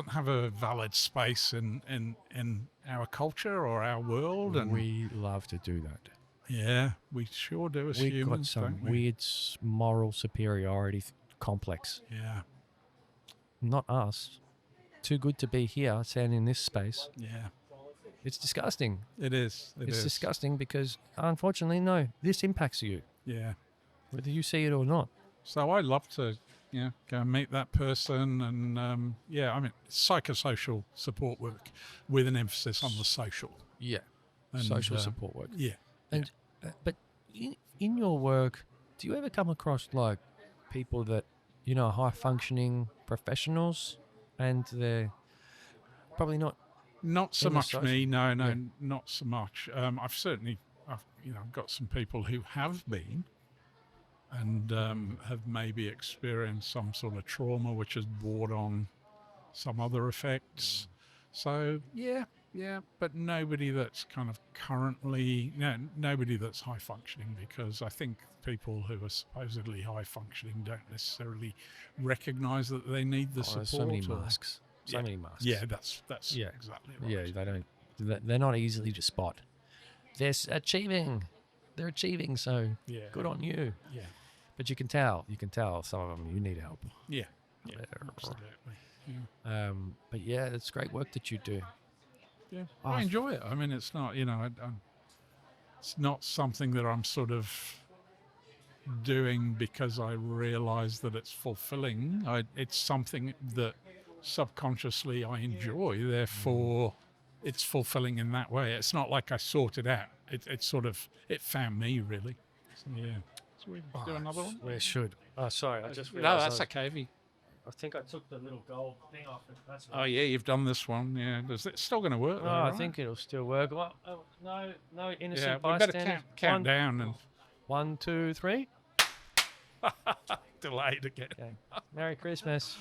have a valid space in our culture or our world, and We love to do that. yeah, we sure do as We've humans, got some don't we? weird moral superiority complex. Yeah, Not us. Too good to be here, standing in this space. yeah, It's disgusting. it is. It's disgusting because, unfortunately, no, this impacts you, Yeah. whether you see it or not. So I love to, go and meet that person, and I mean, psychosocial support work with an emphasis on the social. Yeah. And, Social support work. Yeah. And but in your work, do you ever come across like people that are high functioning professionals, and they're probably not? Not so In the much social- me, no, yeah. not so much. I've got some people who have been and have maybe experienced some sort of trauma which has brought on some other effects. So yeah, but nobody that's kind of currently, nobody that's high functioning, because I think people who are supposedly high functioning don't necessarily recognise that they need the support. There's so many or- masks. So Yeah. many masks. Yeah, that's Yeah. exactly right. Yeah, they don't. They're not easily to spot. They're achieving. They're achieving. So Yeah. good on you. Yeah. But you can tell. Some of them you need help. Yeah. There. Absolutely. Yeah. But yeah, it's great work that you do. Yeah. Oh, I enjoy it. I mean, it's not, it's not something that I'm sort of doing because I realise that it's fulfilling. It's something that subconsciously I enjoy. Therefore, it's fulfilling in that way. It's not like I sought it out. It sort of, it found me, really. So, yeah. So we do another one? We should. Oh, sorry. I just No, realised. that's okay. If you- I think I took the little gold thing off. That's Oh, yeah, you've done this one. Yeah. It's still going to work, Oh, though, I right? think it'll still work. Well, no innocent Yeah, we better bystanders. count down and 1, 2, 3. delayed again. Okay. Merry Christmas.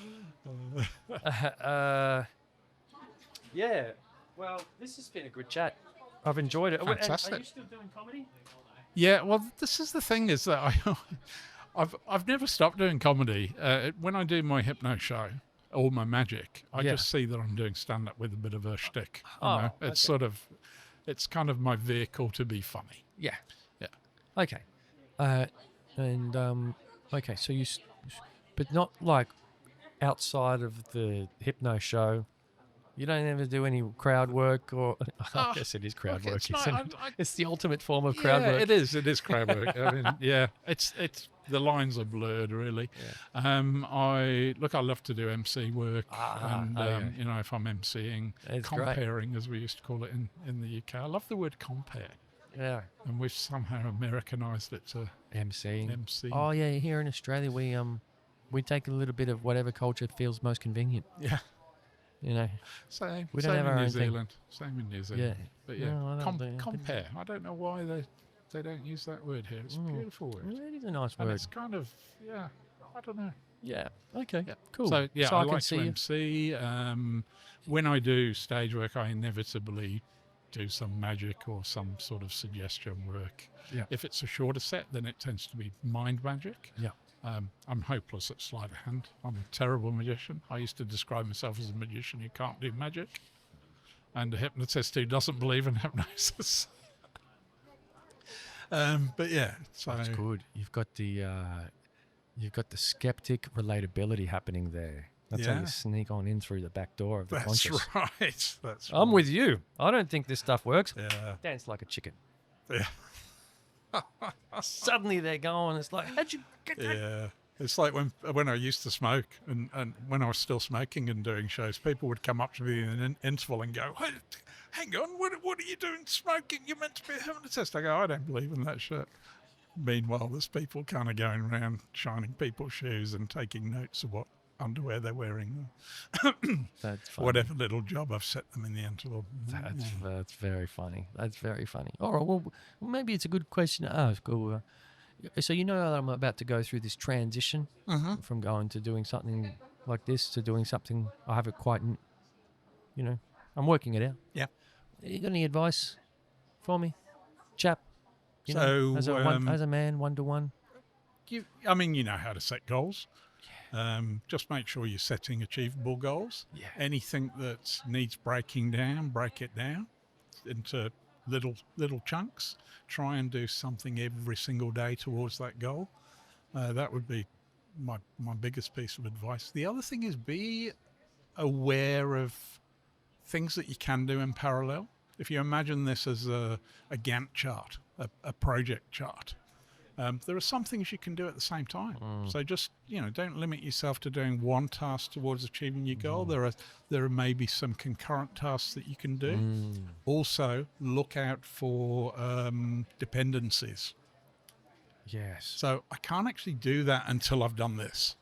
Yeah. Well, this has been a good chat. I've enjoyed it. Fantastic. Are you still doing comedy? Yeah, well, this is the thing, is that I've never stopped doing comedy. When I do my hypno show or my magic, I Yeah. just see that I'm doing stand up with a bit of a shtick. You Oh, know? It's okay. it's kind of my vehicle to be funny. Yeah. Yeah. Okay. Okay, so but not like outside of the hypno show. You don't ever do any crowd work, or I guess it is crowd Look, work. it's not- Isn't it? I- It's the ultimate form of crowd Yeah, work. it is. It is crowd work. I mean, yeah, it's the lines are blurred really. I love to do MC work, and okay. you know, if I'm MCing, It's great. comparing as we used to call it in the UK. I love the word compare, Yeah. and we've somehow Americanized it to MCing. MC. Oh yeah, here in Australia we take a little bit of whatever culture feels most convenient. Yeah, You know. same. We don't same have in our New own thing. Zealand. Same in New Zealand. Yeah. But yeah, No, I don't think- compare. I don't know why they don't use that word here. It's a beautiful word. Well, it is a nice And word. it's kind of, yeah, I don't know. Yeah. Okay. Yeah. Cool. So, yeah, so I I can like see to you. MC. When I do stage work, I inevitably do some magic or some sort of suggestion work. Yeah. If it's a shorter set, then it tends to be mind magic. Yeah. I'm hopeless at sleight of hand. I'm a terrible magician. I used to describe myself as a magician who can't do magic, and a hypnotist who doesn't believe in hypnosis. But yeah, so That's good. You've got the skeptic relatability happening there. That's how Yeah. you sneak on in through the back door of the that's conscious. right. That's I'm right. with you. I don't think this stuff works. Yeah, Dance like a chicken. yeah, Suddenly they're going. It's like, how'd you get that? yeah. It's like when I used to smoke, and when I was still smoking and doing shows, people would come up to me in an interval and go, "Hey, hang on, what are you doing smoking? You're meant to be a hypnotist." I go, "I don't believe in that shit." Meanwhile, there's people kind of going around shining people's shoes and taking notes of what underwear they're wearing, That's funny. whatever little job I've set them in the interval. That's very funny. That's very funny. All right. Well, maybe it's a good question to ask. So you know that I'm about to go through this transition from going to doing something like this to doing something I haven't quite, I'm working it out. Yeah. You got any advice for me, chap? So, as a man, 1-to-1. you know how to set goals. Just make sure you're setting achievable goals. Yeah. Anything that needs breaking down, break it down into little chunks. Try and do something every single day towards that goal. That would be my biggest piece of advice. The other thing is be aware of things that you can do in parallel. If you imagine this as a Gantt chart, a project chart, there are some things you can do at the same time. So just, don't limit yourself to doing one task towards achieving your goal. There are maybe some concurrent tasks that you can do. Also, look out for dependencies. Yes. So I can't actually do that until I've done this.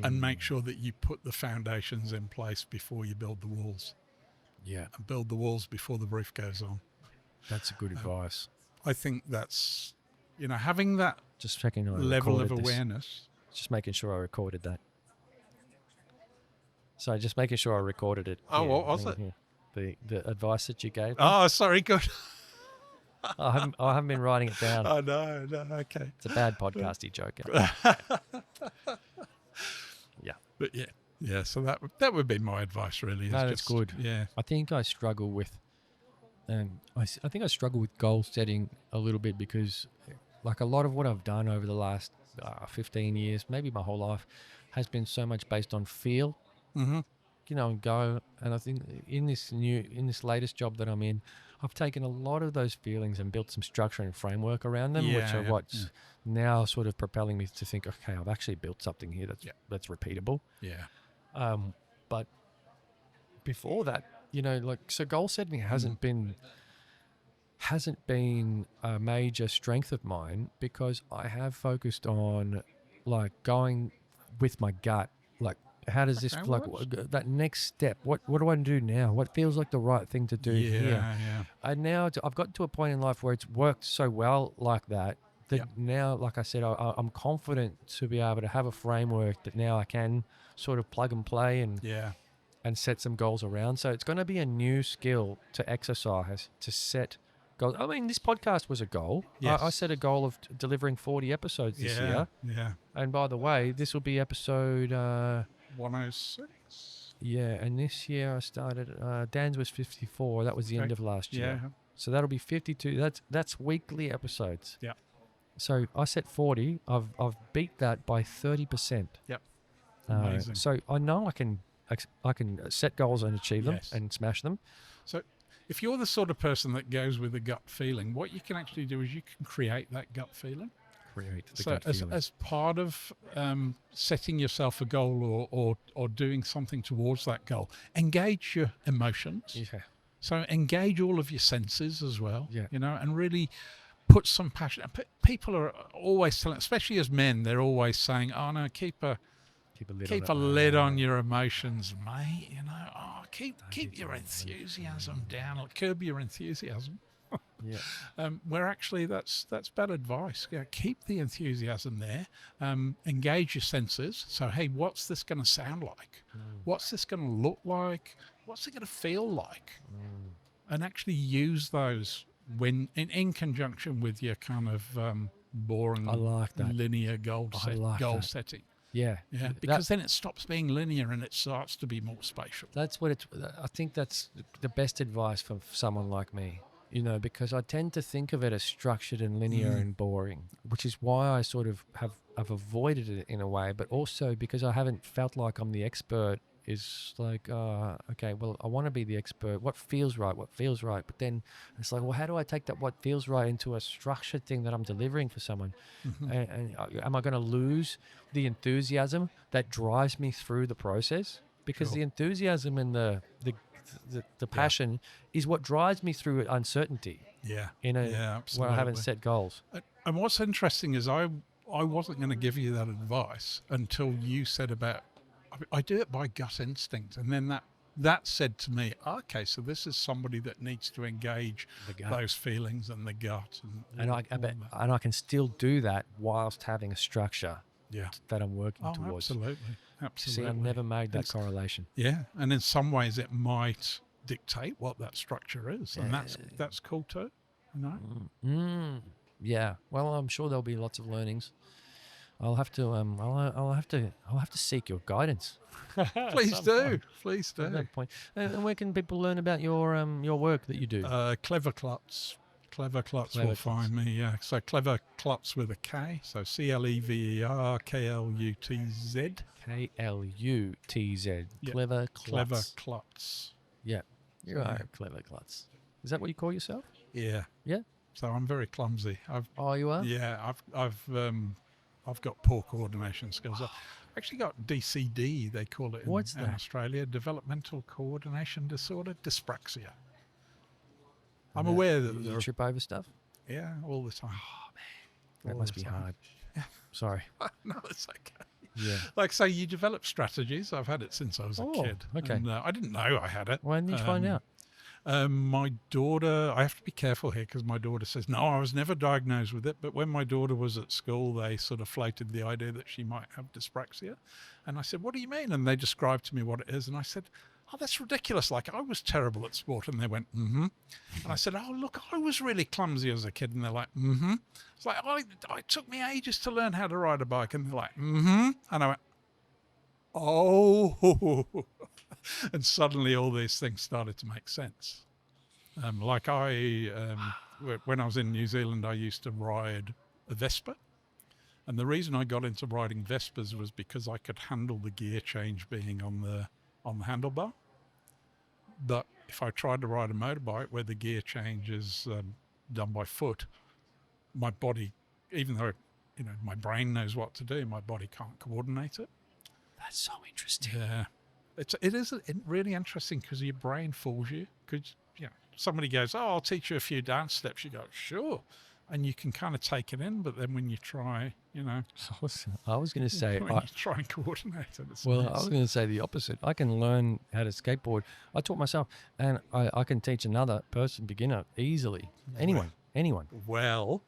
And make sure that you put the foundations in place before you build the walls. Yeah. And build the walls before the roof goes on. That's a good advice. I think that's, having that Just checking I level of recorded this. awareness. Just making sure I recorded that. So just making sure I recorded it. Oh, here, what was here, it? here. The advice that you gave. Oh, sorry, good. I haven't been writing it down. Oh, no, okay. It's a bad podcasty joke. Yeah. But yeah. So that would be my advice, really. No, that's good. Yeah. I think I struggle with, I think I struggle with goal setting a little bit because, like a lot of what I've done over the last 15 years, maybe my whole life, has been so much based on feel. Mm-hmm. And go. And I think in this latest job that I'm in, I've taken a lot of those feelings and built some structure and framework around them, which are what's now sort of propelling me to think, okay, I've actually built something here that's repeatable. Yeah. But before that, so goal setting hasn't been a major strength of mine because I have focused on like going with my gut. Like, how does this that next step? What do I do now? What feels like the right thing to do here? Yeah. I've got to a point in life where it's worked so well like that now, like I said, I'm confident to be able to have a framework that now I can sort of plug and play and set some goals around. So it's going to be a new skill to exercise, to set goals. I mean, this podcast was a goal. Yes. I set a goal of delivering 40 episodes this year. Yeah. And by the way, this will be episode... 106. yeah, and this year I started... Dan's was 54. That was the end of last year. Yeah. So that'll be 52. That's weekly episodes. Yeah. So I set 40. I've beat that by 30%. Yep. Amazing. So I know I can set goals and achieve them Yes. and smash them. So if you're the sort of person that goes with a gut feeling, what you can actually do is you can create that gut feeling. Create the So gut feeling. as part of setting yourself a goal or doing something towards that goal, engage your emotions. Yeah. So engage all of your senses as well, Yeah. and really put some passion. People are always telling, especially as men, they're always saying, "Oh no, keep a lid on your emotions, mate. Keep your enthusiasm down, or curb your enthusiasm." Yeah. Where actually that's bad advice. Yeah, keep the enthusiasm there. Engage your senses. So hey, what's this going to sound like? What's this going to look like? What's it going to feel like? And actually use those when in conjunction with your kind of boring, I like that. linear goal setting. Yeah. Yeah, because then it stops being linear and it starts to be more spatial. That's what it's. I think that's the best advice for someone like me. Because I tend to think of it as structured and linear and boring, which is why I sort of I've avoided it in a way, but also because I haven't felt like I'm the expert. Is like, okay, well, I want to be the expert. What feels right? But then it's like, well, how do I take that what feels right into a structured thing that I'm delivering for someone? And am I going to lose the enthusiasm that drives me through the process? Because the enthusiasm and the passion is what drives me through uncertainty. Yeah. Where I haven't set goals. And what's interesting is I wasn't going to give you that advice until you said about, I do it by gut instinct. And then that said to me, okay, so this is somebody that needs to engage those feelings and the gut. And I can still do that whilst having a structure that I'm working towards. Absolutely. See, I've never made that correlation. Yeah, and in some ways it might dictate what that structure is, and that's cool too. Yeah. Well, I'm sure there'll be lots of learnings. I'll have to I'll have to seek your guidance. Please do. At that point. And where can people learn about your work that you do? Clever Klutz will find me. Yeah. So Clever Klutz with a K. So Clever Klutz. Klutz. Yeah. Clever Klutz. Clever Klutz. Yeah. You are Clever Klutz. Is that what you call yourself? Yeah. Yeah. So I'm very clumsy. You are? Yeah. I've got poor coordination skills. I've actually got DCD. They call it in Australia, developmental coordination disorder, dyspraxia. I'm aware that you trip over stuff. Yeah, all the time. Oh man, that must be hard. Yeah. Sorry. No, it's okay. Yeah. Like, so you develop strategies. I've had it since I was a kid. Okay. And, I didn't know I had it. When did you find out? My daughter, I have to be careful here because my daughter says, no, I was never diagnosed with it. But when my daughter was at school, they sort of floated the idea that she might have dyspraxia. And I said, what do you mean? And they described to me what it is. And I said, oh, that's ridiculous. Like, I was terrible at sport. And they went, mm-hmm. And I said, oh, look, I was really clumsy as a kid. And they're like, mm-hmm. It's like, it took me ages to learn how to ride a bike. And they're like, mm-hmm. And I went, oh. And suddenly all these things started to make sense. When I was in New Zealand, I used to ride a Vespa. And the reason I got into riding Vespas was because I could handle the gear change being on the handlebar. But if I tried to ride a motorbike where the gear change is done by foot, my body, even though my brain knows what to do, my body can't coordinate it. That's so interesting. Yeah. It is really interesting because your brain fools you. Because somebody goes, "Oh, I'll teach you a few dance steps." You go, "Sure," and you can kind of take it in. But then when you try, I was going to say, when you try and coordinate it. I was going to say the opposite. I can learn how to skateboard. I taught myself, and I can teach another person, beginner, easily. Anyone. Well,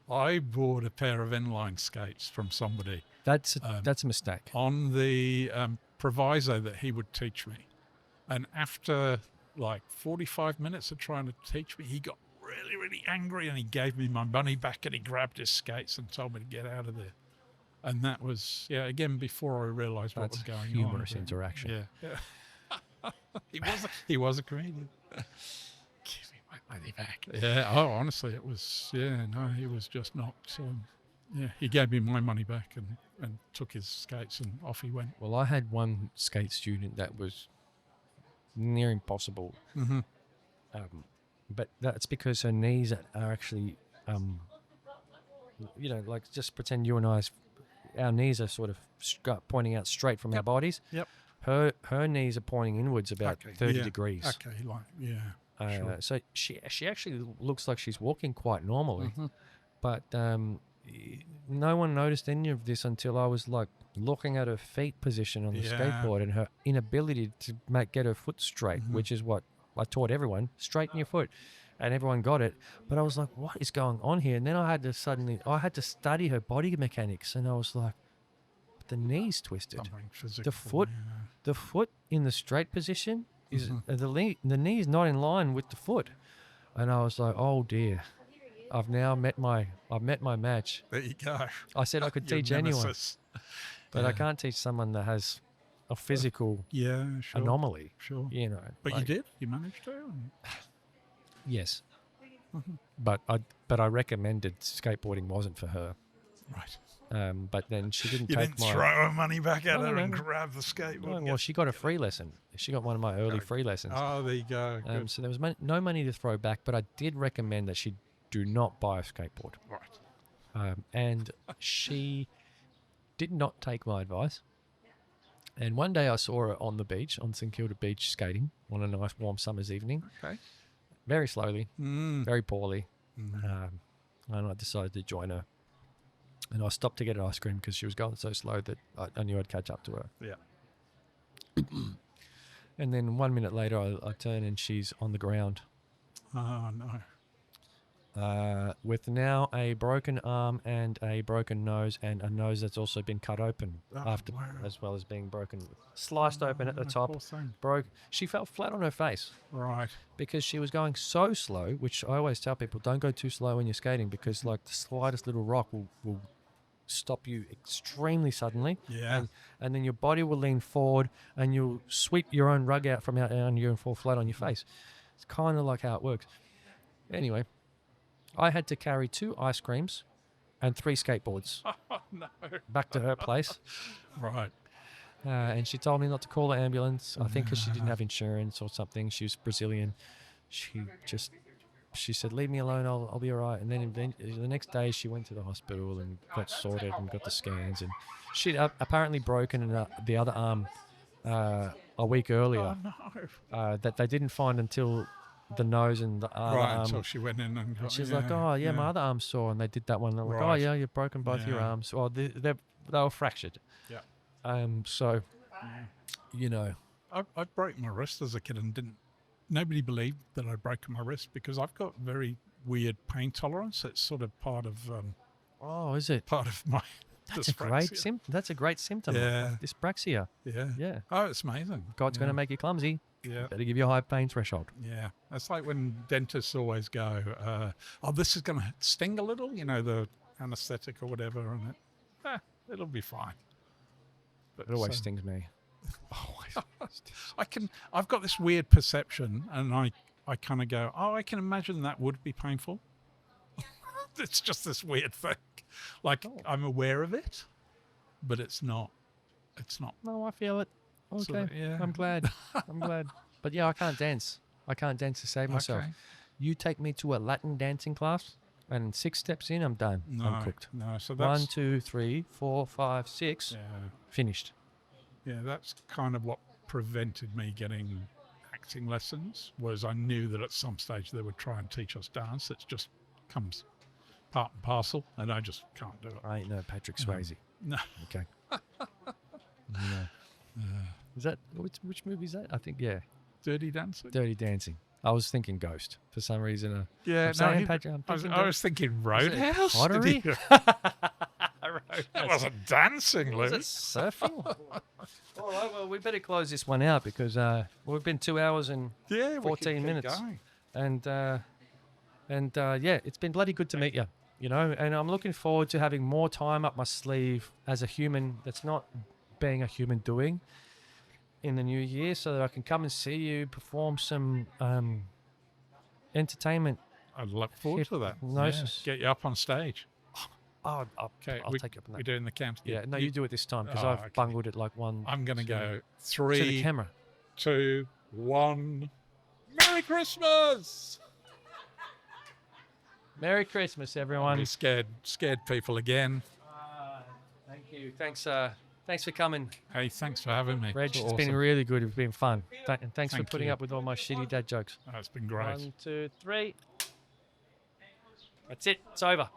I bought a pair of inline skates from somebody. That's a mistake. On the proviso that he would teach me. And after like 45 minutes of trying to teach me, he got really, really angry, and he gave me my money back, and he grabbed his skates and told me to get out of there. And that was, again, before I realised what was going on. Humorous interaction. Yeah. he was a comedian. Give me my money back. Yeah. Oh, honestly, it was. Yeah. No, he was just not. He gave me my money back and took his skates, and off he went. Well, I had one skate student that was near impossible. Mm-hmm. But that's because her knees are actually, like just pretend you and our knees are sort of pointing out straight from our bodies. Yep. Her knees are pointing inwards about 30 degrees. Okay, sure. So she actually looks like she's walking quite normally, but no one noticed any of this until I was like looking at her feet position on the skateboard and her inability to get her foot straight, which is what I taught everyone: straighten your foot. And everyone got it, but I was like, "What is going on here?" And then I had to study her body mechanics, and I was like, "The knee's twisted. Something physical, the foot in the straight position is the knee's not in line with the foot." And I was like, "Oh dear, I've met my match." There you go. I said I could teach anyone, but I can't teach someone that has a physical anomaly. Sure, But you did. You managed to. Yes, but I recommended skateboarding wasn't for her. Right. But then she didn't You take didn't throw her money back at her and no. grab the skateboard. Well, she got a free lesson. She got one of my early free lessons. Oh, there you go. So there was no money to throw back, but I did recommend that she do not buy a skateboard. Right. And she did not take my advice. And one day I saw her on the beach, on St Kilda Beach, skating on a nice warm summer's evening. Okay. Very slowly, very poorly. And I decided to join her. And I stopped to get an ice cream because she was going so slow that I knew I'd catch up to her. Yeah. And then 1 minute later, I turn and she's on the ground. Oh, no. With now a broken arm and a broken nose, and a nose that's also been cut open as well as being broken, sliced open at the top. Broke. She fell flat on her face. Right. Because she was going so slow, which I always tell people, don't go too slow when you're skating, because like the slightest little rock will stop you extremely suddenly. Yeah. And then your body will lean forward and you'll sweep your own rug out from out and you fall flat on your face. It's kind of like how it works. Anyway, I had to carry 2 ice creams and 3 skateboards back to her place. Right. And she told me not to call the ambulance. I think because she didn't have insurance or something. She was Brazilian. She said, "Leave me alone. I'll be all right." And then the next day she went to the hospital and got sorted and got the scans. And she'd apparently broken the other arm a week earlier. Oh, no. That they didn't find until the nose and the other arm. Until she went in and got, she's like, "Oh yeah, my other arm's sore," and they did that one. They're like, "Oh yeah, you've broken both your arms." Well, they were fractured. Yeah. So, I broke my wrist as a kid and nobody believed that I'd broken my wrist because I've got very weird pain tolerance. It's sort of part of. Oh, is it? Part of my. That's a great symptom. That's a great symptom. Yeah. Dyspraxia. Yeah. Yeah. Oh, it's amazing. God's going to make you clumsy. Yeah. Better give you a high pain threshold. Yeah. It's like when dentists always go, this is going to sting a little, the anesthetic or whatever, and it'll be fine. But it always stings me. I've got this weird perception, and I kind of go, I can imagine that would be painful. It's just this weird thing. Like, I'm aware of it, but it's not. No, I feel it. Okay. So, yeah. I'm glad. But yeah, I can't dance. I can't dance to save myself. Okay. You take me to a Latin dancing class, and 6 steps in, I'm done. I'm cooked. No, so that's 1, 2, 3, 4, 5, 6. Yeah. Finished. Yeah, that's kind of what prevented me getting acting lessons, was I knew that at some stage they would try and teach us dance. It just comes part and parcel, and I just can't do it. I ain't no Patrick Swayze. No. Okay. Is that which movie is that? I think Dirty Dancing. Dirty Dancing. I was thinking Ghost for some reason. I was thinking Roadhouse. Pottery? That wasn't dancing, Lou. Was it surfing? All right, well, we better close this one out because we've been 2 hours and 14 minutes. Going. And And yeah, it's been bloody good to meet you, you know, and I'm looking forward to having more time up my sleeve as a human that's not being a human doing in the new year, so that I can come and see you perform some entertainment. I'd look forward to that. Hypnosis. Yeah. Get you up on stage. Oh, Okay, I'll take you up on We're that. doing the count. Yeah, no, you do it this time because Oh, I've okay. bungled it like one. I'm going to go to the 3, camera. 2, 1. Merry Christmas! Merry Christmas, everyone. You scared people again. Thank you. Thanks for coming, Hey, thanks for having me. Reg. It's awesome. been really good. It's been fun. And thanks for Thank putting you. up with all my shitty dad jokes. Oh, it's been great. 1, 2, 3. That's it. It's over.